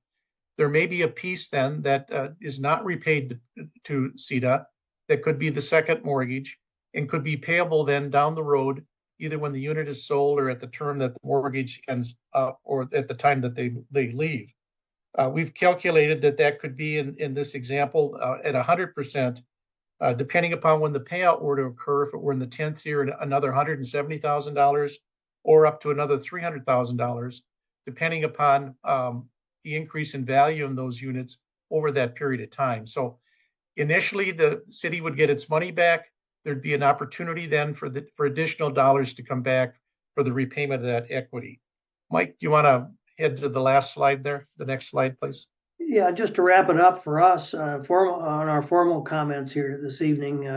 There may be a piece then that is not repaid to CEDA that could be the second mortgage and could be payable then down the road, either when the unit is sold or at the term that the mortgage ends up or at the time that they leave. We've calculated that could be in this example at 100%. Depending upon when the payout were to occur, if it were in the 10th year, another $170,000 or up to another $300,000, depending upon the increase in value in those units over that period of time. So initially, the city would get its money back. There'd be an opportunity then for additional dollars to come back for the repayment of that equity. Mike, do you want to head to the last slide there? The next slide, please. Yeah, just to wrap it up for us, on our formal comments here this evening,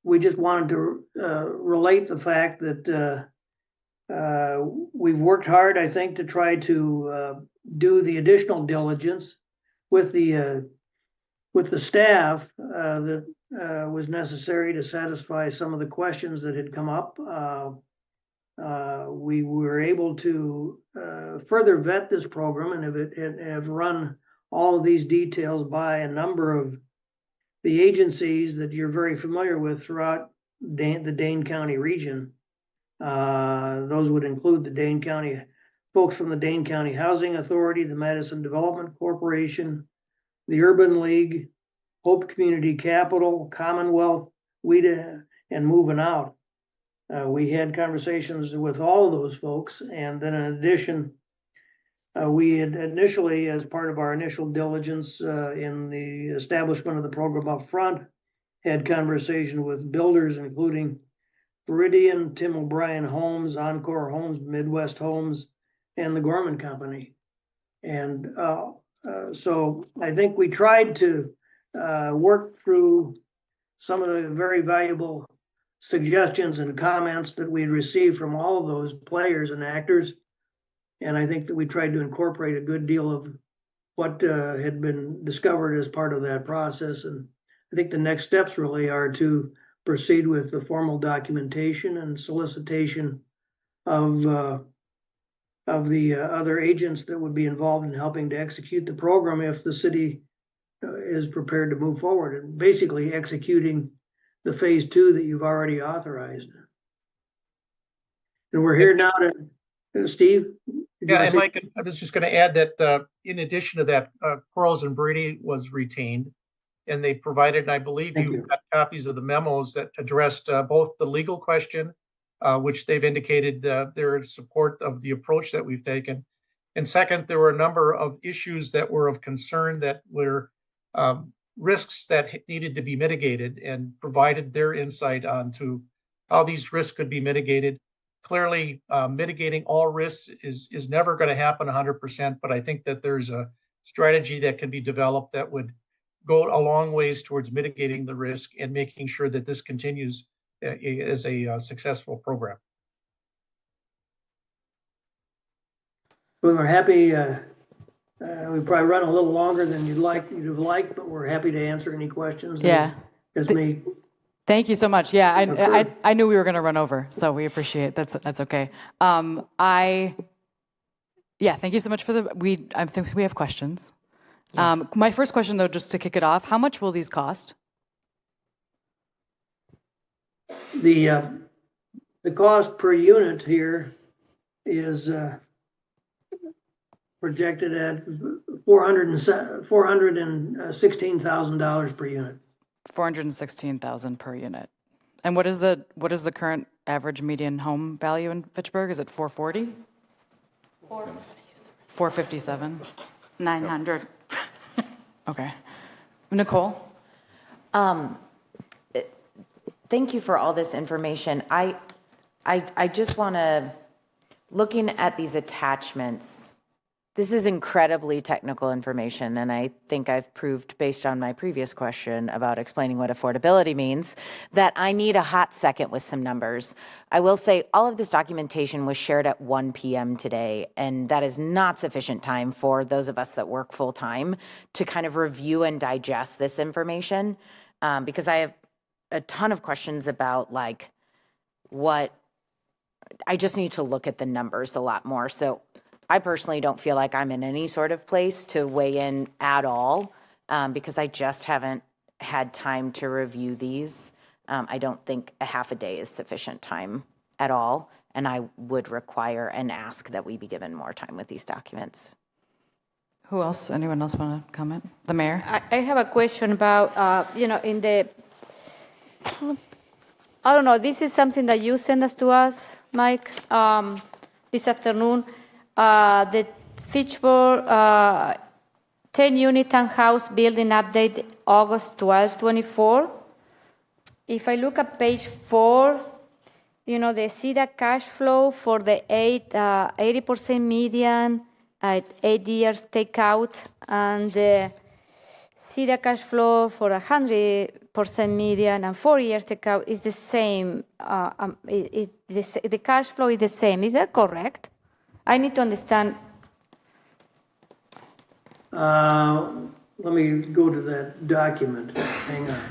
we just wanted to relate the fact that we've worked hard, I think, to try to do the additional diligence with the staff that was necessary to satisfy some of the questions that had come up. We were able to further vet this program and have run all of these details by a number of the agencies that you're very familiar with throughout the Dane County region. Those would include the Dane County folks from the Dane County Housing Authority, the Madison Development Corporation, the Urban League, Hope Community Capital, Commonwealth, WIDA, and Moving Out. We had conversations with all of those folks, and then in addition, we had initially, as part of our initial diligence in the establishment of the program up front, had conversation with builders, including Viridian, Tim O'Brien Homes, Encore Homes, Midwest Homes, and the Gorman Company. And so I think we tried to work through some of the very valuable suggestions and comments that we had received from all of those players and actors. And I think that we tried to incorporate a good deal of what had been discovered as part of that process. And I think the next steps really are to proceed with the formal documentation and solicitation of the other agents that would be involved in helping to execute the program if the city is prepared to move forward, and basically executing the phase 2 that you've already authorized. And we're here now to Steve. Yeah, and Mike, I was just going to add that in addition to that, Quarles and Brady was retained, and they provided, and I believe you've got copies of the memos that addressed both the legal question, which they've indicated they're in support of the approach that we've taken. And second, there were a number of issues that were of concern that were risks that needed to be mitigated and provided their insight onto how these risks could be mitigated. Clearly, mitigating all risks is never going to happen 100%, but I think that there's a strategy that can be developed that would go a long ways towards mitigating the risk and making sure that this continues as a successful program. We're happy. We probably run a little longer than you'd like, but we're happy to answer any questions. Yeah. As may. Thank you so much. Yeah, I knew we were going to run over, so we appreciate that's okay. Thank you so much for I think we have questions. My first question, though, just to kick it off, how much will these cost? The cost per unit here is projected at $416,000 per unit. $416,000 per unit. And what is the current average median home value in Fitchburg? Is it 440? 457. 900. Okay. Nicole? Thank you for all this information. I just want to, looking at these attachments, this is incredibly technical information, and I think I've proved, based on my previous question about explaining what affordability means, that I need a hot second with some numbers. I will say all of this documentation was shared at 1 p.m. today, and that is not sufficient time for those of us that work full-time to kind of review and digest this information, because I have a ton of questions about, like, what I just need to look at the numbers a lot more. So I personally don't feel like I'm in any sort of place to weigh in at all, because I just haven't had time to review these. I don't think a half a day is sufficient time at all, and I would require and ask that we be given more time with these documents. Who else? Anyone else want to comment? The mayor? I have a question about, in the, I don't know, this is something that you sent us to us, Mike, this afternoon. The Fitchburg 10-unit townhouse building update, August 12, 24. If I look at page 4, they see the cash flow for the 80% median at 8 years takeout, and see the cash flow for 100% median and 4 years takeout is the same. The cash flow is the same. Is that correct? I need to understand. Let me go to that document. Hang on.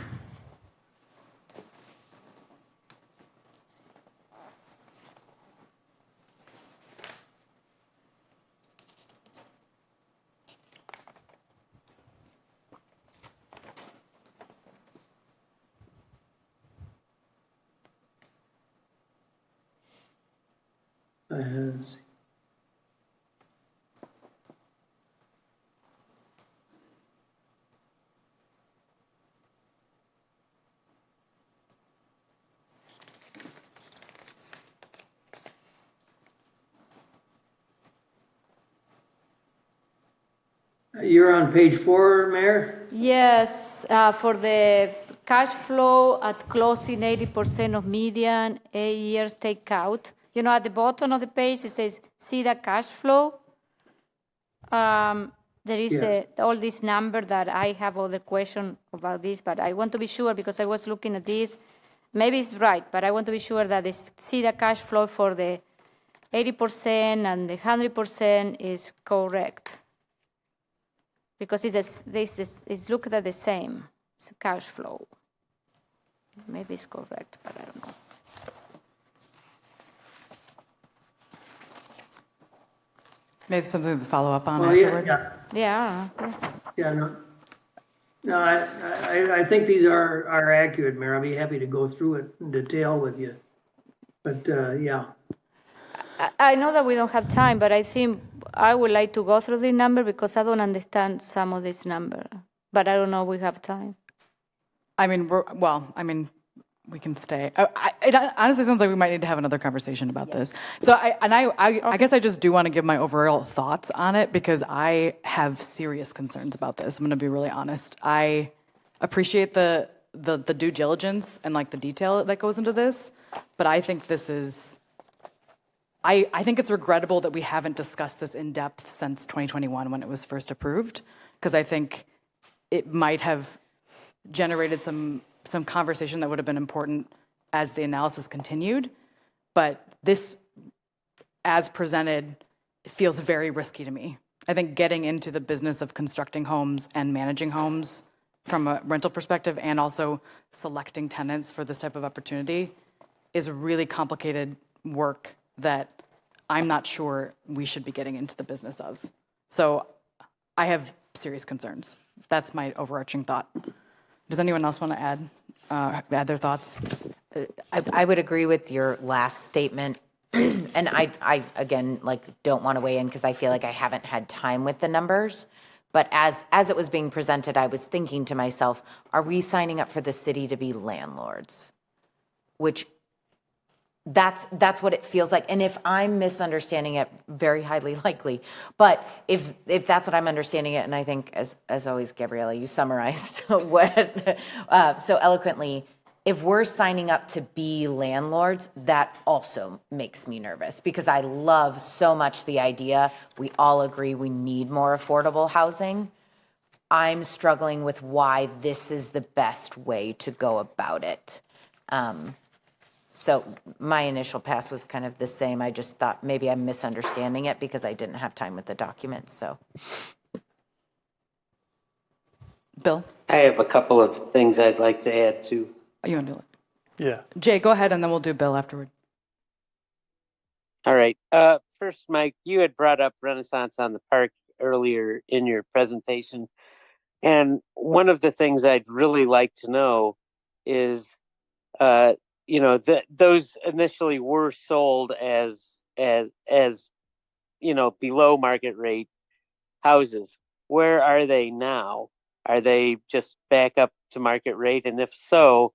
Let's see. You're on page 4, Mayor? Yes, for the cash flow at closing 80% of median, 8 years takeout. At the bottom of the page, it says, see the cash flow. There is all this number that I have other question about this, but I want to be sure because I was looking at this. Maybe it's right, but I want to be sure that see the cash flow for the 80% and the 100% is correct. Because it's looked at the same. It's cash flow. Maybe it's correct, but I don't know. Maybe something to follow up on Well, afterward? Yeah. No, I think these are accurate, Mayor. I'll be happy to go through it in detail with you. But, yeah. I know that we don't have time, but I think I would like to go through the number because I don't understand some of this number. But I don't know if we have time. we can stay. It honestly sounds like we might need to have another conversation about this. So I guess I just do want to give my overall thoughts on it because I have serious concerns about this. I'm going to be really honest. I appreciate the due diligence and like the detail that goes into this, but I think this is. I think it's regrettable that we haven't discussed this in depth since 2021 when it was first approved, because I think it might have generated some conversation that would have been important as the analysis continued. But this, as presented, feels very risky to me. I think getting into the business of constructing homes and managing homes from a rental perspective and also selecting tenants for this type of opportunity is really complicated work that I'm not sure we should be getting into the business of. So I have serious concerns. That's my overarching thought. Does anyone else want to add their thoughts? I would agree with your last statement. And I again, don't want to weigh in because I feel like I haven't had time with the numbers. But as it was being presented, I was thinking to myself, are we signing up for the city to be landlords? Which that's what it feels like. And if I'm misunderstanding it, very highly likely, but if that's what I'm understanding it, and I think as always, Gabriella, you summarized what so eloquently, if we're signing up to be landlords, that also makes me nervous because I love so much the idea. We all agree we need more affordable housing. I'm struggling with why this is the best way to go about it. So my initial pass was kind of the same. I just thought maybe I'm misunderstanding it because I didn't have time with the documents. So, Bill? I have a couple of things I'd like to add too. You want to do it? Yeah. Jay, go ahead, and then we'll do Bill afterward. All right. First, Mike, you had brought up Renaissance on the Park earlier in your presentation. And one of the things I'd really like to know is, those initially were sold as below market rate houses. Where are they now? Are they just back up to market rate? And if so,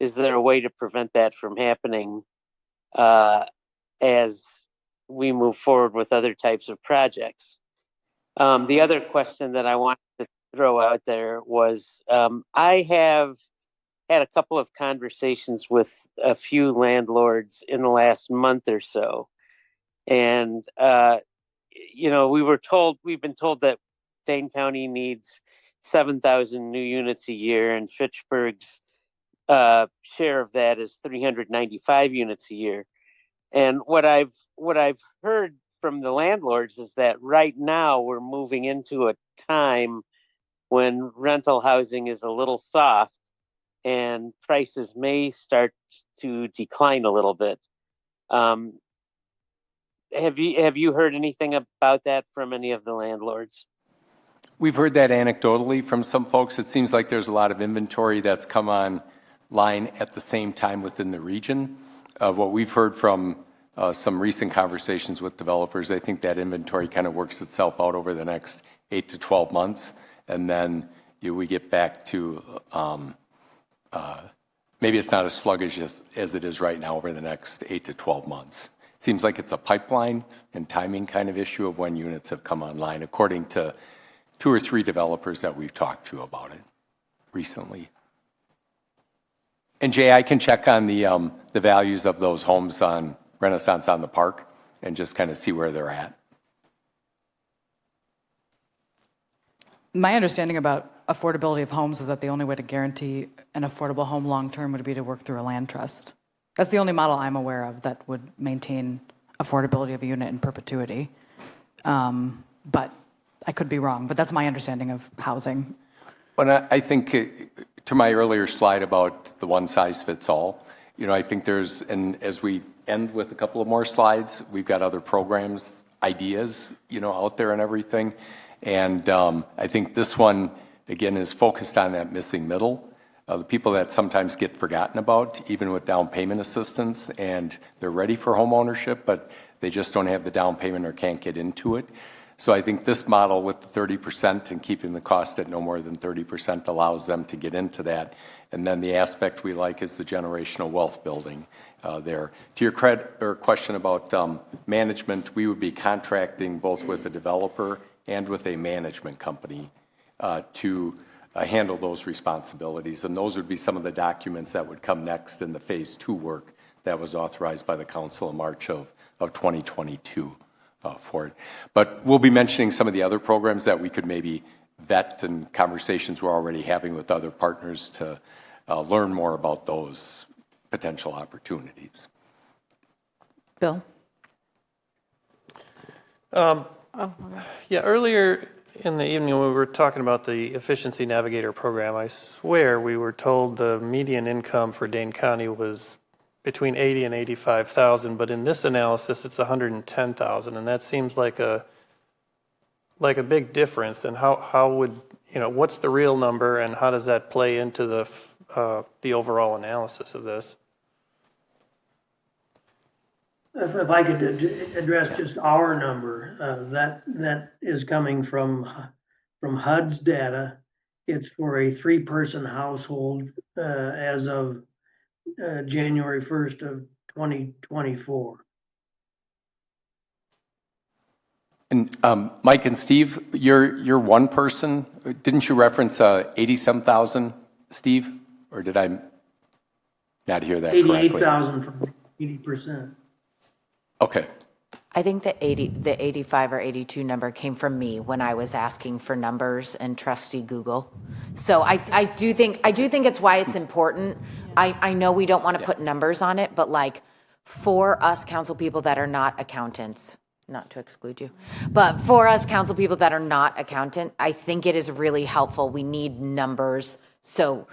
is there a way to prevent that from happening as we move forward with other types of projects? The other question that I wanted to throw out there was I have had a couple of conversations with a few landlords in the last month or so. And, we've been told that Dane County needs 7,000 new units a year, and Fitchburg's share of that is 395 units a year. And what I've heard from the landlords is that right now we're moving into a time when rental housing is a little soft and prices may start to decline a little bit. Have you heard anything about that from any of the landlords? We've heard that anecdotally from some folks. It seems like there's a lot of inventory that's come online at the same time within the region. What we've heard from some recent conversations with developers, I think that inventory kind of works itself out over the next 8 to 12 months. And then we get back to maybe it's not as sluggish as it is right now over the next 8 to 12 months. It seems like it's a pipeline and timing kind of issue of when units have come online, according to 2 or 3 developers that we've talked to about it recently. And Jay, I can check on the values of those homes on Renaissance on the Park and just kind of see where they're at. My understanding about affordability of homes is that the only way to guarantee an affordable home long-term would be to work through a land trust. That's the only model I'm aware of that would maintain affordability of a unit in perpetuity. But I could be wrong, but that's my understanding of housing. Well, I think to my earlier slide about the one size fits all, I think and as we end with a couple of more slides, we've got other programs, ideas, out there and everything. And I think this one, again, is focused on that missing middle, the people that sometimes get forgotten about, even with down payment assistance, and they're ready for home ownership, but they just don't have the down payment or can't get into it. So I think this model with the 30% and keeping the cost at no more than 30% allows them to get into that And then the aspect we like is the generational wealth building there. To your question about management, we would be contracting both with a developer and with a management company to handle those responsibilities. And those would be some of the documents that would come next in the Phase 2 work that was authorized by the Council in March of 2022 for it. But we'll be mentioning some of the other programs that we could maybe vet, and conversations we're already having with other partners to learn more about those potential opportunities. Bill? Yeah, earlier in the evening when we were talking about the Efficiency Navigator program, I swear we were told the median income for Dane County was between $80,000 and $85,000, but in this analysis it's $110,000, and that seems like a big difference. And how would, what's the real number, and how does that play into the overall analysis of this? If I could address just our number, that is coming from HUD's data. It's for a 3-person household as of January 1st of 2024. And Mike and Steve, you're one person. Didn't you reference 80-some-thousand, Steve? Or did I not hear that correctly? 88,000 from 80%. Okay. I think the 85 or 82 number came from me when I was asking for numbers in trusty Google. So I do think it's why it's important. I know we don't want to put numbers on it, but like for us council people that are not accountants, not to exclude you, but for us council people that are not accountant, I think it is really helpful. We need numbers. So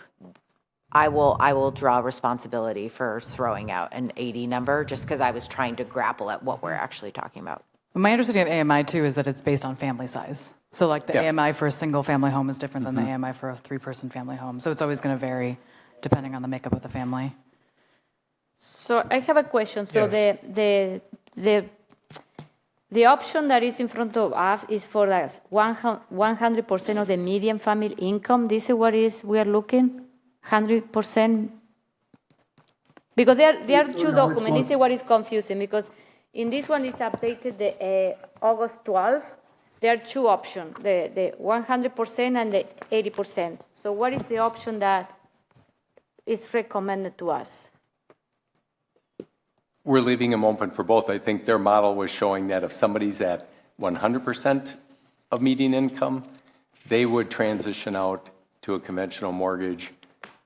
I will draw responsibility for throwing out an 80 number just because I was trying to grapple at what we're actually talking about. My understanding of AMI too is that it's based on family size. So like the AMI for a single family home is different than the AMI for a 3-person family home. So it's always going to vary depending on the makeup of the family. So I have a question. So the option that is in front of us is for like 100% of the median family income. This is what we are looking. 100%, because there are two documents. This is what is confusing, because in this one is updated the August 12th. There are two options, the 100% and the 80%. So what is the option that is recommended to us? We're leaving them open for both. I think their model was showing that if somebody's at 100% of median income, they would transition out to a conventional mortgage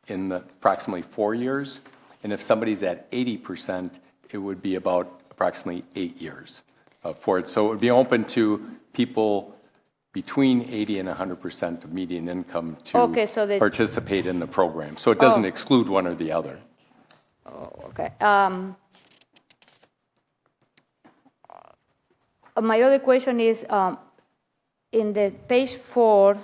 in approximately 4 years. And if somebody's at 80%, it would be about approximately 8 years for it. So it would be open to people between 80 and 100% of median income to participate in the program. So it doesn't exclude one or the other. Oh, okay. My other question is, in the page 4,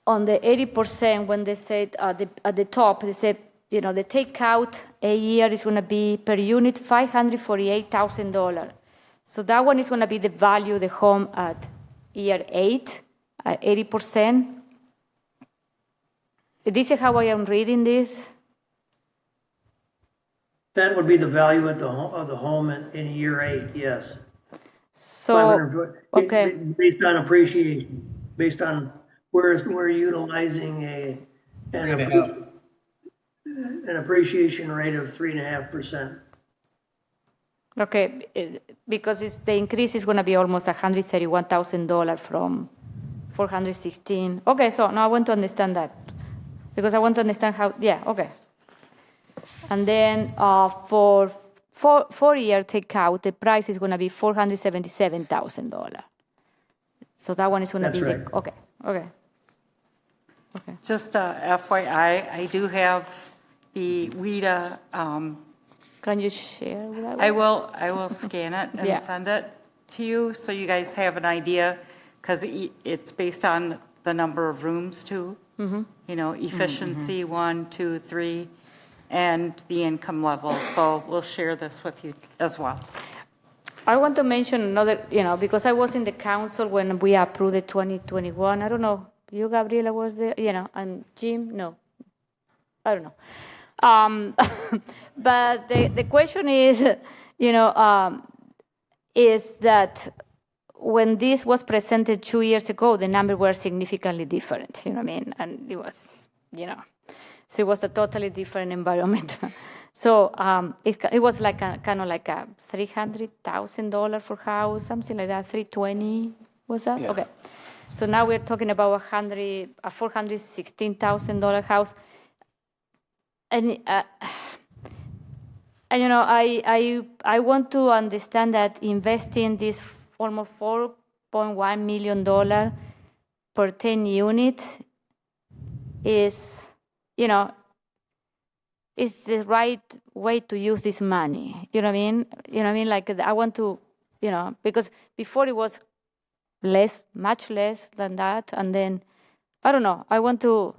on the 80%, when they said at the top, they said, the takeout a year is going to be per unit $548,000. So that one is going to be the value of the home at year 8, at 80%. This is how I am reading this. That would be the value of the home in year 8, yes. So, okay. Based on appreciation, based on we're utilizing an appreciation rate of 3.5%. Okay, because the increase is going to be almost $131,000 from $416. Okay, so now I want to understand that, because I want to understand how. Yeah, okay. And then for 4-year takeout, the price is going to be $477,000. So that one is going to be right. Okay. Just FYI, I do have the WIDA. Can you share that? I will scan it and send it to you so you guys have an idea, because it's based on the number of rooms too. Efficiency 1, 2, 3, and the income level. So we'll share this with you as well. I want to mention another, because I was in the council when we approved the 2021. I don't know, you, Gabriela, was there, and Jim, no. I don't know. But the question is, is that when this was presented 2 years ago, the numbers were significantly different, you know what I mean? And it was, so it was a totally different environment. So it was like kind of like a $300,000 for house, something like that, 320, was that? Yeah. Okay. So now we're talking about a $416,000 house. And I want to understand that investing this almost $4.1 million per 10 units is, is the right way to use this money. You know what I mean? Like I want to, because before it was less, much less than that. And then, I don't know, I want to,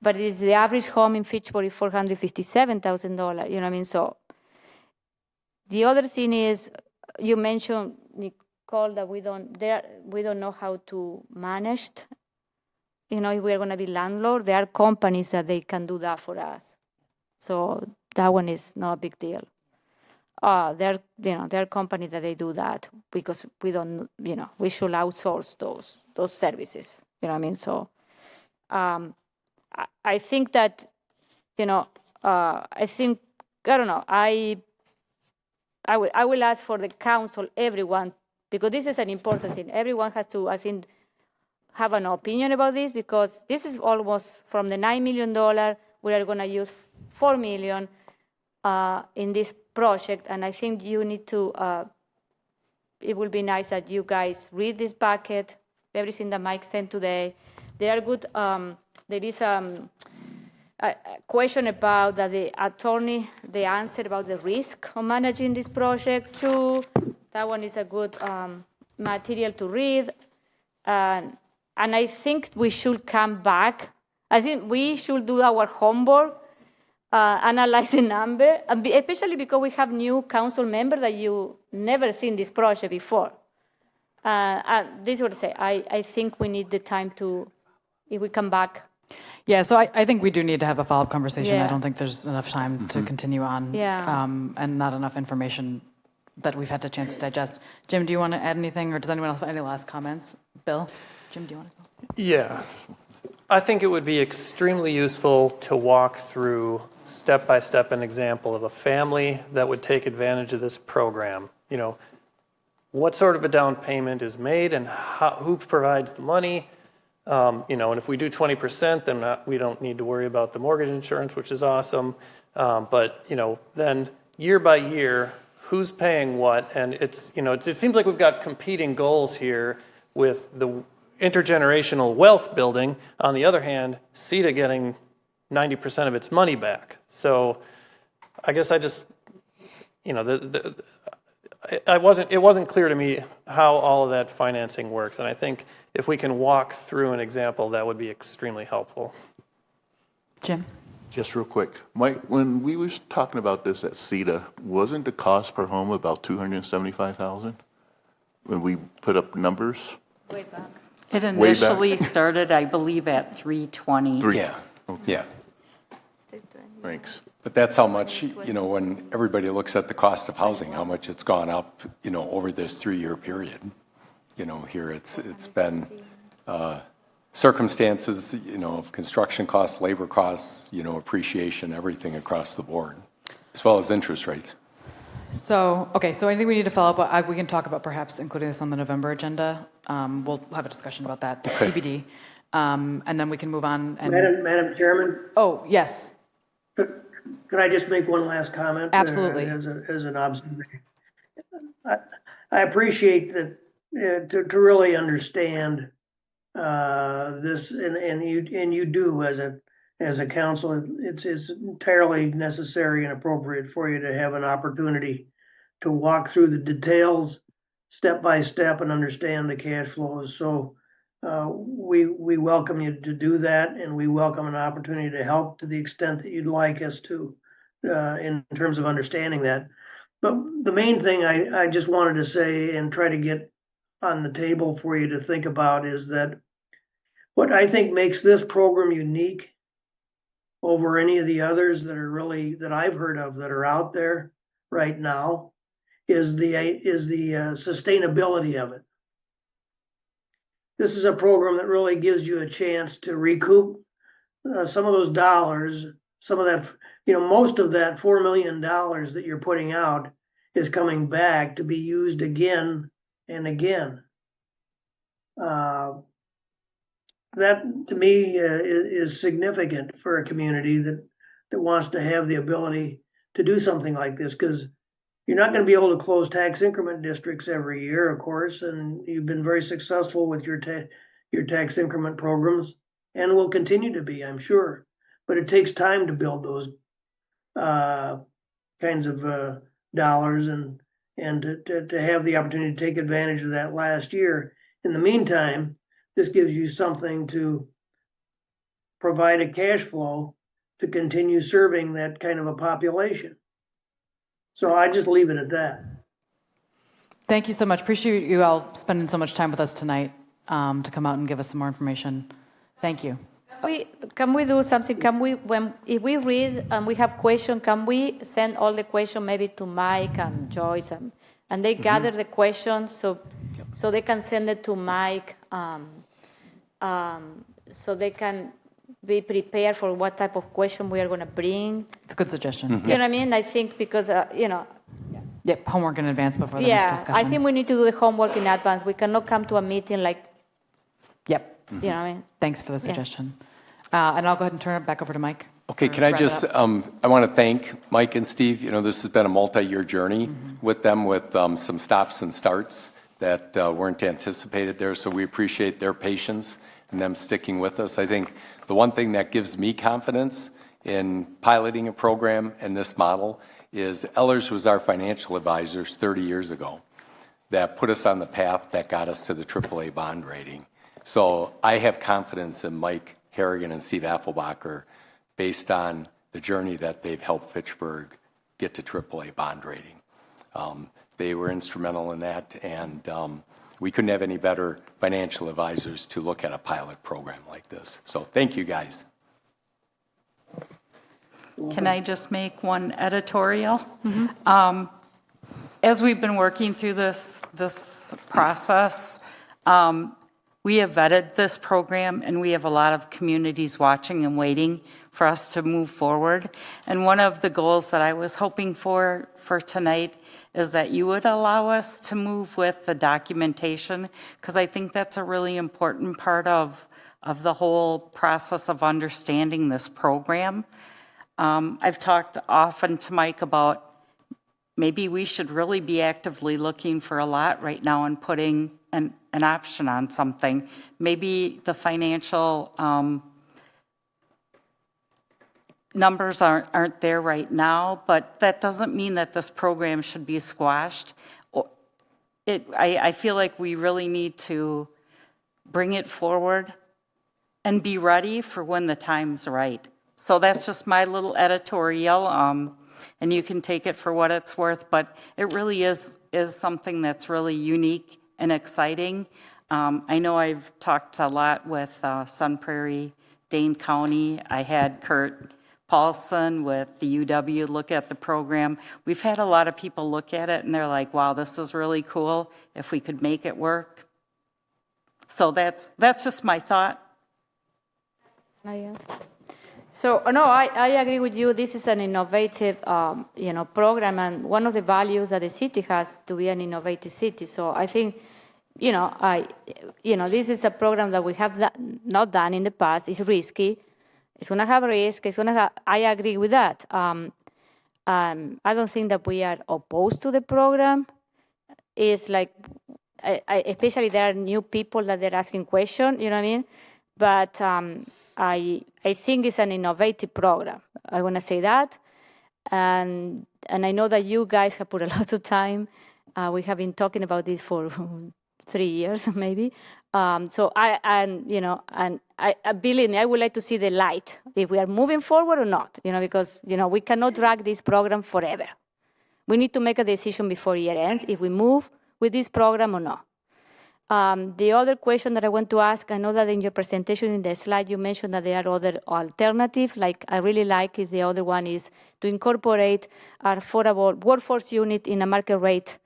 but it's the average home in Fitchburg is $457,000, you know what I mean? So the other thing is, you mentioned, Nicole, that we don't know how to manage. If we're going to be landlord, there are companies that they can do that for us. So that one is not a big deal. There are companies that they do that because we don't, we should outsource those services. You know what I mean? So I think that, I don't know, I will ask for the council, everyone, because this is an important thing. Everyone has to, I think, have an opinion about this, because this is almost from the $9 million, we are going to use $4 million in this project. And I think you need to, it will be nice that you guys read this bucket, everything that Mike sent today. They are good. There is a question about that the attorney, they answered about the risk of managing this project too. That one is a good material to read. And I think we should come back. I think we should do our homework, analyze the number, especially because we have new council members that you never seen this project before. This is what I say. I think we need the time to, if we come back. Yeah, so I think we do need to have a follow-up conversation. Yeah. I don't think there's enough time to continue on, and not enough information that we've had a chance to digest. Jim, do you want to add anything, or does anyone else have any last comments? Bill? Jim, do you want to go? Yeah. I think it would be extremely useful to walk through step-by-step an example of a family that would take advantage of this program. What sort of a down payment is made and who provides the money? And if we do 20%, then we don't need to worry about the mortgage insurance, which is awesome. But then year by year, who's paying what? And it seems like we've got competing goals here with the intergenerational wealth building. On the other hand, CETA getting 90% of its money back. So I guess I just, it wasn't clear to me how all of that financing works. And I think if we can walk through an example, that would be extremely helpful. Jim? Just real quick, Mike, when we was talking about this at CETA, wasn't the cost per home about $275,000 when we put up numbers? Way back. It initially started, I believe, at 320. Yeah. Okay. Yeah. Thanks. But that's how much, when everybody looks at the cost of housing, how much it's gone up, over this 3-year period. Here it's been circumstances, of construction costs, labor costs, appreciation, everything across the board, as well as interest rates. So I think we need to follow up. We can talk about perhaps including this on the November agenda. We'll have a discussion about that, TBD. And then we can move on. And Madam Chairman? Oh, yes. Can I just make one last comment? Absolutely. As an observation. I appreciate that to really understand this, and you do as a council. It's entirely necessary and appropriate for you to have an opportunity to walk through the details step by step and understand the cash flows. So we welcome you to do that, and we welcome an opportunity to help to the extent that you'd like us to in terms of understanding that. But the main thing I just wanted to say and try to get on the table for you to think about is that what I think makes this program unique over any of the others that are really, that I've heard of that are out there right now, is the sustainability of it. This is a program that really gives you a chance to recoup some of those dollars, some of that, most of that $4 million that you're putting out is coming back to be used again and again. That to me is significant for a community that wants to have the ability to do something like this, because you're not going to be able to close tax increment districts every year, of course, and you've been very successful with your tax increment programs and will continue to be, I'm sure. But it takes time to build those kinds of dollars and to have the opportunity to take advantage of that last year. In the meantime, this gives you something to provide a cash flow to continue serving that kind of a population. So I just leave it at that. Thank you so much. Appreciate you all spending so much time with us tonight to come out and give us some more information. Thank you. Can we do something? If we read and we have questions, can we send all the questions maybe to Mike and Joyce and they gather the questions so they can send it to Mike so they can be prepared for what type of question we are going to bring. It's a good suggestion. You know what I mean? I think because, Yep, homework in advance before the next discussion. I think we need to do the homework in advance. We cannot come to a meeting like, Yep. You know what I mean? Thanks for the suggestion. And I'll go ahead and turn it back over to Mike. Okay, can I just, I want to thank Mike and Steve. This has been a multi-year journey with them, with some stops and starts that weren't anticipated there. So we appreciate their patience and them sticking with us. I think the one thing that gives me confidence in piloting a program in this model is Ellers was our financial advisors 30 years ago that put us on the path that got us to the AAA bond rating. So I have confidence in Mike Harrigan and Steve Affelbacher based on the journey that they've helped Fitchburg get to AAA bond rating. They were instrumental in that, and we couldn't have any better financial advisors to look at a pilot program like this. So thank you, guys. Can I just make one editorial? As we've been working through this process, we have vetted this program, and we have a lot of communities watching and waiting for us to move forward. And one of the goals that I was hoping for tonight is that you would allow us to move with the documentation, because I think that's a really important part of the whole process of understanding this program. I've talked often to Mike about maybe we should really be actively looking for a lot right now and putting an option on something. Maybe the financial numbers aren't there right now, but that doesn't mean that this program should be squashed. I feel like we really need to bring it forward and be ready for when the time's right. So that's just my little editorial, and you can take it for what it's worth, but it really is something that's really unique and exciting. I know I've talked a lot with Sun Prairie, Dane County. I had Kurt Paulson with the UW look at the program. We've had a lot of people look at it, and they're like, wow, this is really cool if we could make it work. So that's just my thought. So, no, I agree with you. This is an innovative, program, and one of the values that the city has to be an innovative city. So I think, this is a program that we have not done in the past. It's risky. It's going to have risk. I agree with that. I don't think that we are opposed to the program. It's like, especially there are new people that they're asking questions, you know what I mean? But I think it's an innovative program. I want to say that. And I know that you guys have put a lot of time. We have been talking about this for 3 years, maybe. So believe me, I would like to see the light, if we are moving forward or not, because, we cannot drag this program forever. We need to make a decision before year ends if we move with this program or not. The other question that I want to ask, I know that in your presentation in the slide you mentioned that there are other alternatives, like I really like it. The other one is to incorporate our affordable workforce unit in a market rate.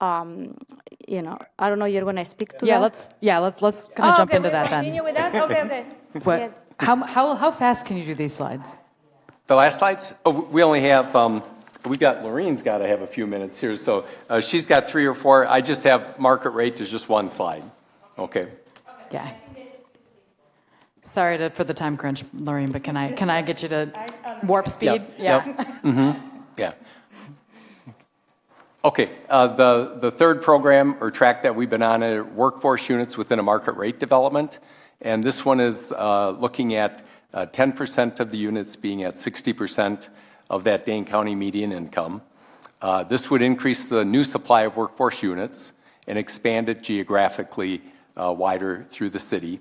You know, I don't know, you're going to speak to that? Let's kind of jump into that then. Continue with that? Okay. But how fast can you do these slides? The last slides? Oh, we only have, Lorraine's got to have a few minutes here. So she's got 3 or 4. I just have market rate. There's just one slide. Okay. Yeah. Sorry for the time crunch, Lorraine, but can I get you to warp speed? Yep. Yeah. Okay. The third program or track that we've been on are workforce units within a market rate development. And this one is looking at 10% of the units being at 60% of that Dane County median income. This would increase the new supply of workforce units and expand it geographically wider through the city.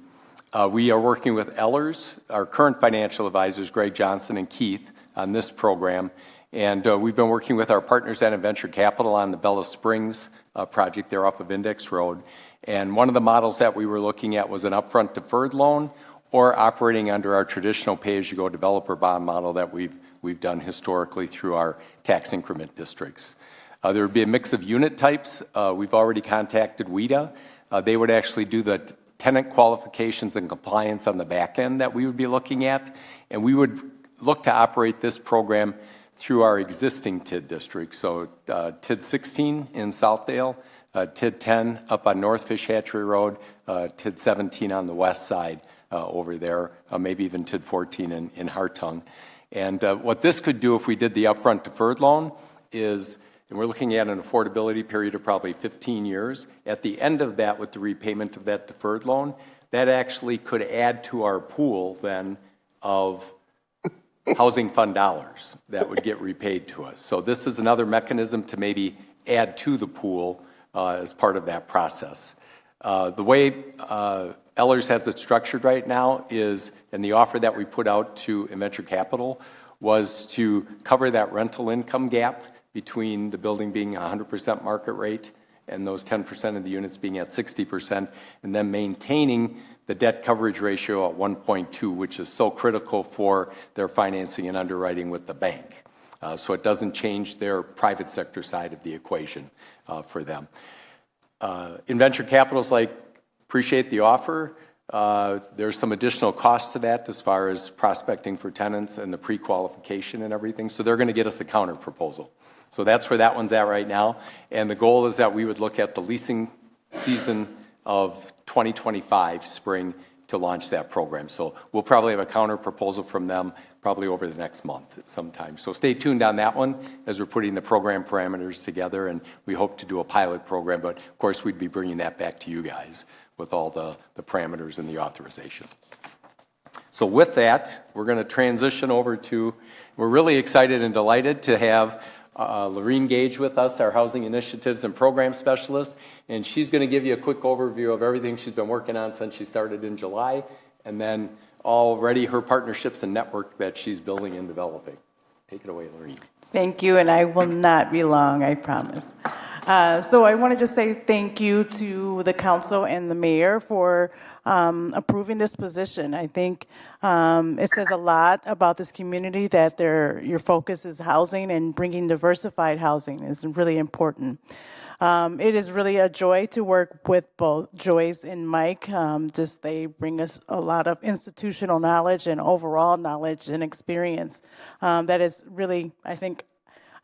We are working with Ellers, our current financial advisors, Greg Johnson and Keith, on this program. And we've been working with our partners at Venture Capital on the Bella Springs project there off of Index Road. And one of the models that we were looking at was an upfront deferred loan or operating under our traditional pay-as-you-go developer bond model that we've done historically through our tax increment districts. There would be a mix of unit types. We've already contacted WIDA. They would actually do the tenant qualifications and compliance on the back end that we would be looking at. And we would look to operate this program through our existing TID districts. So TID 16 in Southdale, TID 10 up on North Fish Hatchery Road, TID 17 on the west side over there, maybe even TID 14 in Hartung. And what this could do if we did the upfront deferred loan is, and we're looking at an affordability period of probably 15 years. At the end of that, with the repayment of that deferred loan, that actually could add to our pool then of housing fund dollars that would get repaid to us. So this is another mechanism to maybe add to the pool as part of that process. The way Ellers has it structured right now is, and the offer that we put out to Venture Capital was to cover that rental income gap between the building being 100% market rate and those 10% of the units being at 60%, and then maintaining the debt coverage ratio at 1.2, which is so critical for their financing and underwriting with the bank. So it doesn't change their private sector side of the equation for them. Venture Capital's like, appreciate the offer. There's some additional cost to that as far as prospecting for tenants and the pre-qualification and everything. So they're going to get us a counter proposal. So that's where that one's at right now. And the goal is that we would look at the leasing season of 2025 spring to launch that program. So we'll probably have a counter proposal from them probably over the next month sometime. So stay tuned on that one as we're putting the program parameters together, and we hope to do a pilot program, but of course we'd be bringing that back to you guys with all the parameters and the authorization. So with that, we're going to transition over to, we're really excited and delighted to have Lorraine Gage with us, our Housing Initiatives and Program Specialist, and she's going to give you a quick overview of everything she's been working on since she started in July, and then already her partnerships and network that she's building and developing. Take it away, Lorraine. Thank you, and I will not be long, I promise. So I want to just say thank you to the council and the mayor for approving this position. I think it says a lot about this community that your focus is housing, and bringing diversified housing is really important. It is really a joy to work with both Joyce and Mike. They bring us a lot of institutional knowledge and overall knowledge and experience that is really, I think,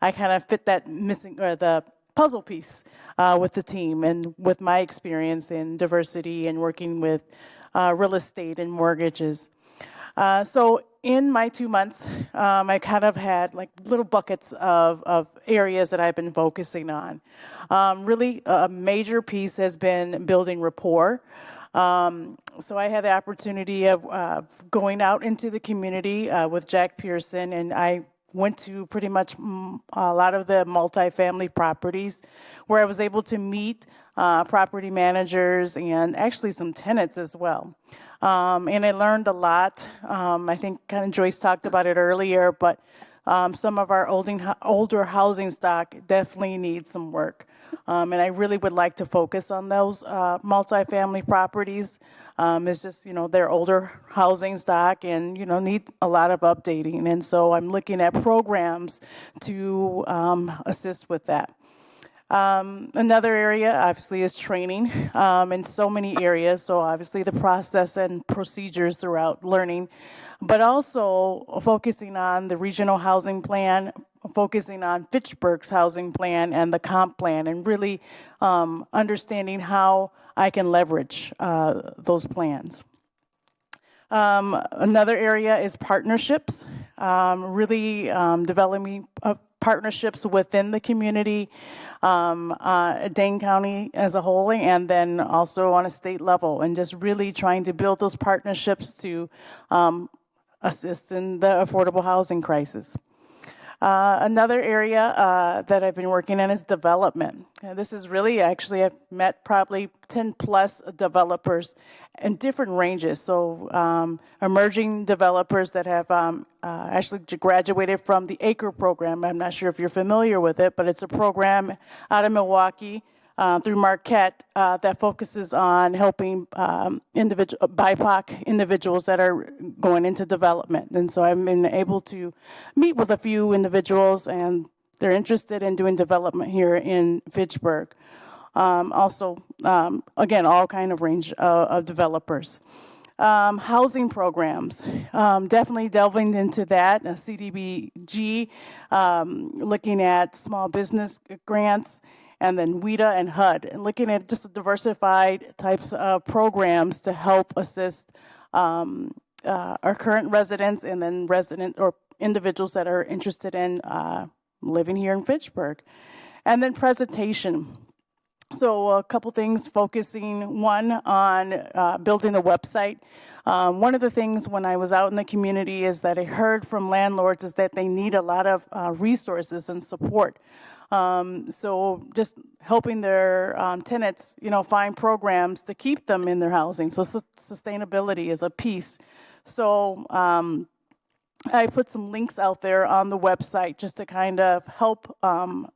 I kind of fit that missing, or the puzzle piece with the team, and with my experience in diversity and working with real estate and mortgages. So in my 2 months, I kind of had like little buckets of areas that I've been focusing on. Really, a major piece has been building rapport. So I had the opportunity of going out into the community with Jack Pearson, and I went to pretty much a lot of the multifamily properties where I was able to meet property managers and actually some tenants as well. And I learned a lot. I think kind of Joyce talked about it earlier, but some of our older housing stock definitely needs some work. And I really would like to focus on those multifamily properties. It's just, they're older housing stock and, need a lot of updating. And so I'm looking at programs to assist with that. Another area, obviously, is training in so many areas. So obviously the process and procedures throughout learning, but also focusing on the regional housing plan, focusing on Fitchburg's housing plan and the comp plan, and really understanding how I can leverage those plans. Another area is partnerships, really developing partnerships within the community, Dane County as a whole, and then also on a state level, and just really trying to build those partnerships to assist in the affordable housing crisis. Another area that I've been working in is development. This is really, actually, I've met probably 10 plus developers in different ranges. So emerging developers that have actually graduated from the ACRE program. I'm not sure if you're familiar with it, but it's a program out of Milwaukee through Marquette that focuses on helping BIPOC individuals that are going into development. And so I've been able to meet with a few individuals, and they're interested in doing development here in Fitchburg. Also, again, all kind of range of developers. Housing programs, definitely delving into that. CDBG, looking at small business grants, and then WIDA and HUD, and looking at just diversified types of programs to help assist our current residents and then resident or individuals that are interested in living here in Fitchburg. And then presentation. So a couple things, focusing one on building the website. One of the things when I was out in the community is that I heard from landlords is that they need a lot of resources and support. So just helping their tenants, find programs to keep them in their housing. So sustainability is a piece. So I put some links out there on the website just to kind of help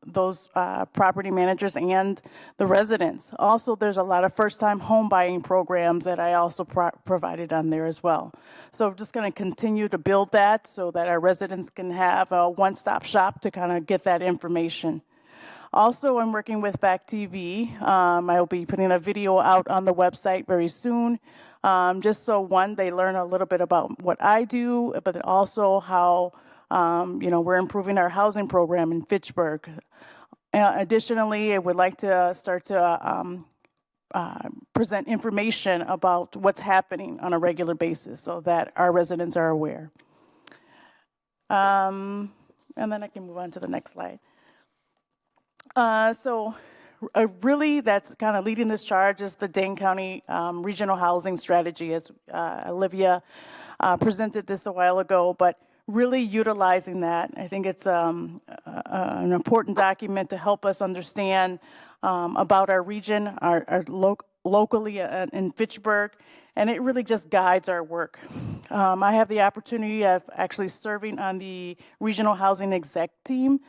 those property managers and the residents. Also, there's a lot of first-time home buying programs that I also provided on there as well. So I'm just going to continue to build that so that our residents can have a one-stop shop to kind of get that information. Also, I'm working with FACTv. I will be putting a video out on the website very soon. Just so they learn a little bit about what I do, but also how, we're improving our housing program in Fitchburg. Additionally, I would like to start to present information about what's happening on a regular basis so that our residents are aware. And then I can move on to the next slide. Really, that's kind of leading this charge is the Dane County Regional Housing Strategy, as Olivia presented this a while ago, but really utilizing that. I think it's an important document to help us understand about our region, our locally in Fitchburg, and it really just guides our work. I have the opportunity of actually serving on the Regional Housing Exec team,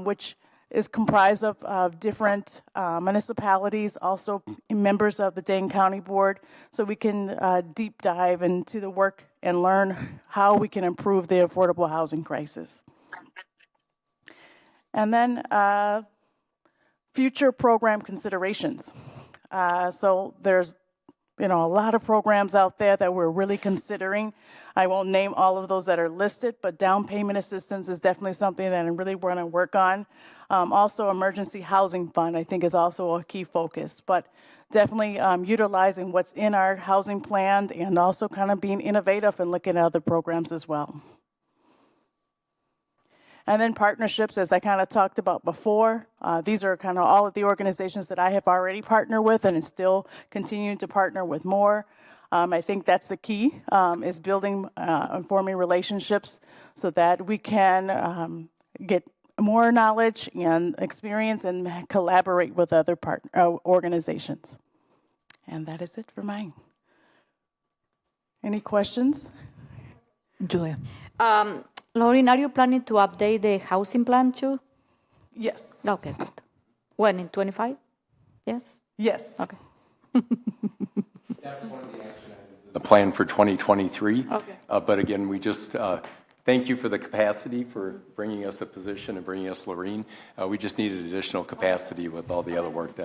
which is comprised of different municipalities, also members of the Dane County Board, so we can deep dive into the work and learn how we can improve the affordable housing crisis. And then future program considerations. So there's a lot of programs out there that we're really considering. I won't name all of those that are listed, but down payment assistance is definitely something that I really want to work on. Also, emergency housing fund, I think, is also a key focus, but definitely utilizing what's in our housing plan and also kind of being innovative and looking at other programs as well. And then partnerships, as I kind of talked about before, these are kind of all of the organizations that I have already partnered with and still continuing to partner with more. I think that's the key, is building and forming relationships so that we can get more knowledge and experience and collaborate with other organizations. And that is it for mine. Any questions? Julia. Laureen, are you planning to update the housing plan too? Yes. Okay, good. When, in 25? Yes? Yes. Okay. The plan for 2023. Okay. But again, we just thank you for the capacity for bringing us a position and bringing us Laureen. We just needed additional capacity with all the other work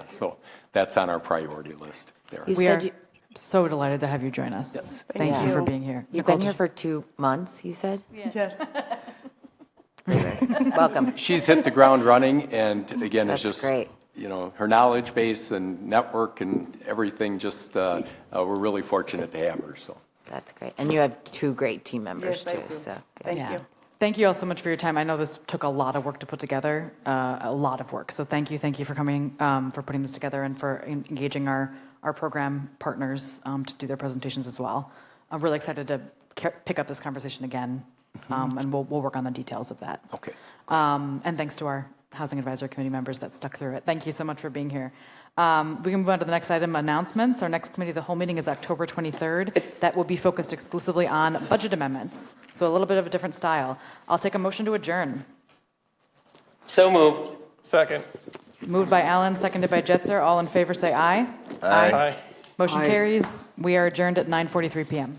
so that's on our priority list there. We are so delighted to have you join us. Yes. Thank you for being here. You've Nicole, been here for 2 months, you said? Yes. Welcome. She's hit the ground running, and again, That's it's just great. Her knowledge base and network and everything. Just we're really fortunate to have her. So that's great, and you have 2 great team members Yes, I too. do. So Thank you. Thank you all so much for your time. I know this took a lot of work to put together, a lot of work. So thank you for coming, for putting this together, and for engaging our program partners to do their presentations as well. I'm really excited to pick up this conversation again, and we'll work on the details of that. Okay. And thanks to our Housing Advisory Committee members that stuck through it. Thank you so much for being here. We can move on to the next item, announcements. Our next committee of the whole meeting is October 23rd. That will be focused exclusively on budget amendments. So a little bit of a different style. I'll take a motion to adjourn. So moved. Second. Moved by Allen, seconded by Jetzer. All in favor say aye. Aye. Motion Aye. carries. We are adjourned at 9:43 p.m.